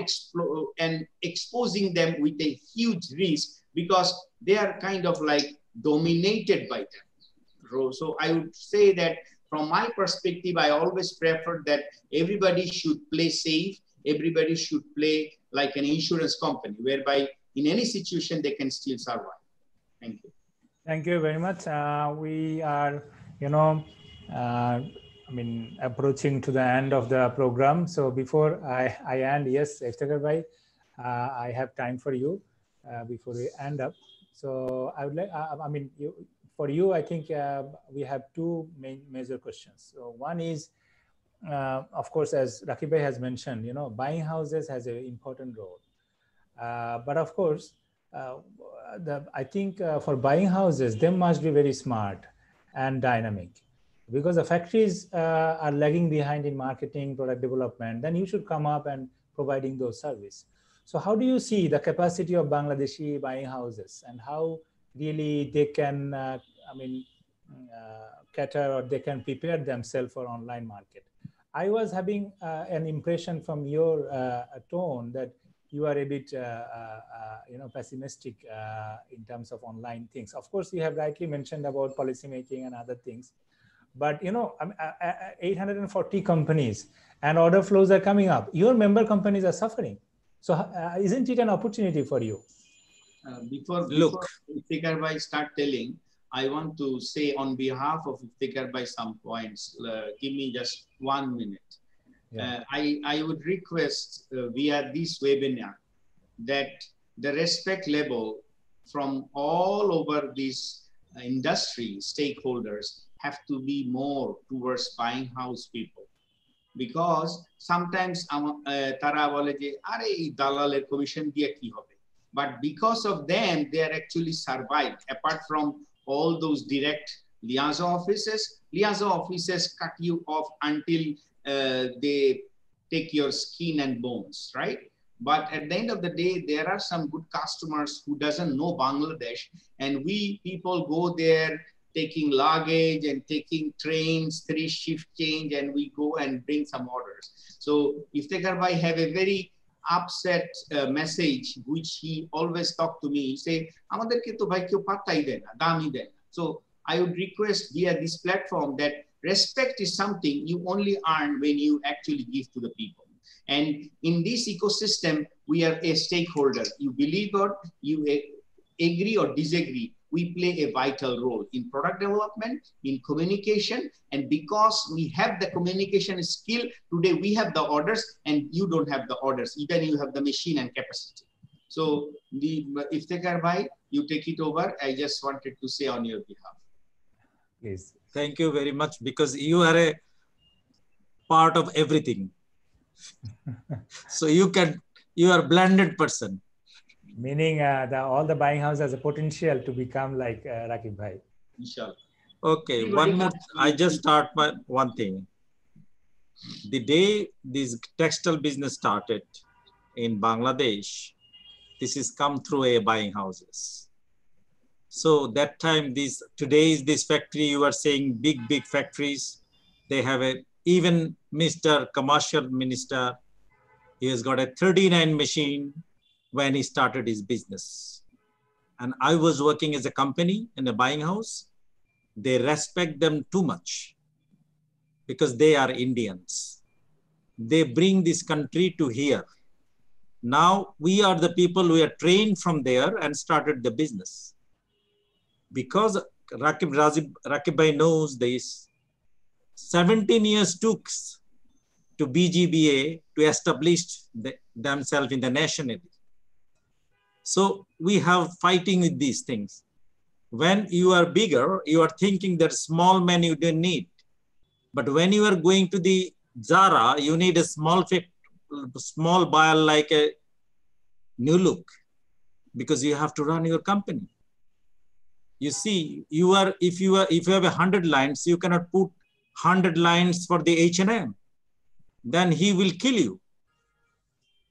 exposing them with a huge risk because they are kind of like dominated by them. So I would say that from my perspective, I always prefer that everybody should play safe. Everybody should play like an insurance company, whereby in any situation they can still survive. Thank you. Thank you very much. We are, approaching to the end of the program. So before I end, yes, Iftikhar bhai, I have time for you before we end up. So I would like, for you, I think we have two major questions. So one is, of course, as Rakib bhai has mentioned, buying houses has an important role. But of course, I think for buying houses, they must be very smart and dynamic, because the factories are lagging behind in marketing, product development. Then you should come up and providing those services. So how do you see the capacity of Bangladeshi buying houses and how really they can, cater or they can prepare themselves for online market? I was having an impression from your tone that you are a bit, pessimistic in terms of online things. Of course, you have rightly mentioned about policy making and other things, but 840 companies and order flows are coming up. Your member companies are suffering. So isn't it an opportunity for you? Before Iftikhar bhai start telling, I want to say on behalf of Iftikhar bhai some points. Give me just 1 minute. Yeah. I would request via this webinar that the respect level from all over this industry stakeholders have to be more towards buying house people, because sometimes tara bole je are ei dalaler commission diye ki hobe, but because of them they are actually survived. Apart from all those direct liaison offices cut you off until they take your skin and bones, right? But at the end of the day, there are some good customers who doesn't know Bangladesh, and we people go there taking luggage and taking trains, 3 shift change, and we go and bring some orders. So Iftikhar bhai have a very upset message, which he always talk to me. He say, "Amaderke to bhai keu pattai de na, dami de na." So I would request via this platform that respect is something you only earn when you actually give to the people. And in this ecosystem, we are a stakeholder. You believe or you agree or disagree, we play a vital role in product development, in communication. And because we have the communication skill, today we have the orders and you don't have the orders, even you have the machine and capacity. So Iftikhar bhai, you take it over. I just wanted to say on your behalf. Please. Thank you very much, because you are a part of everything. So you are a blended person. Meaning all the buying house has a potential to become like Rakib bhai. Inshallah. Okay, one more. I just start by one thing. The day this textile business started in Bangladesh, this is come through a buying houses. So that time, today is this factory, you are saying big factories. They have even Mr. Commercial Minister, he has got a 39 machine when he started his business. And I was working as a company in a buying house. They respect them too much because they are Indians. They bring this country to here. Now we are the people who are trained from there and started the business. Because Rakib Bhai knows this, 17 years took to BGBA to establish themselves in the nationality. So we have fighting with these things. When you are bigger, you are thinking that small man you don't need. But when you are going to the Zara, you need a small buyer like a New Look, because you have to run your company. You see, if you have 100 lines, you cannot put 100 lines for the H&M. Then he will kill you.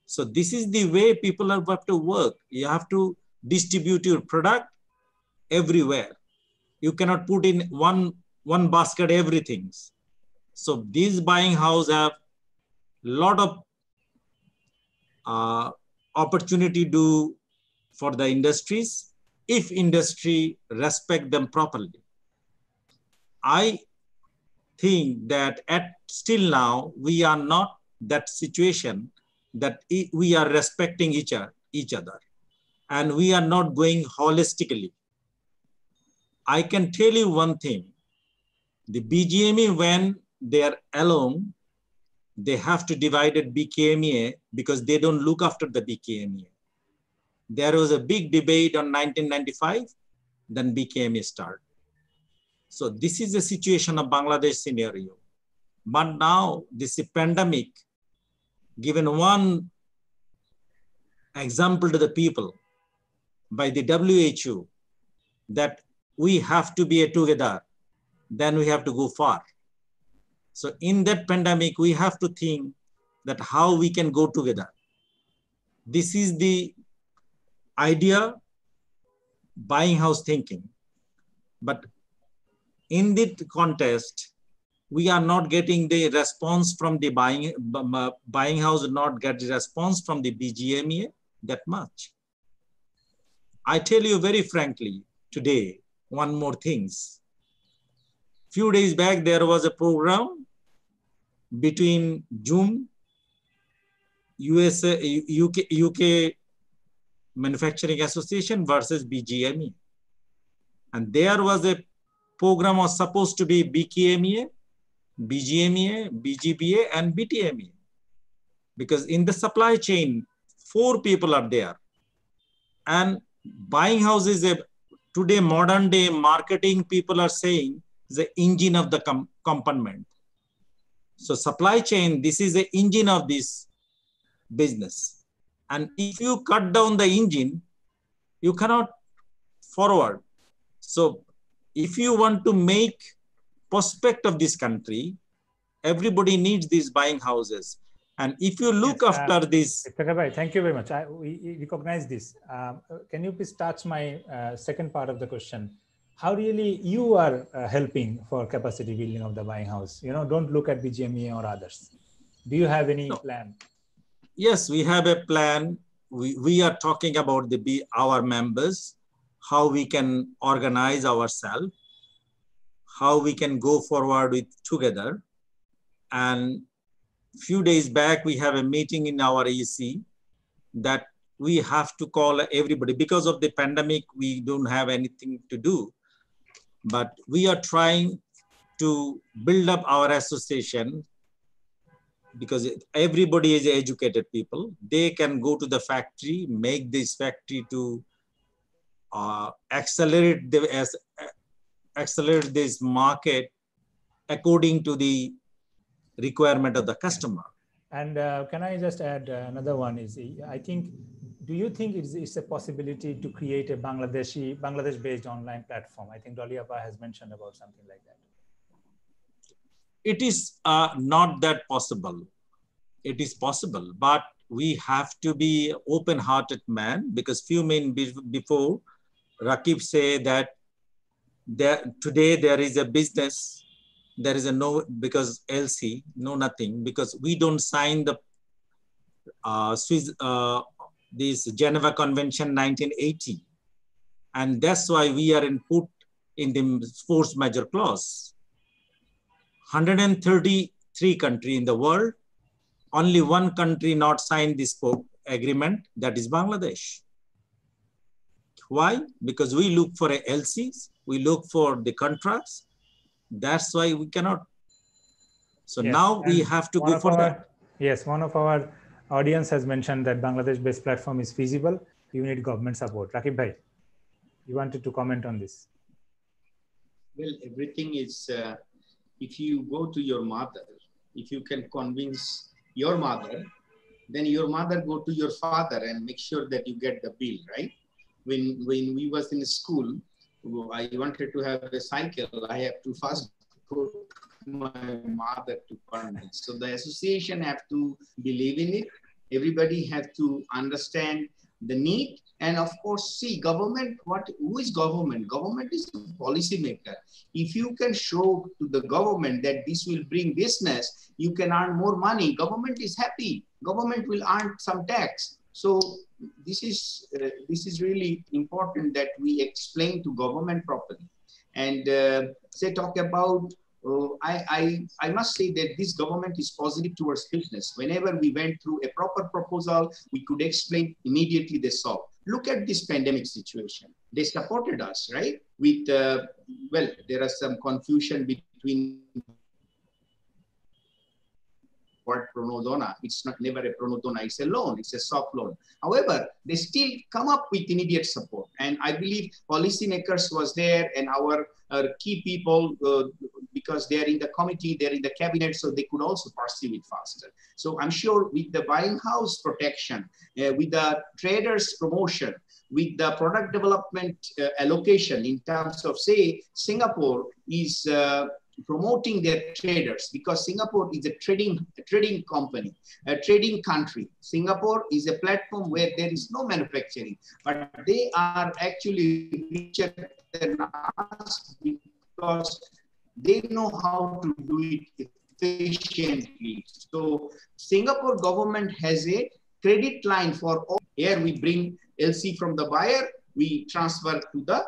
So this is the way people have to work. You have to distribute your product everywhere. You cannot put in one basket everything. So these buying houses have a lot of opportunity for the industries if industry respect them properly. I think that still now we are not that situation that we are respecting each other and we are not going holistically. I can tell you one thing, the BGME, when they are alone, they have to divide it BKMEA because they don't look after the BKMEA. There was a big debate on 1995, then BKMEA started. So this is the situation of Bangladesh scenario. But now this pandemic, given one example to the people by the WHO that we have to be together, then we have to go far. So in that pandemic, we have to think that how we can go together. This is the idea, buying house thinking. But in this contest, we are not getting the response from the buying house, not get the response from the BGMEA that much. I tell you very frankly today, one more things. Few days back, there was a program between Zoom, UK Manufacturing Association versus BGMEA. And there was a program was supposed to be BKMEA, BGMEA, BGBA, and BTMEA. Because in the supply chain, 4 people are there. And buying houses, today modern day marketing people are saying the engine of the component. So supply chain, this is the engine of this business. And if you cut down the engine, you cannot forward. So if you want to make prospect of this country, everybody needs these buying houses. And if you look after this. Thank you very much. We recognize this. Can you please touch my second part of the question? How really you are helping for capacity building of the buying house? You know, don't look at BGME or others. Do you have any plan? Yes, we have a plan. We are talking about our members, how we can organize ourselves, how we can go forward with together. And few days back, we have a meeting in our EC that we have to call everybody. Because of the pandemic, we don't have anything to do. But we are trying to build up our association because everybody is educated people. They can go to the factory, make this factory to accelerate this market according to the requirement of the customer. And can I just add another one is, I think, do you think it's a possibility to create a Bangladesh-based online platform? I think Dolly Appa has mentioned about something like that. It is not that possible. It is possible, but we have to be open-hearted man, because few men before Rakib say that today there is a business, there is a no, because LC, no nothing, because we don't sign the this Geneva Convention 1980. And that's why we are put in the force majeure clause. 133 countries in the world, only one country not signed this agreement, that is Bangladesh. Why? Because we look for a LCs, we look for the contracts. That's why we cannot. So yes, now we have to go for that. Yes, one of our audience has mentioned that Bangladesh-based platform is feasible. You need government support. Rakib Bhai, you wanted to comment on this? Well, everything is, if you go to your mother, if you can convince your mother, then your mother go to your father and make sure that you get the bill, right? When we was in school, I wanted to have a cycle. I have to first go to my mother to permit. So the association have to believe in it. Everybody has to understand the need. And of course, see, government, who is government? Government is a policy maker. If you can show to the government that this will bring business, you can earn more money. Government is happy. Government will earn some tax. So this is really important that we explain to government properly. And say talk about, I must say that this government is positive towards business. Whenever we went through a proper proposal, we could explain immediately they solved. Look at this pandemic situation. They supported us, right? With, well, there is some confusion between word pronodona. It's not never a pronodona, it's a loan, it's a soft loan. However, they still come up with immediate support. And I believe policymakers was there and our key people, because they're in the committee, they're in the cabinet, so they could also perceive it faster. So I'm sure with the buying house protection, with the traders promotion, with the product development allocation in terms of, say, Singapore is promoting their traders, because Singapore is a trading company, a trading country. Singapore is a platform where there is no manufacturing, but they are actually richer than us because they know how to do it efficiently. So Singapore government has a credit line for all. Here we bring LC from the buyer, we transfer to the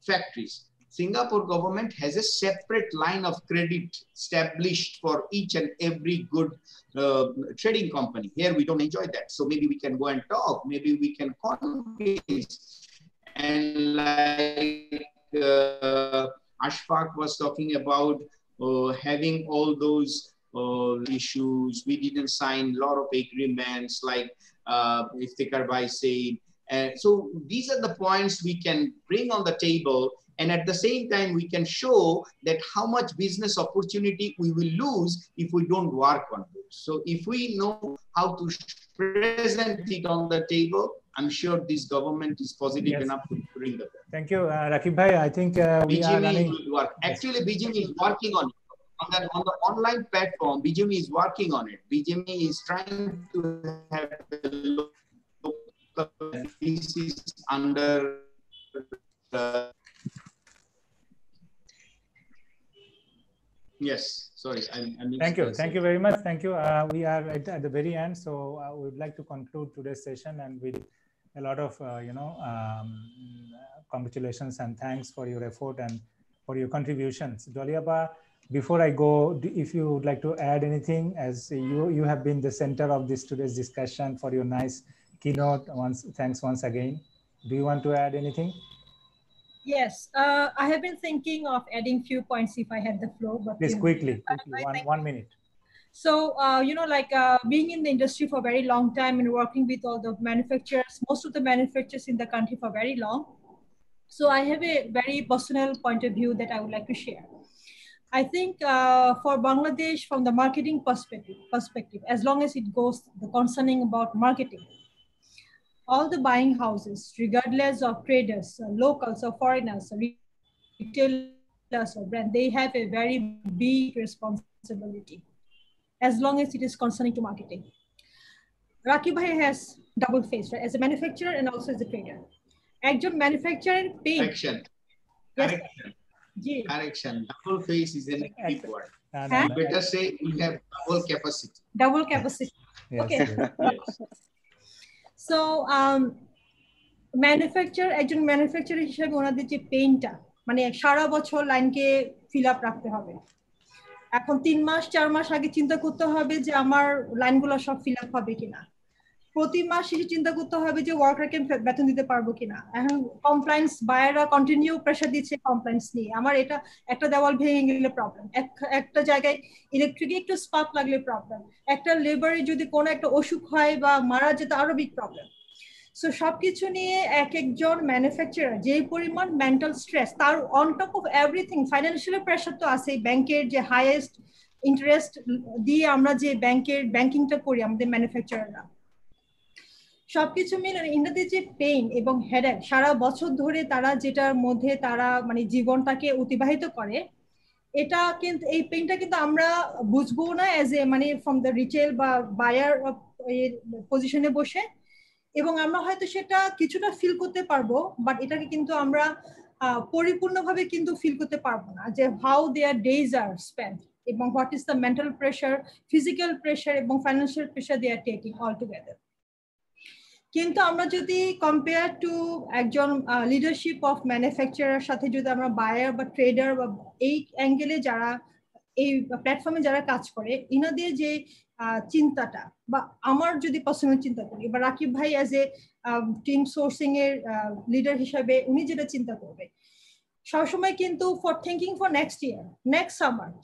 factories. Singapore government has a separate line of credit established for each and every good trading company. Here we don't enjoy that. So maybe we can go and talk, maybe we can convince. And like Ashfaq was talking about having all those issues. We didn't sign a lot of agreements like Iftikhar Bhai said. So these are the points we can bring on the table. And at the same time, we can show that how much business opportunity we will lose if we don't work on it. So if we know how to present it on the table, I'm sure this government is positive enough to bring that. Thank you, Rakib Bhai. I think we are running. Actually, BGME is working on it. On the online platform, BGME is working on it. BGME is trying to have a local, this is under yes, sorry. Thank you. Thank you very much. Thank you. We are at the very end, so we would like to conclude today's session and with a lot of, congratulations and thanks for your effort and for your contributions. Doliaba, before I go, if you would like to add anything, as you have been the center of today's discussion for your nice keynote. Thanks once again. Do you want to add anything? Yes, I have been thinking of adding few points if I had the floor. But please quickly, one minute. So, being in the industry for a very long time and working with all the manufacturers, most of the manufacturers in the country for very long. So I have a very personal point of view that I would like to share. I think for Bangladesh, from the marketing perspective, as long as it goes concerning about marketing, all the buying houses, regardless of traders, locals or foreigners, retailers or brand, they have a very big responsibility as long as it is concerning to marketing. Rakib Bhai has double face, right? As a manufacturer and also as a trader. Ekjon manufacturer paint. Correction. Yes. Correction. Double face is a big word. Better say we have double capacity. Double capacity. Yes, okay. Yes. So একজন manufacturer হিসেবে ওনাদের যে পেইনটা মানে সারা বছর লাইনকে fill up রাখতে হবে। এখন 3 মাস 4 মাস আগে চিন্তা করতে হবে যে আমার লাইনগুলো সব ফিল আপ হবে কিনা, প্রতি মাস শেষে চিন্তা করতে হবে যে ওয়ার্কারকে বেতন দিতে পারবো কিনা। এখন কমপ্লায়েন্স বায়াররা কন্টিনিউ প্রেসার দিচ্ছে কমপ্লায়েন্স নিয়ে, আমার এটা একটা দেওয়াল ভেঙে গেলে প্রবলেম, একটা জায়গায় ইলেকট্রিকে একটু স্পার্ক লাগলে প্রবলেম, একটা লেবারে যদি কোনো একটা অসুখ হয় বা মারা যেতে আরো বিগ প্রবলেম। সো সবকিছু নিয়ে এক একজন ম্যানুফ্যাকচারার যে পরিমাণ মেন্টাল স্ট্রেস, তার on top of everything financial pressure তো আছে। ব্যাংকের যে হাইয়েস্ট ইন্টারেস্ট দিয়ে আমরা যে ব্যাংকিংটা করি আমাদের ম্যানুফ্যাকচারাররা, সবকিছু মিলে ইন্ডিয়াতে যে পেইন এবং হেডেক সারা বছর ধরে তারা যেটার মধ্যে তারা মানে জীবনটাকে অতিবাহিত করে, এটা কিন্তু এই পেইনটা কিন্তু আমরা বুঝবো না এজ এ মানে ফ্রম দ্য রিটেল বা বায়ার পজিশনে বসে, এবং আমরা হয়তো সেটা কিছুটা ফিল করতে পারবো, বাট এটাকে কিন্তু আমরা পরিপূর্ণভাবে কিন্তু ফিল করতে পারবো না যে how their days are spent এবং what is the mental pressure, physical pressure এবং financial pressure they are taking all together. কিন্তু আমরা যদি কম্পেয়ার টু একজন লিডারশিপ অফ ম্যানুফ্যাকচারার সাথে যদি আমরা বায়ার বা ট্রেডার বা এই অ্যাঙ্গেলে যারা এই প্ল্যাটফর্মে যারা কাজ করে, ইনাদের যে চিন্তাটা বা আমার যদি পার্সোনাল চিন্তা করি বা রাকিব ভাই অ্যাজ এ টিম সোর্সিং এর লিডার হিসাবে উনি যেটা চিন্তা করবে সবসময় কিন্তু for thinking for next year, next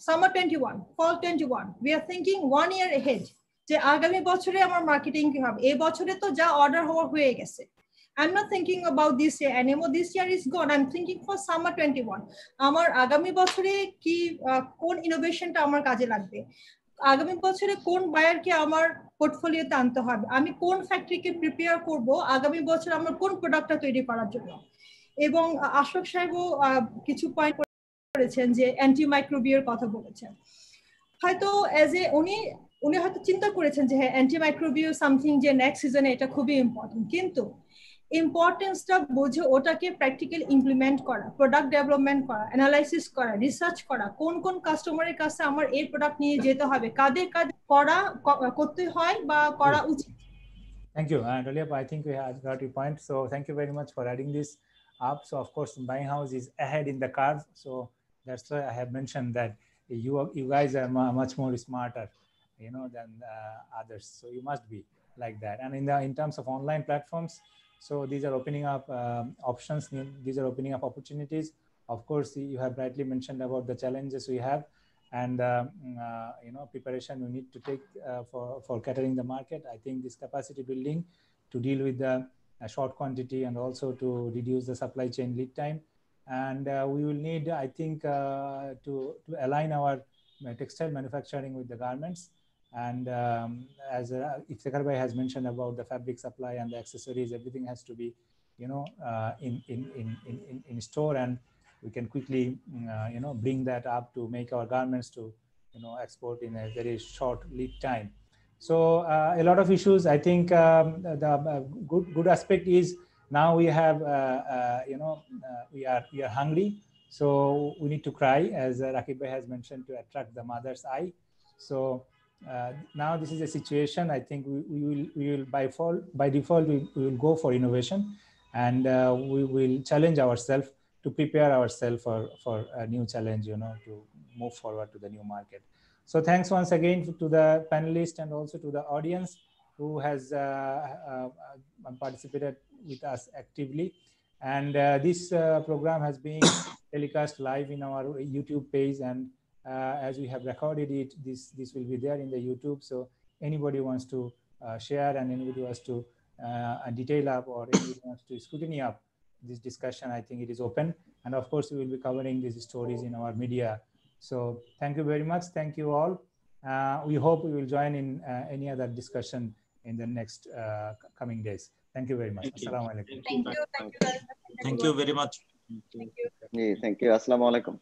summer 21, fall 21, we are thinking 1 year ahead যে আগামী বছরে আমার মার্কেটিং কি হবে, এই বছরে তো যা অর্ডার হওয়ার হয়ে গেছে। I'm not thinking about this year anymore. This year is gone. I'm thinking for summer 21. আমার আগামী বছরে কি কোন ইনোভেশনটা আমার কাজে লাগবে, আগামী বছরে কোন বায়ারকে আমার পোর্টফোলিওতে আনতে হবে, আমি কোন ফ্যাক্টরিকে প্রিপেয়ার করব আগামী বছর আমার কোন প্রোডাক্টটা তৈরি করার জন্য। এবং আশোক সাহেবও কিছু পয়েন্ট করেছেন যে অ্যান্টিমাইক্রোবিয়ার কথা বলেছেন, হয়তো এজ এ উনি হয়তো চিন্তা করেছেন যে হ্যাঁ অ্যান্টিমাইক্রোবিয়ার সামথিং যে নেক্সট সিজনে এটা খুবই ইম্পর্টেন্ট, কিন্তু ইম্পর্টেন্সটা বুঝে ওটাকে প্র্যাকটিক্যাল ইমপ্লিমেন্ট করা, প্রোডাক্ট ডেভেলপমেন্ট করা, অ্যানালাইসিস করা, রিসার্চ করা, কোন কোন কাস্টমারের কাছে আমার এই প্রোডাক্ট নিয়ে যেতে হবে, কাদের করতে হয় বা করা উচিত। Thank you, Dalia. I think we have got your point. So thank you very much for adding this up. So of course, buying house is ahead in the curve. So that's why I have mentioned that you guys are much more smarter, than others. So you must be like that. And in terms of online platforms, so these are opening up options. These are opening up opportunities. Of course, you have rightly mentioned about the challenges we have, and preparation we need to take for catering the market. I think this capacity building to deal with the short quantity and also to reduce the supply chain lead time. And we will need, I think, to align our textile manufacturing with the garments. And as Iftikhar Bhai has mentioned about the fabric supply and the accessories, everything has to be, in store, and we can quickly, bring that up to make our garments to, export in a very short lead time. So a lot of issues. I think the good aspect is now we have, we are hungry, so we need to cry, as Rakib Bhai has mentioned, to attract the mother's eye. So now this is a situation. I think we will by default we will go for innovation, and we will challenge ourselves to prepare ourselves for a new challenge, to move forward to the new market. So thanks once again to the panelists and also to the audience who has participated with us actively. And this program has been telecast live in our YouTube page, and as we have recorded it, this will be there in the YouTube. So anybody wants to share, and anybody wants to detail up, or anybody wants to scrutiny up this discussion, I think it is open. And of course, we will be covering these stories in our media. So thank you very much. Thank you all. We hope we will join in any other discussion in the next coming days. Thank you very much. Assalamu alaikum. Thank you very much. Thank you. Assalamu alaikum.